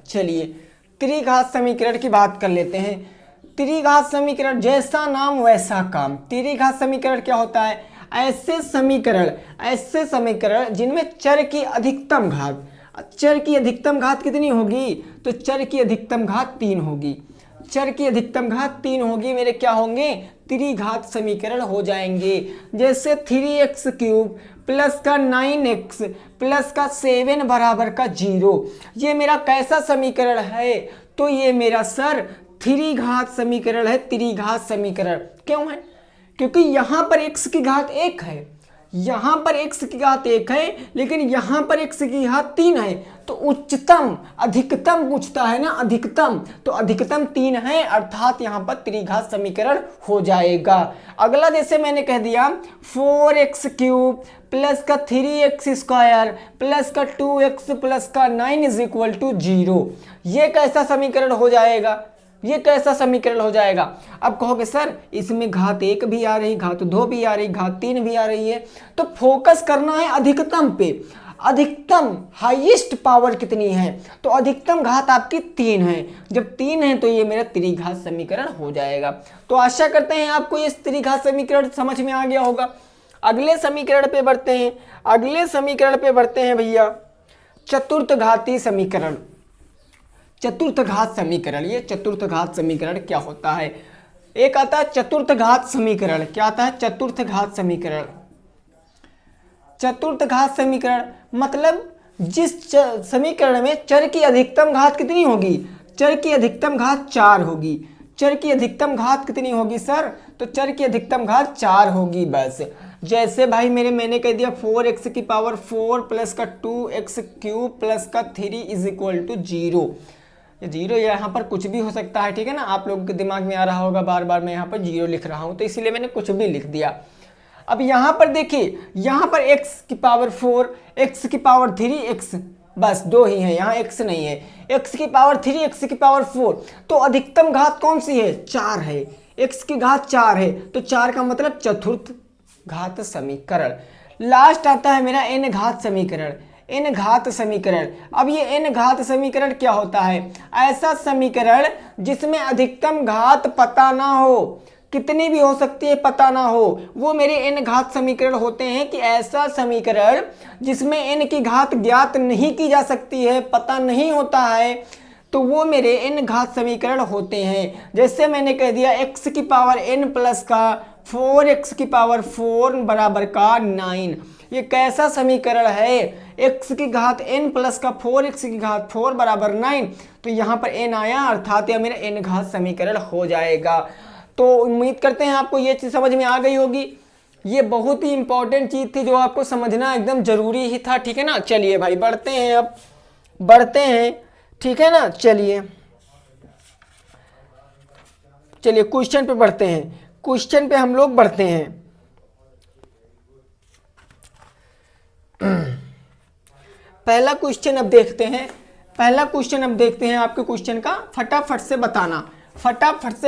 चलिए त्रिघात समीकरण की बात कर लेते हैं। त्रिघात समीकरण जैसा नाम वैसा काम। त्रिघात समीकरण क्या होता है, ऐसे समीकरण जिनमें चर की अधिकतम घात, चर की अधिकतम घात कितनी होगी, तो चर की अधिकतम घात 3 होगी, चर की अधिकतम घात 3 होगी, मेरे क्या होंगे, त्रिघात समीकरण हो जाएंगे। जैसे 3x³ प्लस का 9x प्लस का 7 बराबर का 0, ये मेरा कैसा समीकरण है, तो ये मेरा सर त्रिघात समीकरण है। त्रिघात समीकरण क्यों है, क्योंकि यहां पर x की घात 1 है, यहां पर x की घात 1 है, लेकिन यहां पर x की घात 3 है, तो उच्चतम अधिकतम पूछता है ना, अधिकतम, तो अधिकतम 3 है, अर्थात यहां पर त्रिघात समीकरण हो जाएगा। अगला जैसे मैंने कह दिया 4x³ प्लस का 3x² प्लस का 2x प्लस का 9 = 0, ये कैसा समीकरण हो जाएगा, ये कैसा समीकरण हो जाएगा। अब कहोगे सर इसमें घात 1 भी आ रही, घात 2 भी आ रही, घात 3 भी आ रही है, तो फोकस करना है अधिकतम पे। अधिकतम हाईएस्ट पावर कितनी है, तो अधिकतम घात आपकी 3 है। जब 3 है तो ये मेरा त्रिघात समीकरण हो जाएगा। तो आशा करते हैं आपको ये त्रिघात समीकरण समझ में आ गया होगा। अगले समीकरण पे बढ़ते हैं, अगले समीकरण पे बढ़ते हैं भैया चतुर्थ घातीय समीकरण। चतुर्थ घात समीकरण, ये चतुर्थ घात समीकरण क्या होता है, एक आता है चतुर्थ घात समीकरण। क्या आता है, चतुर्थ घात समीकरण। चतुर्थ घात समीकरण मतलब जिस समीकरण में चर की अधिकतम घात कितनी होगी, चर की अधिकतम घात 4 होगी। चर की अधिकतम घात कितनी होगी सर, तो चर की अधिकतम घात 4 होगी बस। जैसे भाई मैंने कह दिया 4x की पावर 4 प्लस का 2x क्यूब प्लस का 3 इज इक्वल टू 0। ये 0 यहाँ पर कुछ भी हो सकता है, ठीक है ना। आप लोगों के दिमाग में आ रहा होगा बार बार मैं यहाँ पर 0 लिख रहा हूँ, तो इसीलिए मैंने कुछ भी लिख दिया। अब यहाँ पर देखिए, यहाँ पर x की पावर 4, x की पावर 3, x बस दो ही है, यहाँ x नहीं है। x की पावर 3, x की पावर 4, तो अधिकतम घात कौन सी है? 4 है। x की घात 4 है, तो 4 का मतलब चतुर्थ घात समीकरण। लास्ट आता है मेरा n घात समीकरण। n घात समीकरण, अब ये n घात समीकरण क्या होता है? ऐसा समीकरण जिसमें अधिकतम घात पता ना हो, कितनी भी हो सकती है पता ना हो, वो मेरे n घात समीकरण होते हैं। कि ऐसा समीकरण जिसमें n की घात ज्ञात नहीं की जा सकती है, पता नहीं होता है, तो वो मेरे n घात समीकरण होते हैं। जैसे मैंने कह दिया x की पावर n प्लस का 4x की पावर 4 बराबर का 9। ये कैसा समीकरण है? x की घात n प्लस का 4x की घात 4 बराबर 9, तो यहाँ पर n आया, अर्थात यह मेरा n घात समीकरण हो जाएगा। तो उम्मीद करते हैं आपको ये चीज़ समझ में आ गई होगी। ये बहुत ही इंपॉर्टेंट चीज़ थी जो आपको समझना एकदम ज़रूरी ही था, ठीक है ना। चलिए भाई बढ़ते हैं, अब बढ़ते हैं, ठीक है ना। चलिए क्वेश्चन पे बढ़ते हैं, क्वेश्चन पे हम लोग बढ़ते हैं। पहला क्वेश्चन अब देखते हैं, आपके क्वेश्चन का फटाफट से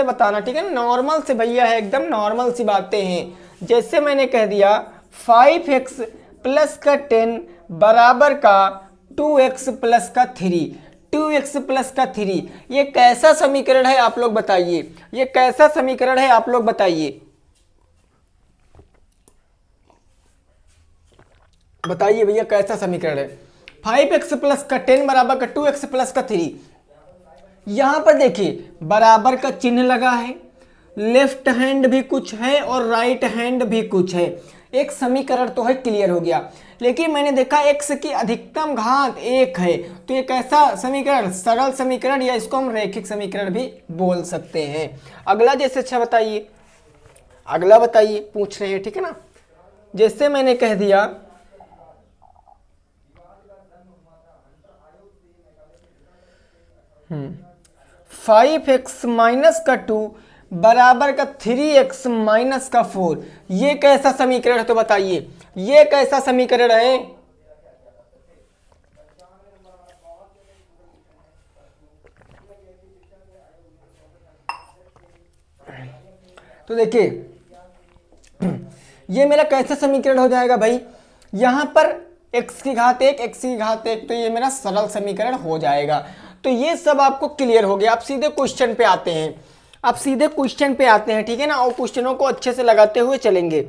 बताना, ठीक है ना। नॉर्मल से भैया है, एकदम नॉर्मल सी बातें हैं। जैसे मैंने कह दिया 5x प्लस का 10 बराबर का 2x प्लस का 3, 2x प्लस का 3, ये कैसा समीकरण है आप लोग बताइए? ये कैसा समीकरण है आप लोग बताइए? बताइए भैया कैसा समीकरण है? 5x प्लस का 10 बराबर का 2x प्लस का 3। यहां पर देखिए बराबर का चिन्ह लगा है, लेफ्ट हैंड भी कुछ है और राइट हैंड भी कुछ है। एक समीकरण तो है, क्लियर हो गया। लेकिन मैंने देखा x की अधिकतम घात 1 है, तो ये कैसा समीकरण? सरल समीकरण, या इसको हम रैखिक समीकरण भी बोल सकते हैं। अगला जैसे अच्छा बताइए, अगला बताइए, पूछ रहे हैं, ठीक है ना। जैसे मैंने कह दिया 5x माइनस का 2 बराबर का 3x माइनस का 4, ये कैसा समीकरण है? तो बताइए ये कैसा समीकरण है? तो देखिए ये मेरा कैसा समीकरण हो जाएगा भाई? यहां पर x की घात 1, x की घात 1, तो ये मेरा सरल समीकरण हो जाएगा। तो ये सब आपको क्लियर हो गया। आप सीधे क्वेश्चन पे आते हैं, ठीक है ना। और क्वेश्चनों को अच्छे से लगाते हुए चलेंगे,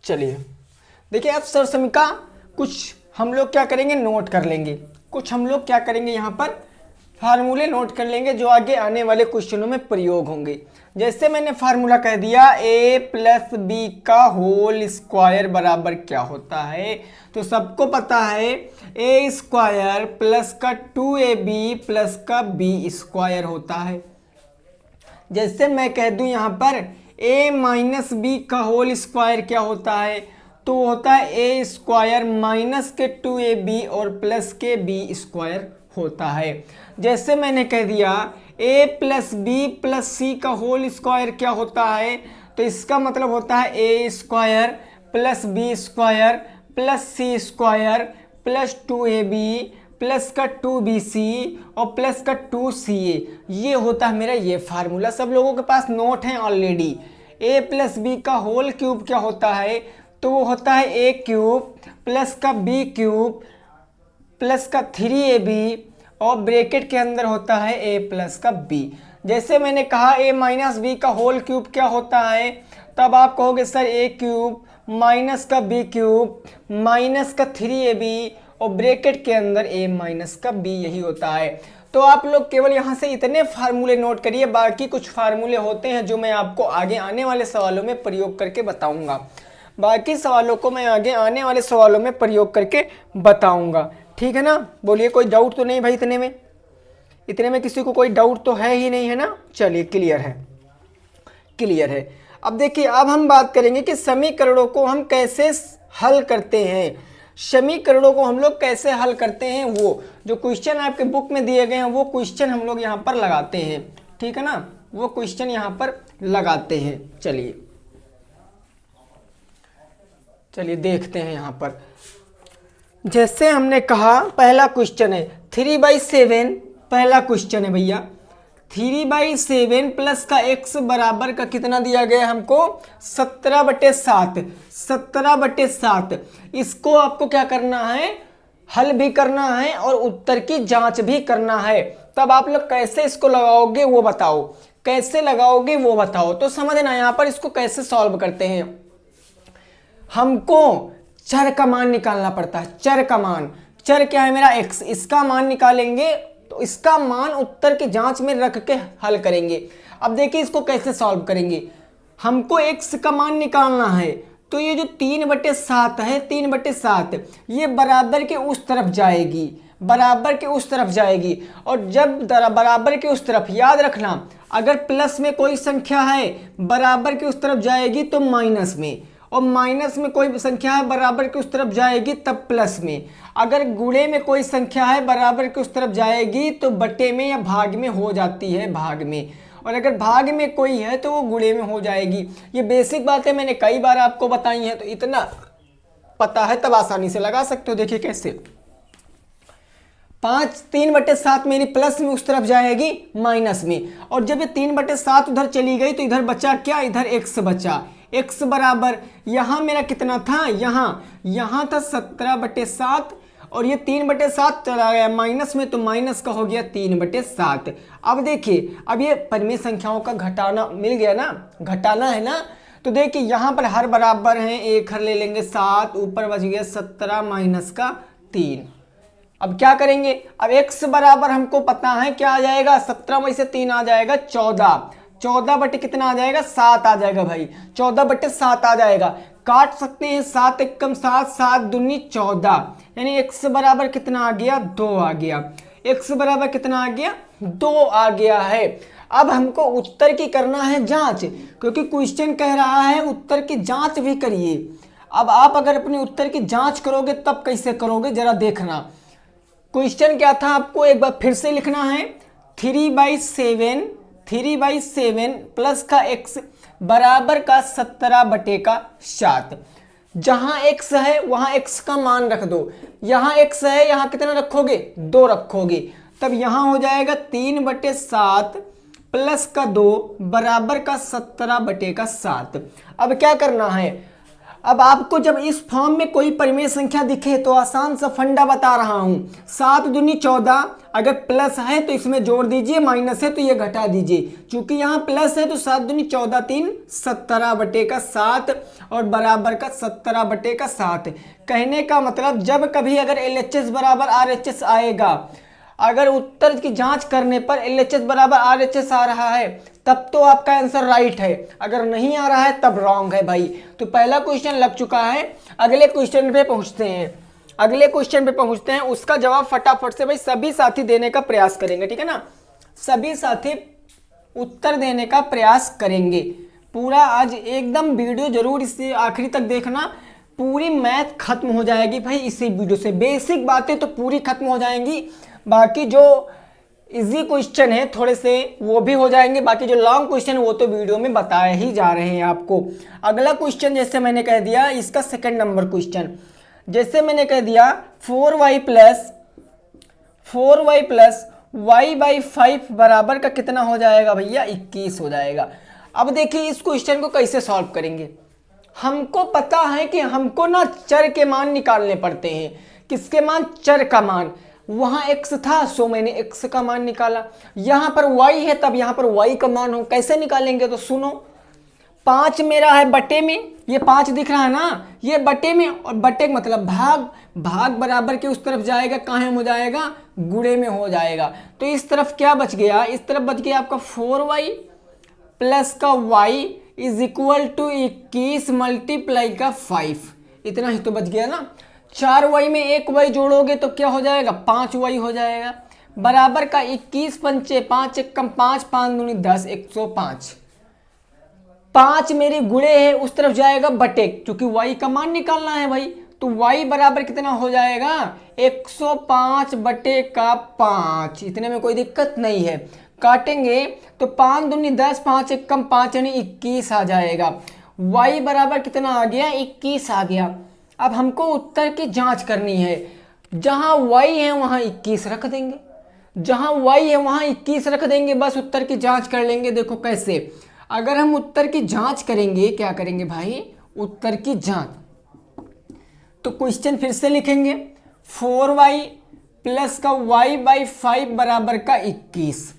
चलिए देखिए अब सरसमीका कुछ हम लोग क्या करेंगे, नोट कर लेंगे। कुछ हम लोग क्या करेंगे, यहाँ पर फार्मूले नोट कर लेंगे जो आगे आने वाले क्वेश्चनों में प्रयोग होंगे। जैसे मैंने फार्मूला कह दिया a प्लस बी का होल स्क्वायर बराबर क्या होता है? तो सबको पता है a स्क्वायर प्लस का 2ab प्लस का b स्क्वायर होता है। जैसे मैं कह दूं यहाँ पर a माइनस बी का होल स्क्वायर क्या होता है? तो होता है a स्क्वायर माइनस के 2ab और प्लस के b स्क्वायर होता है। जैसे मैंने कह दिया a प्लस बी प्लस सी का होल स्क्वायर क्या होता है? तो इसका मतलब होता है a square plus B square plus C square plus 2ab plus का 2bc और प्लस का 2ca। ये होता है मेरा ये फार्मूला। सब लोगों के पास नोट है ऑलरेडी। a प्लस बी का होल क्यूब क्या होता है? तो वो होता है a क्यूब प्लस का b क्यूब प्लस का 3ab और ब्रैकेट के अंदर होता है a प्लस का b। जैसे मैंने कहा a माइनस बी का होल क्यूब क्या होता है? तब आप कहोगे सर a क्यूब माइनस का b क्यूब माइनस का 3ab और ब्रैकेट के अंदर a माइनस का b, यही होता है। तो आप लोग केवल यहाँ से इतने फार्मूले नोट करिए, बाकी कुछ फार्मूले होते हैं जो मैं आपको आगे आने वाले सवालों में प्रयोग करके बताऊंगा। बाकी सवालों को मैं आगे आने वाले सवालों में प्रयोग करके बताऊंगा, ठीक है ना। बोलिए कोई डाउट तो नहीं भाई इतने में? इतने में किसी को कोई डाउट तो है ही नहीं, है ना। चलिए क्लियर है, क्लियर है। अब देखिए, अब हम बात करेंगे कि समीकरणों को हम कैसे हल करते हैं। समीकरणों को हम लोग कैसे हल करते हैं, वो जो क्वेश्चन आपके बुक में दिए गए हैं वो क्वेश्चन हम लोग यहाँ पर लगाते हैं, ठीक है ना, वो क्वेश्चन यहाँ पर लगाते हैं। चलिए चलिए देखते हैं यहाँ पर। जैसे हमने कहा पहला क्वेश्चन है 3/7, पहला क्वेश्चन है भैया 3/7 प्लस का x बराबर का कितना दिया गया हमको 17/7, 17/7। इसको आपको क्या करना है, हल भी करना है और उत्तर की जांच भी करना है। तब आप लोग कैसे इसको लगाओगे वो बताओ, कैसे लगाओगे वो बताओ। तो समझना यहाँ पर इसको कैसे सॉल्व करते हैं। हमको चर का मान निकालना पड़ता है, चर का मान। चर क्या है मेरा x, इसका मान निकालेंगे तो इसका मान उत्तर की जांच में रख के हल करेंगे। अब देखिए इसको कैसे सॉल्व करेंगे। हमको x का मान निकालना है, तो ये जो 3/7 है, 3/7 ये बराबर के उस तरफ जाएगी, बराबर के उस तरफ जाएगी। और जब बराबर के उस तरफ, याद रखना अगर प्लस में कोई संख्या है बराबर के उस तरफ जाएगी तो माइनस में, और माइनस में कोई संख्या है बराबर के उस तरफ जाएगी तब प्लस में। अगर गुणे में कोई संख्या है बराबर के उस तरफ जाएगी तो बटे में या भाग में हो जाती है, भाग में। और अगर भाग में कोई है तो वो गुणे में हो जाएगी। ये बेसिक बातें मैंने कई बार आपको बताई हैं, तो इतना पता है तब आसानी से लगा सकते हो। देखिए कैसे, 3/7 मेरी प्लस में उस तरफ जाएगी माइनस में, और जब ये 3/7 उधर चली गई तो इधर बचा क्या, इधर x बचा। x बराबर यहाँ मेरा कितना था, यहाँ था 17/7, और ये 3/7 चला गया माइनस में तो माइनस का हो गया 3/7। अब देखिए, अब ये परिमेय संख्याओं का घटाना मिल गया ना, घटाना है ना। तो देखिए यहाँ पर हर बराबर हैं, एक हर ले लेंगे 7, ऊपर बच गया 17 माइनस का 3। अब क्या करेंगे, अब x बराबर हमको पता है क्या आ जाएगा, 17 में से 3 आ जाएगा 14, 14 बटे कितना आ जाएगा 7 आ जाएगा भाई, 14/7 आ जाएगा। काट सकते हैं, 7 एकम 7, 7 दूनी 14, यानी x बराबर कितना आ गया 2 आ गया। x बराबर कितना आ गया 2 आ गया है। अब हमको उत्तर की करना है जांच, क्योंकि क्वेश्चन कह रहा है उत्तर की जांच भी करिए। अब आप अगर अपने उत्तर की जांच करोगे तब कैसे करोगे जरा देखना। क्वेश्चन क्या था आपको एक बार फिर से लिखना है, 3/7 प्लस का x बराबर का 17/7। जहां x है वहां x का मान रख दो, यहां x है यहां कितना रखोगे 2 रखोगे, तब यहां हो जाएगा 3/7 प्लस का 2 बराबर का 17/7। अब क्या करना है, अब आपको जब इस फॉर्म में कोई परिमेय संख्या दिखे तो आसान सा फंडा बता रहा हूं, 7 दूनी 14, अगर प्लस है तो इसमें जोड़ दीजिए, माइनस है तो ये घटा दीजिए। चूंकि यहाँ प्लस है तो 7 दूनी 14, 3 17/7 और बराबर का 17/7। कहने का मतलब जब कभी अगर LHS बराबर RHS आएगा, अगर उत्तर की जांच करने पर LHS बराबर RHS आ रहा है तब तो आपका आंसर राइट है, अगर नहीं आ रहा है तब रॉन्ग है भाई। तो पहला क्वेश्चन लग चुका है। अगले क्वेश्चन पे पहुंचते हैं, अगले क्वेश्चन पे पहुंचते हैं, उसका जवाब फटाफट से भाई सभी साथी देने का प्रयास करेंगे, ठीक है ना। सभी साथी उत्तर देने का प्रयास करेंगे। पूरा आज एकदम वीडियो जरूर इससे आखिरी तक देखना, पूरी मैथ खत्म हो जाएगी भाई इसी वीडियो से। बेसिक बातें तो पूरी खत्म हो जाएंगी, बाकी जो इजी क्वेश्चन है थोड़े से वो भी हो जाएंगे, बाकी जो लॉन्ग क्वेश्चन वो तो वीडियो में बताए ही जा रहे हैं आपको। अगला क्वेश्चन जैसे मैंने कह दिया, इसका सेकंड नंबर क्वेश्चन जैसे मैंने कह दिया 4y प्लस y/5 बराबर का कितना हो जाएगा भैया 21 हो जाएगा। अब देखिए इस क्वेश्चन को कैसे सॉल्व करेंगे। हमको पता है कि हमको ना चर के मान निकालने पड़ते हैं। किसके मान, चर का मान। वहां x था सो मैंने x का मान निकाला, यहां पर y है तब यहां पर y का मान हो। कैसे निकालेंगे तो सुनो, 5 मेरा है बटे में, ये 5 दिख रहा है ना, ये बटे में, और बटे का मतलब भाग, भाग बराबर के उस तरफ जाएगा, कहाँ हो जाएगा गुणे में हो जाएगा। तो इस तरफ क्या बच गया, इस तरफ बच गया आपका 4y प्लस का y is equal to 21 multiply का 5, इतना ही तो बच गया ना। 4y में 1y जोड़ोगे तो क्या हो जाएगा 5y हो जाएगा। बराबर का 21 पंचे 5 एकम 5 5 दूनी 10 105। 5 मेरे गुणे है उस तरफ जाएगा बटे, क्योंकि y का मान निकालना है भाई, तो y बराबर कितना हो जाएगा 105 बटे का 5। इतने में कोई दिक्कत नहीं है, काटेंगे तो 5 दूनी 10 5 एकम 5 यानी 21 आ जाएगा। y बराबर कितना आ गया 21 आ गया। अब हमको उत्तर की जांच करनी है, जहां y है वहां 21 रख देंगे, जहां y है वहां 21 रख देंगे, बस उत्तर की जांच कर लेंगे। देखो कैसे, अगर हम उत्तर की जांच करेंगे, क्या करेंगे भाई, उत्तर की जांच, तो क्वेश्चन फिर से लिखेंगे 4y प्लस का y/5 बराबर का 21।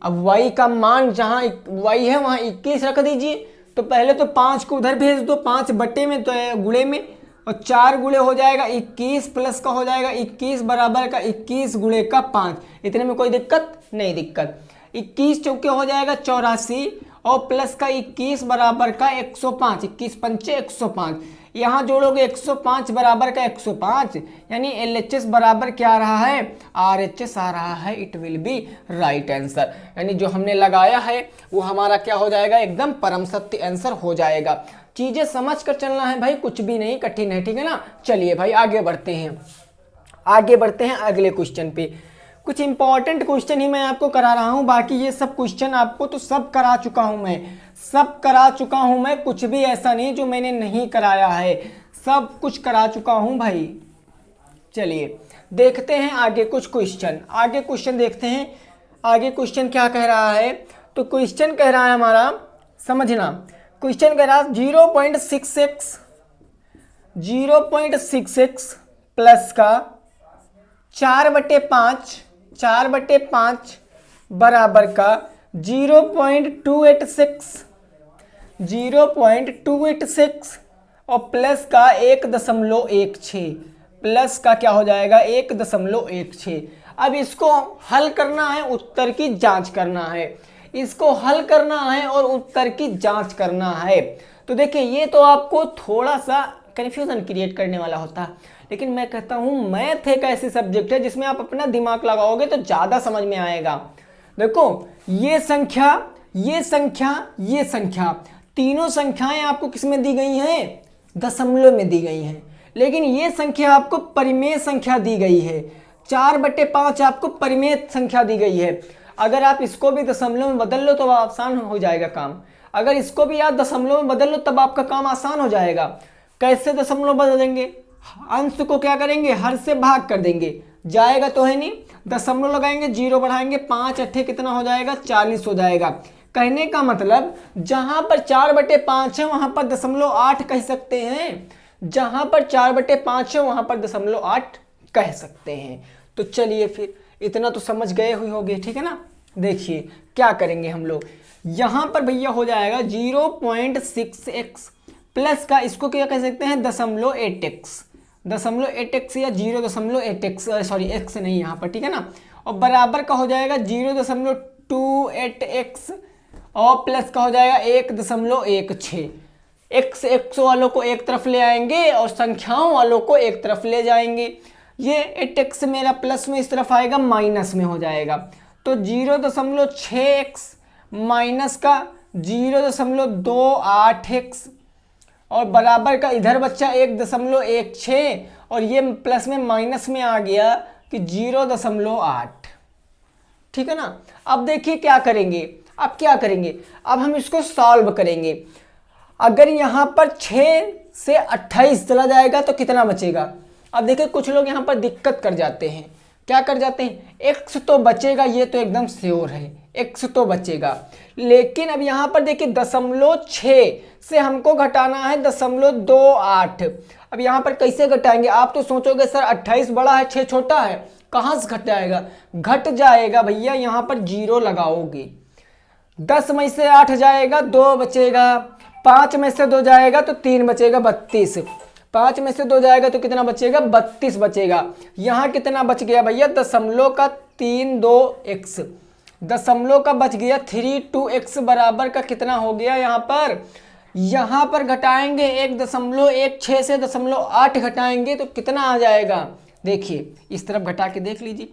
अब y का मान जहां y है वहां 21 रख दीजिए। तो पहले तो 5 को उधर भेज दो, 5 बटे में तो गुणे में, और 4 गुणे हो जाएगा 21 प्लस का हो जाएगा 21 बराबर का 21 गुणे का 5। इतने में कोई दिक्कत नहीं, दिक्कत 21 चौके हो जाएगा 84 और प्लस का 21 बराबर का 105, 21 पंचे 105। यहाँ जोड़ोगे 105 बराबर का 105, यानी LHS बराबर क्या आ रहा है, RHS आ रहा है। It will be right answer, यानी जो हमने लगाया है वो हमारा क्या हो जाएगा, एकदम परम सत्य आंसर हो जाएगा। चीजें समझ कर चलना है भाई, कुछ भी नहीं कठिन है, ठीक है ना। चलिए भाई आगे बढ़ते हैं, आगे बढ़ते हैं अगले क्वेश्चन पे। कुछ इंपॉर्टेंट क्वेश्चन ही मैं आपको करा रहा हूं, बाकी ये सब क्वेश्चन आपको तो सब करा चुका हूं मैं, सब करा चुका हूं मैं, कुछ भी ऐसा नहीं जो मैंने नहीं कराया है, सब कुछ करा चुका हूं भाई। चलिए देखते हैं आगे कुछ क्वेश्चन, आगे क्वेश्चन देखते हैं। आगे क्वेश्चन क्या कह रहा है, तो क्वेश्चन कह रहा है हमारा, समझना, क्वेश्चन कह रहा है 0.66 प्लस का 4/5 बराबर का 0.286 और प्लस का 1.16, प्लस का क्या हो जाएगा 1.16। अब इसको हल करना है, उत्तर की जांच करना है, इसको हल करना है और उत्तर की जांच करना है। तो देखिए ये तो आपको थोड़ा सा कन्फ्यूजन क्रिएट करने वाला होता है, लेकिन मैं कहता हूं मैथ एक ऐसी सब्जेक्ट है जिसमें आप अपना दिमाग लगाओगे तो ज्यादा समझ में आएगा। देखो ये संख्या, ये संख्या, ये संख्या, तीनों संख्याएं आपको किसमें दी गई हैं, दशमलव में दी गई हैं, लेकिन ये संख्या आपको परिमेय संख्या दी गई है। 4/5 आपको परिमेय संख्या दी गई है। अगर आप इसको भी दशमलव में बदल लो तो आसान हो जाएगा काम, अगर इसको भी आप दशमलव में बदल लो तब आपका काम आसान हो जाएगा। कैसे दशमलव बदलेंगे, अंश को क्या करेंगे, हर से भाग कर देंगे, जाएगा तो है नहीं, दशमलव लगाएंगे, 0 बढ़ाएंगे, 5 अट्ठे कितना हो जाएगा 40 हो जाएगा। कहने का मतलब जहां पर 4/5 है वहां पर 0.8 कह सकते हैं, जहां पर 4/5 है वहां पर 0.8 कह सकते हैं। तो चलिए फिर इतना तो समझ गए हुए होंगे, ठीक है ना। देखिए क्या करेंगे हम लोग, यहां पर भैया हो जाएगा 0.6x प्लस का, इसको क्या कह सकते हैं 0.8x या 0.8x, सॉरी x नहीं यहाँ पर, ठीक है ना, और बराबर का हो जाएगा 0.28x और प्लस का हो जाएगा 1.16। x वालों को एक तरफ ले आएंगे और संख्याओं वालों को एक तरफ ले जाएंगे। ये 8x मेरा प्लस में इस तरफ आएगा, माइनस में हो जाएगा, तो 0.6x माइनस का 0.28x और बराबर का इधर बच्चा 1.16 और ये प्लस में माइनस में आ गया कि 0.8, ठीक है ना। अब देखिए क्या करेंगे, अब क्या करेंगे, अब हम इसको सॉल्व करेंगे। अगर यहाँ पर 6 से 28 चला जाएगा तो कितना बचेगा। अब देखिए कुछ लोग यहाँ पर दिक्कत कर जाते हैं, क्या कर जाते हैं, x तो बचेगा, ये तो एकदम श्योर है x तो बचेगा, लेकिन अब यहाँ पर देखिए 0.6 से हमको घटाना है 0.28। अब यहाँ पर कैसे घटाएंगे, आप तो सोचोगे सर 28 बड़ा है 6 छोटा है, कहाँ से घट जाएगा, घट जाएगा भैया, यहाँ पर 0 लगाओगे, 10 में से 8 जाएगा 2 बचेगा, 5 में से 2 जाएगा तो 3 बचेगा 32, 5 में से 2 जाएगा तो कितना बचेगा 32 बचेगा। यहाँ कितना बच गया भैया, 0.32x, दशमलव का बच गया 32x बराबर का कितना हो गया, यहाँ पर घटाएंगे 1.16 से 0.8 घटाएंगे तो कितना आ जाएगा। देखिए इस तरफ घटा के देख लीजिए,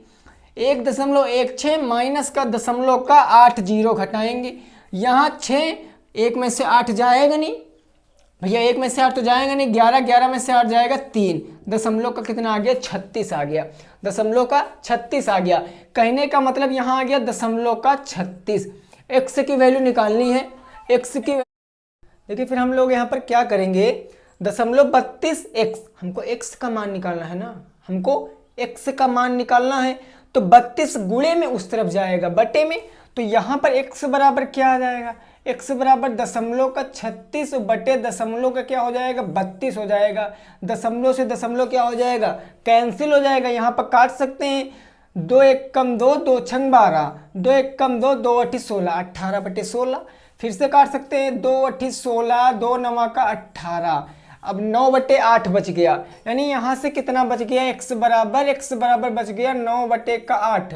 1.16 माइनस का दशमलव का 8 जीरो घटाएंगे। यहाँ 6, 1 में से 8 जाएगा नहीं भैया, 1 में से 8 तो जाएगा नहीं, 11, 11 में से 8 जाएगा 3, दशमलव का कितना आ गया 36 आ गया, दशमलव का 36 आ गया। कहने का मतलब यहाँ आ गया दशमलव का 36। x की वैल्यू निकालनी है, x की देखिए फिर हम लोग यहाँ पर क्या करेंगे, 0.32x, हमको x का मान निकालना है ना, हमको x का मान निकालना है। तो 32 गुणे में उस तरफ जाएगा बटे में, तो यहाँ पर x बराबर क्या आ जाएगा, x बराबर दशमलव का 36 बटे दशमलव का क्या हो जाएगा 32 हो जाएगा। दशमलव से दशमलव क्या हो जाएगा, कैंसिल हो जाएगा। यहाँ पर काट सकते हैं, 2 1 कम 2, 2 छंग 12, 2 1 कम 2, 2 8 16, 18 बटे 16। फिर से काट सकते हैं, 2 8 16, 2 9 का 18, अब 9 बटे 8 बच गया। यानी यहाँ से कितना बच गया, x बराबर बच गया 9 बटे का 8।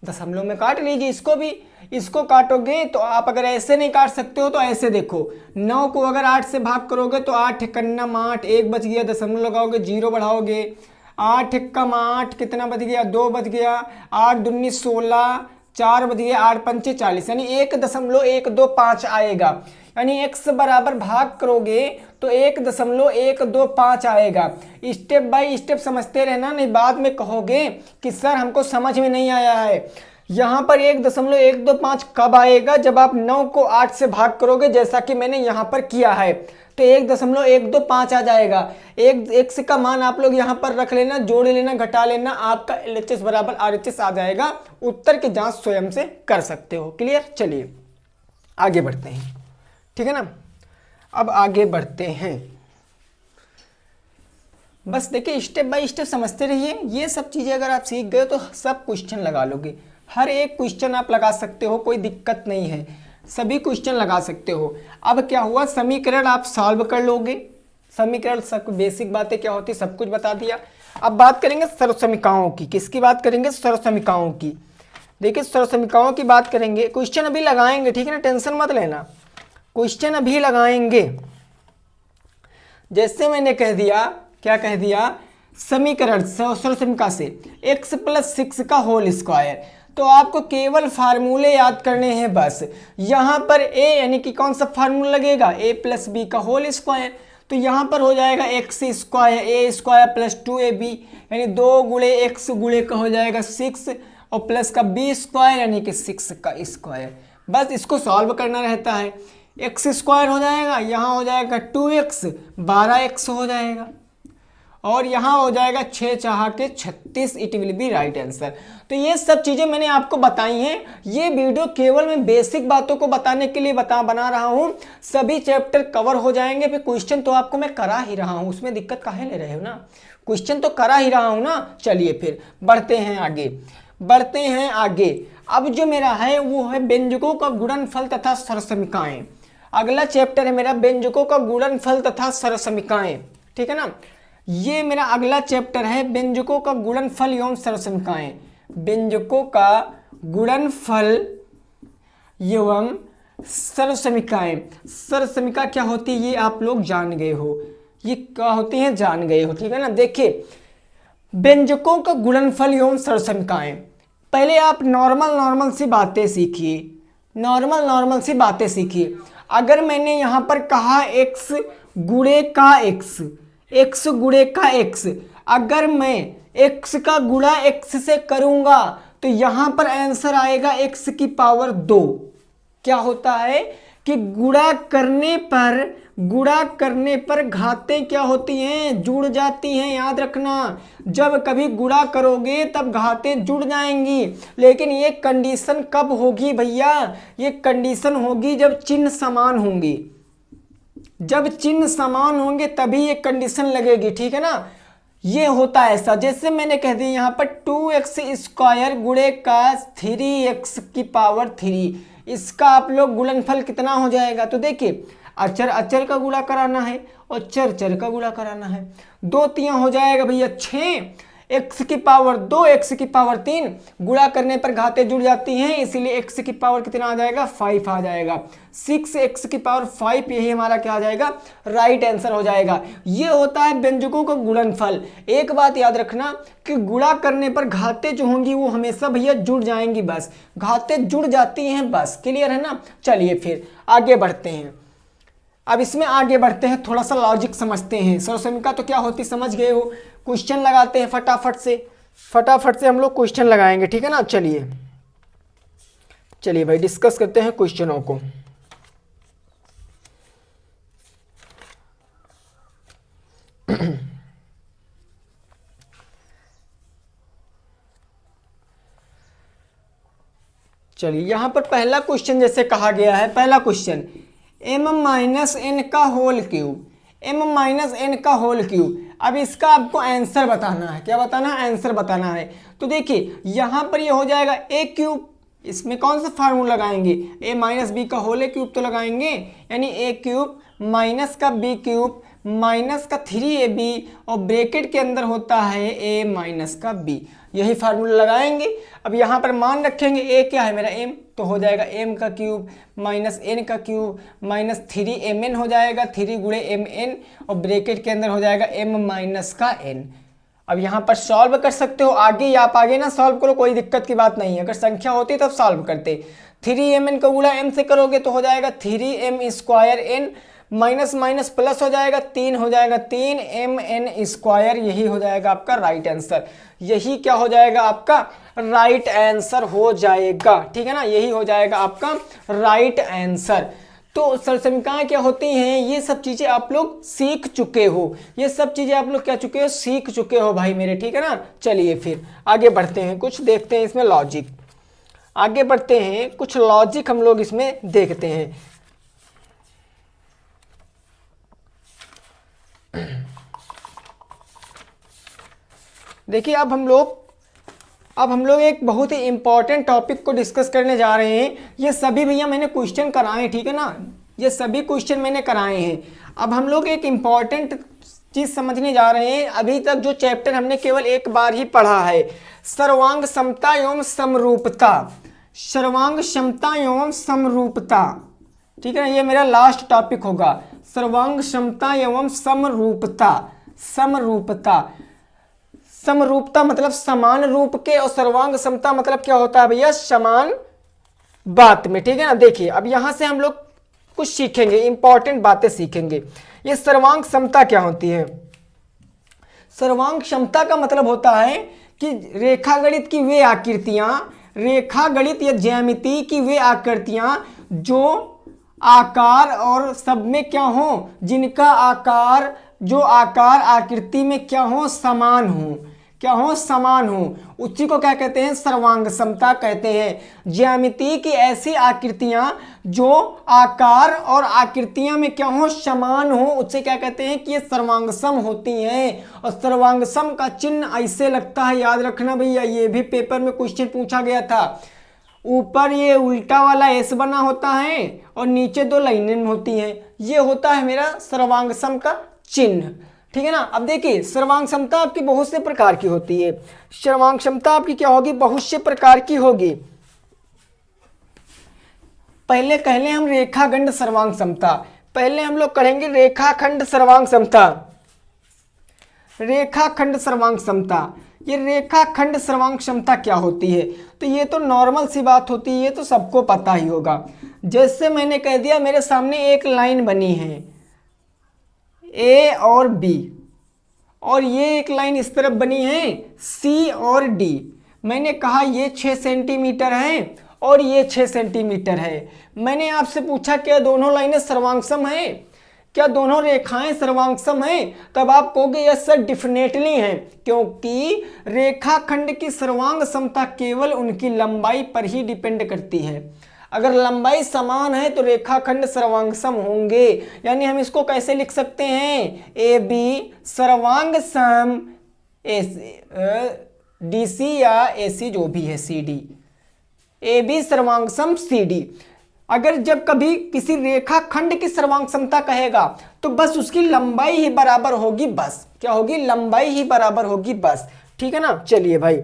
दशमलव में काट लीजिए इसको भी, इसको काटोगे तो आप अगर ऐसे नहीं काट सकते हो तो ऐसे देखो, 9 को अगर 8 से भाग करोगे तो 8 कन्नम 8, 1 बच गया, दशमलव लगाओगे 0 बढ़ाओगे, 8 कम 8 कितना बच गया 2 बच गया, 8 दूनी 16, 4 बच गया, 8 पंचे 40, यानी 1.125 आएगा। यानी x बराबर भाग करोगे तो 1.125 आएगा। स्टेप बाय स्टेप समझते रहना, नहीं बाद में कहोगे कि सर हमको समझ में नहीं आया है। यहाँ पर 1.125 कब आएगा, जब आप 9 को 8 से भाग करोगे, जैसा कि मैंने यहाँ पर किया है, तो 1.125 आ जाएगा। एक x का मान आप लोग यहाँ पर रख लेना, जोड़ लेना, घटा लेना, आपका LHS बराबर RHS आ जाएगा। उत्तर की जांच स्वयं से कर सकते हो। क्लियर, चलिए आगे बढ़ते हैं, ठीक है ना। अब आगे बढ़ते हैं, बस देखिए स्टेप बाय स्टेप समझते रहिए। ये सब चीज़ें अगर आप सीख गए तो सब क्वेश्चन लगा लोगे, हर एक क्वेश्चन आप लगा सकते हो, कोई दिक्कत नहीं है, सभी क्वेश्चन लगा सकते हो। अब क्या हुआ, समीकरण आप सॉल्व कर लोगे, समीकरण सब बेसिक बातें क्या होती सब कुछ बता दिया। अब बात करेंगे सर्वसमीकाओं की। किसकी बात करेंगे, सर्वसमीकाओं की। देखिए सर्वसमीकाओं की बात करेंगे, क्वेश्चन अभी लगाएंगे, ठीक है ना, टेंशन मत लेना, क्वेश्चन अभी लगाएंगे। जैसे मैंने कह दिया, क्या कह दिया, समीकरण सर्वसमीका से x + 6 का होल स्क्वायर, तो आपको केवल फार्मूले याद करने हैं बस। यहाँ पर a यानी कि कौन सा फार्मूला लगेगा, a + b का होल स्क्वायर, तो यहाँ पर हो जाएगा x square a square + 2ab, यानी 2 गुणे x गुणे का हो जाएगा 6 और प्लस का b स्क्वायर यानी कि 6 का स्क्वायर। बस इसको सॉल्व करना रहता है। x स्क्वायर हो जाएगा, यहाँ हो जाएगा 2x, 12x हो जाएगा, और यहाँ हो जाएगा 6 चाह के 36, it will be right answer. तो ये सब चीज़ें मैंने आपको बताई हैं। ये वीडियो केवल मैं बेसिक बातों को बताने के लिए बना रहा हूँ, सभी चैप्टर कवर हो जाएंगे। फिर क्वेश्चन तो आपको मैं करा ही रहा हूँ, उसमें दिक्कत काहे ले रहे हो ना, क्वेश्चन तो करा ही रहा हूँ ना। चलिए फिर बढ़ते हैं आगे, बढ़ते हैं आगे। अब जो मेरा है वो है व्यंजकों का गुणनफल तथा सर्वसमीकाएं। अगला चैप्टर है मेरा व्यंजकों का गुणनफल तथा सर्वसमीकाएं, ठीक है ना। ये मेरा अगला चैप्टर है व्यंजकों का गुणनफल एवं सर्वसमीकाएं। व्यंजकों का गुणनफल एवं सर्वसमीकाएं। सर्वसमीका क्या होती है ये आप लोग जान गए हो, ये क्या होती है जान गए हो, ठीक है ना। देखिए व्यंजकों का गुणनफल एवं सर्वसमीकाएं, पहले आप नॉर्मल सी बातें सीखिए, नॉर्मल सी बातें सीखिए। अगर मैंने यहाँ पर कहा x गुणे का x गुणे का x, अगर मैं x का गुणा x से करूंगा तो यहाँ पर आंसर आएगा x की पावर 2। क्या होता है कि गुणा करने पर घातें क्या होती हैं, जुड़ जाती हैं। याद रखना, जब कभी गुणा करोगे तब घातें जुड़ जाएंगी, लेकिन ये कंडीशन कब होगी भैया, ये कंडीशन होगी जब चिन्ह समान होंगे। जब चिन्ह समान होंगे तभी ये कंडीशन लगेगी, ठीक है ना। ये होता है ऐसा, जैसे मैंने कह दिया यहाँ पर 2x स्क्वायर गुणे का 3x की पावर 3, इसका आप लोग गुणनफल कितना हो जाएगा। तो देखिए अचर का गुणा कराना है और चर का गुणा कराना है, 2 3 हो जाएगा भैया 6, x की पावर 2 x की पावर 3, गुणा करने पर घातें जुड़ जाती हैं, इसीलिए x की पावर कितना आ जाएगा 5 आ जाएगा। 6x की पावर 5 यही हमारा क्या आ जाएगा राइट आंसर हो जाएगा। ये होता है व्यंजकों का गुणनफल। एक बात याद रखना कि गुणा करने पर घातें जो होंगी वो हमेशा भैया जुड़ जाएंगी, बस घातें जुड़ जाती हैं बस। क्लियर है ना। चलिए फिर आगे बढ़ते हैं। अब इसमें आगे बढ़ते हैं, थोड़ा सा लॉजिक समझते हैं। सर्वसमीका तो क्या होती समझ गए हो। क्वेश्चन लगाते हैं फटाफट से हम लोग क्वेश्चन लगाएंगे, ठीक है ना। चलिए भाई डिस्कस करते हैं क्वेश्चनों को। चलिए यहां पर पहला क्वेश्चन जैसे कहा गया है, पहला क्वेश्चन m माइनस एन का whole cube, m minus N का होल क्यूब। अब इसका आपको आंसर बताना है। क्या बताना है? आंसर बताना है। तो देखिए यहां पर ये हो जाएगा ए क्यूब, इसमें कौन सा फार्मूला लगाएंगे? ए माइनस बी का होल क्यूब तो लगाएंगे, यानी ए क्यूब माइनस का बी क्यूब माइनस का 3ab और ब्रैकेट के अंदर होता है a माइनस का b, यही फार्मूला लगाएंगे। अब यहाँ पर मान रखेंगे a क्या है मेरा m, तो हो जाएगा m का क्यूब माइनस n का क्यूब माइनस 3mn हो जाएगा, 3 गुणे mn और ब्रैकेट के अंदर हो जाएगा m माइनस का n। अब यहाँ पर सॉल्व कर सकते हो आगे, आप आगे ना सॉल्व करो, कोई दिक्कत की बात नहीं है। अगर संख्या होती तब सॉल्व करते। 3mn का गुणा m से करोगे तो हो जाएगा 3m square n minus minus plus हो जाएगा 3 हो जाएगा 3mn स्क्वायर, यही हो जाएगा आपका राइट आंसर। यही क्या हो जाएगा आपका राइट आंसर हो जाएगा, ठीक है ना। यही हो जाएगा आपका राइट आंसर। तो सर्वसमीकाएं क्या होती हैं, ये सब चीजें आप लोग सीख चुके हो, ये सब चीजें आप लोग क्या चुके हो सीख चुके हो भाई मेरे, ठीक है ना। चलिए फिर आगे बढ़ते हैं, कुछ देखते हैं इसमें लॉजिक। आगे बढ़ते हैं, कुछ लॉजिक हम लोग इसमें देखते हैं। देखिए अब हम लोग एक बहुत ही इंपॉर्टेंट टॉपिक को डिस्कस करने जा रहे हैं। ये सभी भैया मैंने क्वेश्चन कराए, ठीक है ना, ये सभी क्वेश्चन मैंने कराए हैं। अब हम लोग एक इंपॉर्टेंट चीज समझने जा रहे हैं। अभी तक जो चैप्टर हमने केवल एक बार ही पढ़ा है, सर्वांग समता एवं समरूपता, सर्वांग क्षमता एवं समरूपता, ठीक है ना। ये मेरा लास्ट टॉपिक होगा, सर्वांग क्षमता एवं समरूपता। समरूपता मतलब समान रूप के, और सर्वांग समता मतलब क्या होता है भैया समान बात में, ठीक है ना। देखिए अब यहां से हम लोग कुछ सीखेंगे, इंपॉर्टेंट बातें सीखेंगे। ये सर्वांग समता क्या होती है? सर्वांग क्षमता का मतलब होता है कि रेखागणित की वे आकृतियां, रेखागणित या ज्यामिति की वे आकृतियां जो आकार और सब में क्या हो, जिनका आकार जो आकार आकृति में क्या हो समान हो, क्या हो समान हो, उसी को क्या कहते हैं सर्वांग समता कहते हैं। ज्यामिति की ऐसी आकृतियां जो आकार और आकृतियां में क्या हो समान हो, उससे क्या कहते हैं कि ये सर्वांगसम होती हैं। और सर्वांगसम का चिन्ह ऐसे लगता है, याद रखना भैया, ये भी पेपर में क्वेश्चन पूछा गया था। ऊपर ये उल्टा वाला एस बना होता है और नीचे 2 लाइनें होती हैं, ये होता है मेरा सर्वांगसम का चिन्ह, ठीक है ना। अब देखिए सर्वांग क्षमता आपकी बहुत से प्रकार की होती है। सर्वांग क्षमता आपकी क्या होगी, बहुत से प्रकार की होगी। पहले कह लें हम रेखाखंड सर्वांग क्षमता, पहले हम लोग करेंगे रेखाखंड सर्वांग क्षमता। रेखाखंड सर्वांग क्षमता, ये रेखाखंड सर्वांग क्षमता क्या होती है? तो ये तो नॉर्मल सी बात होती है, ये तो सबको पता ही होगा। जैसे मैंने कह दिया मेरे सामने एक लाइन बनी है ए और बी, और ये एक लाइन इस तरफ बनी है सी और डी। मैंने कहा ये 6 सेंटीमीटर है और ये 6 सेंटीमीटर है। मैंने आपसे पूछा क्या दोनों लाइनें सर्वांगसम है, क्या दोनों रेखाएं सर्वांगसम हैं? तब आप कहोगे यस सर डेफिनेटली हैं, क्योंकि रेखाखंड की सर्वांग समता केवल उनकी लंबाई पर ही डिपेंड करती है। अगर लंबाई समान है तो रेखाखंड सर्वांगसम होंगे। यानी हम इसको कैसे लिख सकते हैं, ए बी सर्वांगसम डी सी या ए सी जो भी है सी डी, ए बी सर्वांगसम सी डी। अगर जब कभी किसी रेखाखंड की सर्वांग समता कहेगा तो बस उसकी लंबाई ही बराबर होगी, बस क्या होगी लंबाई ही बराबर होगी बस, ठीक है ना। चलिए भाई,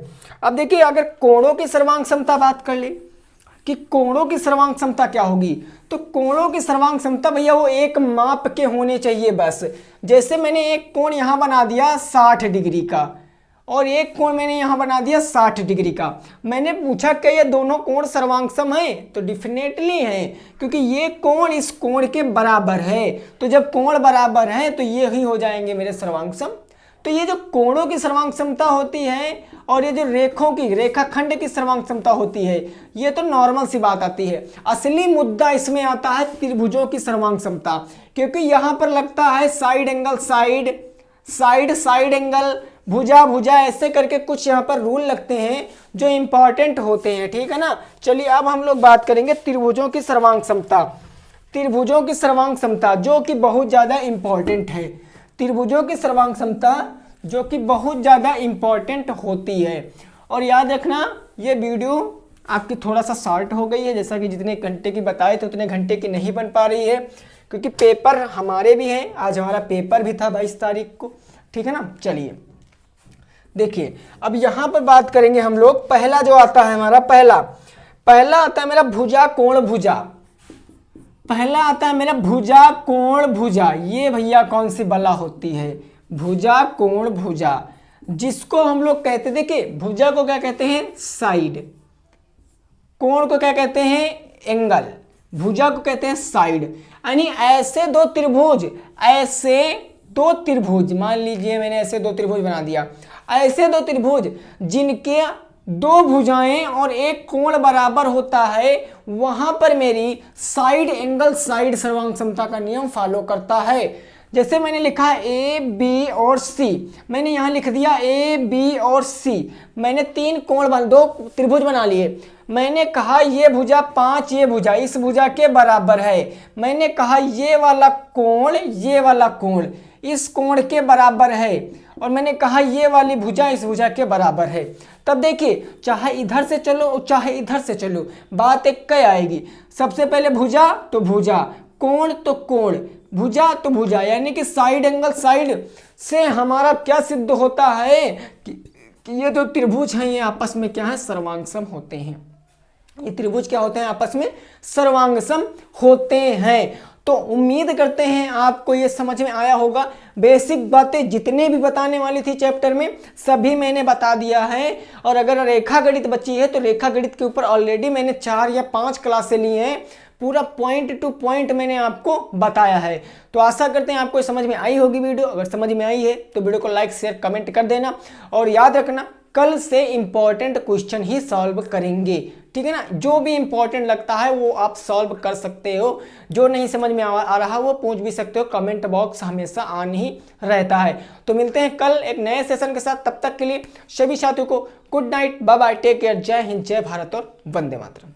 अब देखिए अगर कोणों की सर्वांग क्षमता बात कर ले कि कोणों की सर्वांग क्षमता क्या होगी, तो कोणों की सर्वांग क्षमता भैया वो एक माप के होने चाहिए बस। जैसे मैंने एक कोण यहां बना दिया 60 डिग्री का और एक कोण मैंने यहां बना दिया 60 डिग्री का। मैंने पूछा क्या ये दोनों कोण सर्वांगसम हैं, तो डेफिनेटली हैं, क्योंकि ये कोण इस कोण के बराबर है। तो जब कोण बराबर है तो ये ही हो जाएंगे मेरे सर्वांगसम। तो ये जो कोणों की सर्वांग क्षमता होती है और ये जो रेखाखंड की सर्वांग क्षमता होती है, ये तो नॉर्मल सी बात आती है। असली मुद्दा इसमें आता है त्रिभुजों की सर्वांग क्षमता, क्योंकि यहां पर लगता है साइड एंगल साइड एंगल, भुजा ऐसे करके कुछ यहाँ पर रूल लगते हैं जो इंपॉर्टेंट होते हैं, ठीक है ना। चलिए अब हम लोग बात करेंगे त्रिभुजों की सर्वांग क्षमता। त्रिभुजों की सर्वांग क्षमता जो कि बहुत ज्यादा इंपॉर्टेंट है, त्रिभुजों की सर्वांग क्षमता जो कि बहुत ज़्यादा इम्पॉर्टेंट होती है। और याद रखना ये वीडियो आपकी थोड़ा सा शॉर्ट हो गई है, जैसा कि जितने घंटे की बताए थे उतने घंटे की नहीं बन पा रही है, क्योंकि पेपर हमारे भी हैं। आज हमारा पेपर भी था 22 तारीख को, ठीक है ना। चलिए देखिए अब यहाँ पर बात करेंगे हम लोग। पहला जो आता है हमारा पहला आता है मेरा भुजा कोण भुजा। पहला आता है मेरा भुजा कोण भुजा। ये भैया कौन सी बला होती है, भुजा कोण भुजा, जिसको हम लोग कहते, देखिए भुजा को क्या कहते हैं साइड, कोण को क्या कहते हैं एंगल, भुजा को कहते हैं साइड। यानी ऐसे दो त्रिभुज, मान लीजिए मैंने ऐसे दो त्रिभुज बना दिया, ऐसे दो त्रिभुज जिनके दो भुजाएं और एक कोण बराबर होता है, वहां पर मेरी साइड एंगल साइड सर्वांग क्षमता का नियम फॉलो करता है। जैसे मैंने लिखा ए बी और सी, मैंने यहां लिख दिया ए बी और सी, मैंने दो त्रिभुज बना लिए। मैंने कहा ये भुजा 5, ये भुजा इस भुजा के बराबर है। मैंने कहा ये वाला कोण इस कोण के बराबर है, और मैंने कहा ये वाली भुजा इस भुजा के बराबर है। तब देखिए चाहे इधर से चलो चाहे इधर से चलो, बात एक कई आएगी। सबसे पहले भुजा तो भुजा, कोण तो कोण, भुजा तो भुजा, यानी कि साइड एंगल साइड से हमारा क्या सिद्ध होता है कि ये जो त्रिभुज हैं ये आपस में क्या है सर्वांगसम होते हैं। ये त्रिभुज क्या होते हैं आपस में सर्वांगसम होते हैं। तो उम्मीद करते हैं आपको ये समझ में आया होगा। बेसिक बातें जितने भी बताने वाली थी चैप्टर में सभी मैंने बता दिया है। और अगर रेखा गणित बची है तो रेखा गणित के ऊपर ऑलरेडी मैंने 4 या 5 क्लासें ली हैं, पूरा पॉइंट टू पॉइंट मैंने आपको बताया है। तो आशा करते हैं आपको समझ में आई होगी वीडियो। अगर समझ में आई है तो वीडियो को लाइक शेयर कमेंट कर देना, और याद रखना कल से इंपॉर्टेंट क्वेश्चन ही सॉल्व करेंगे, ठीक है ना। जो भी इंपॉर्टेंट लगता है वो आप सॉल्व कर सकते हो, जो नहीं समझ में आ रहा वो पूछ भी सकते हो, कमेंट बॉक्स हमेशा ऑन ही रहता है। तो मिलते हैं कल एक नए सेशन के साथ, तब तक के लिए सभी साथियों को good night, bye bye, take care, जय हिंद, जय भारत और वंदे मातरम।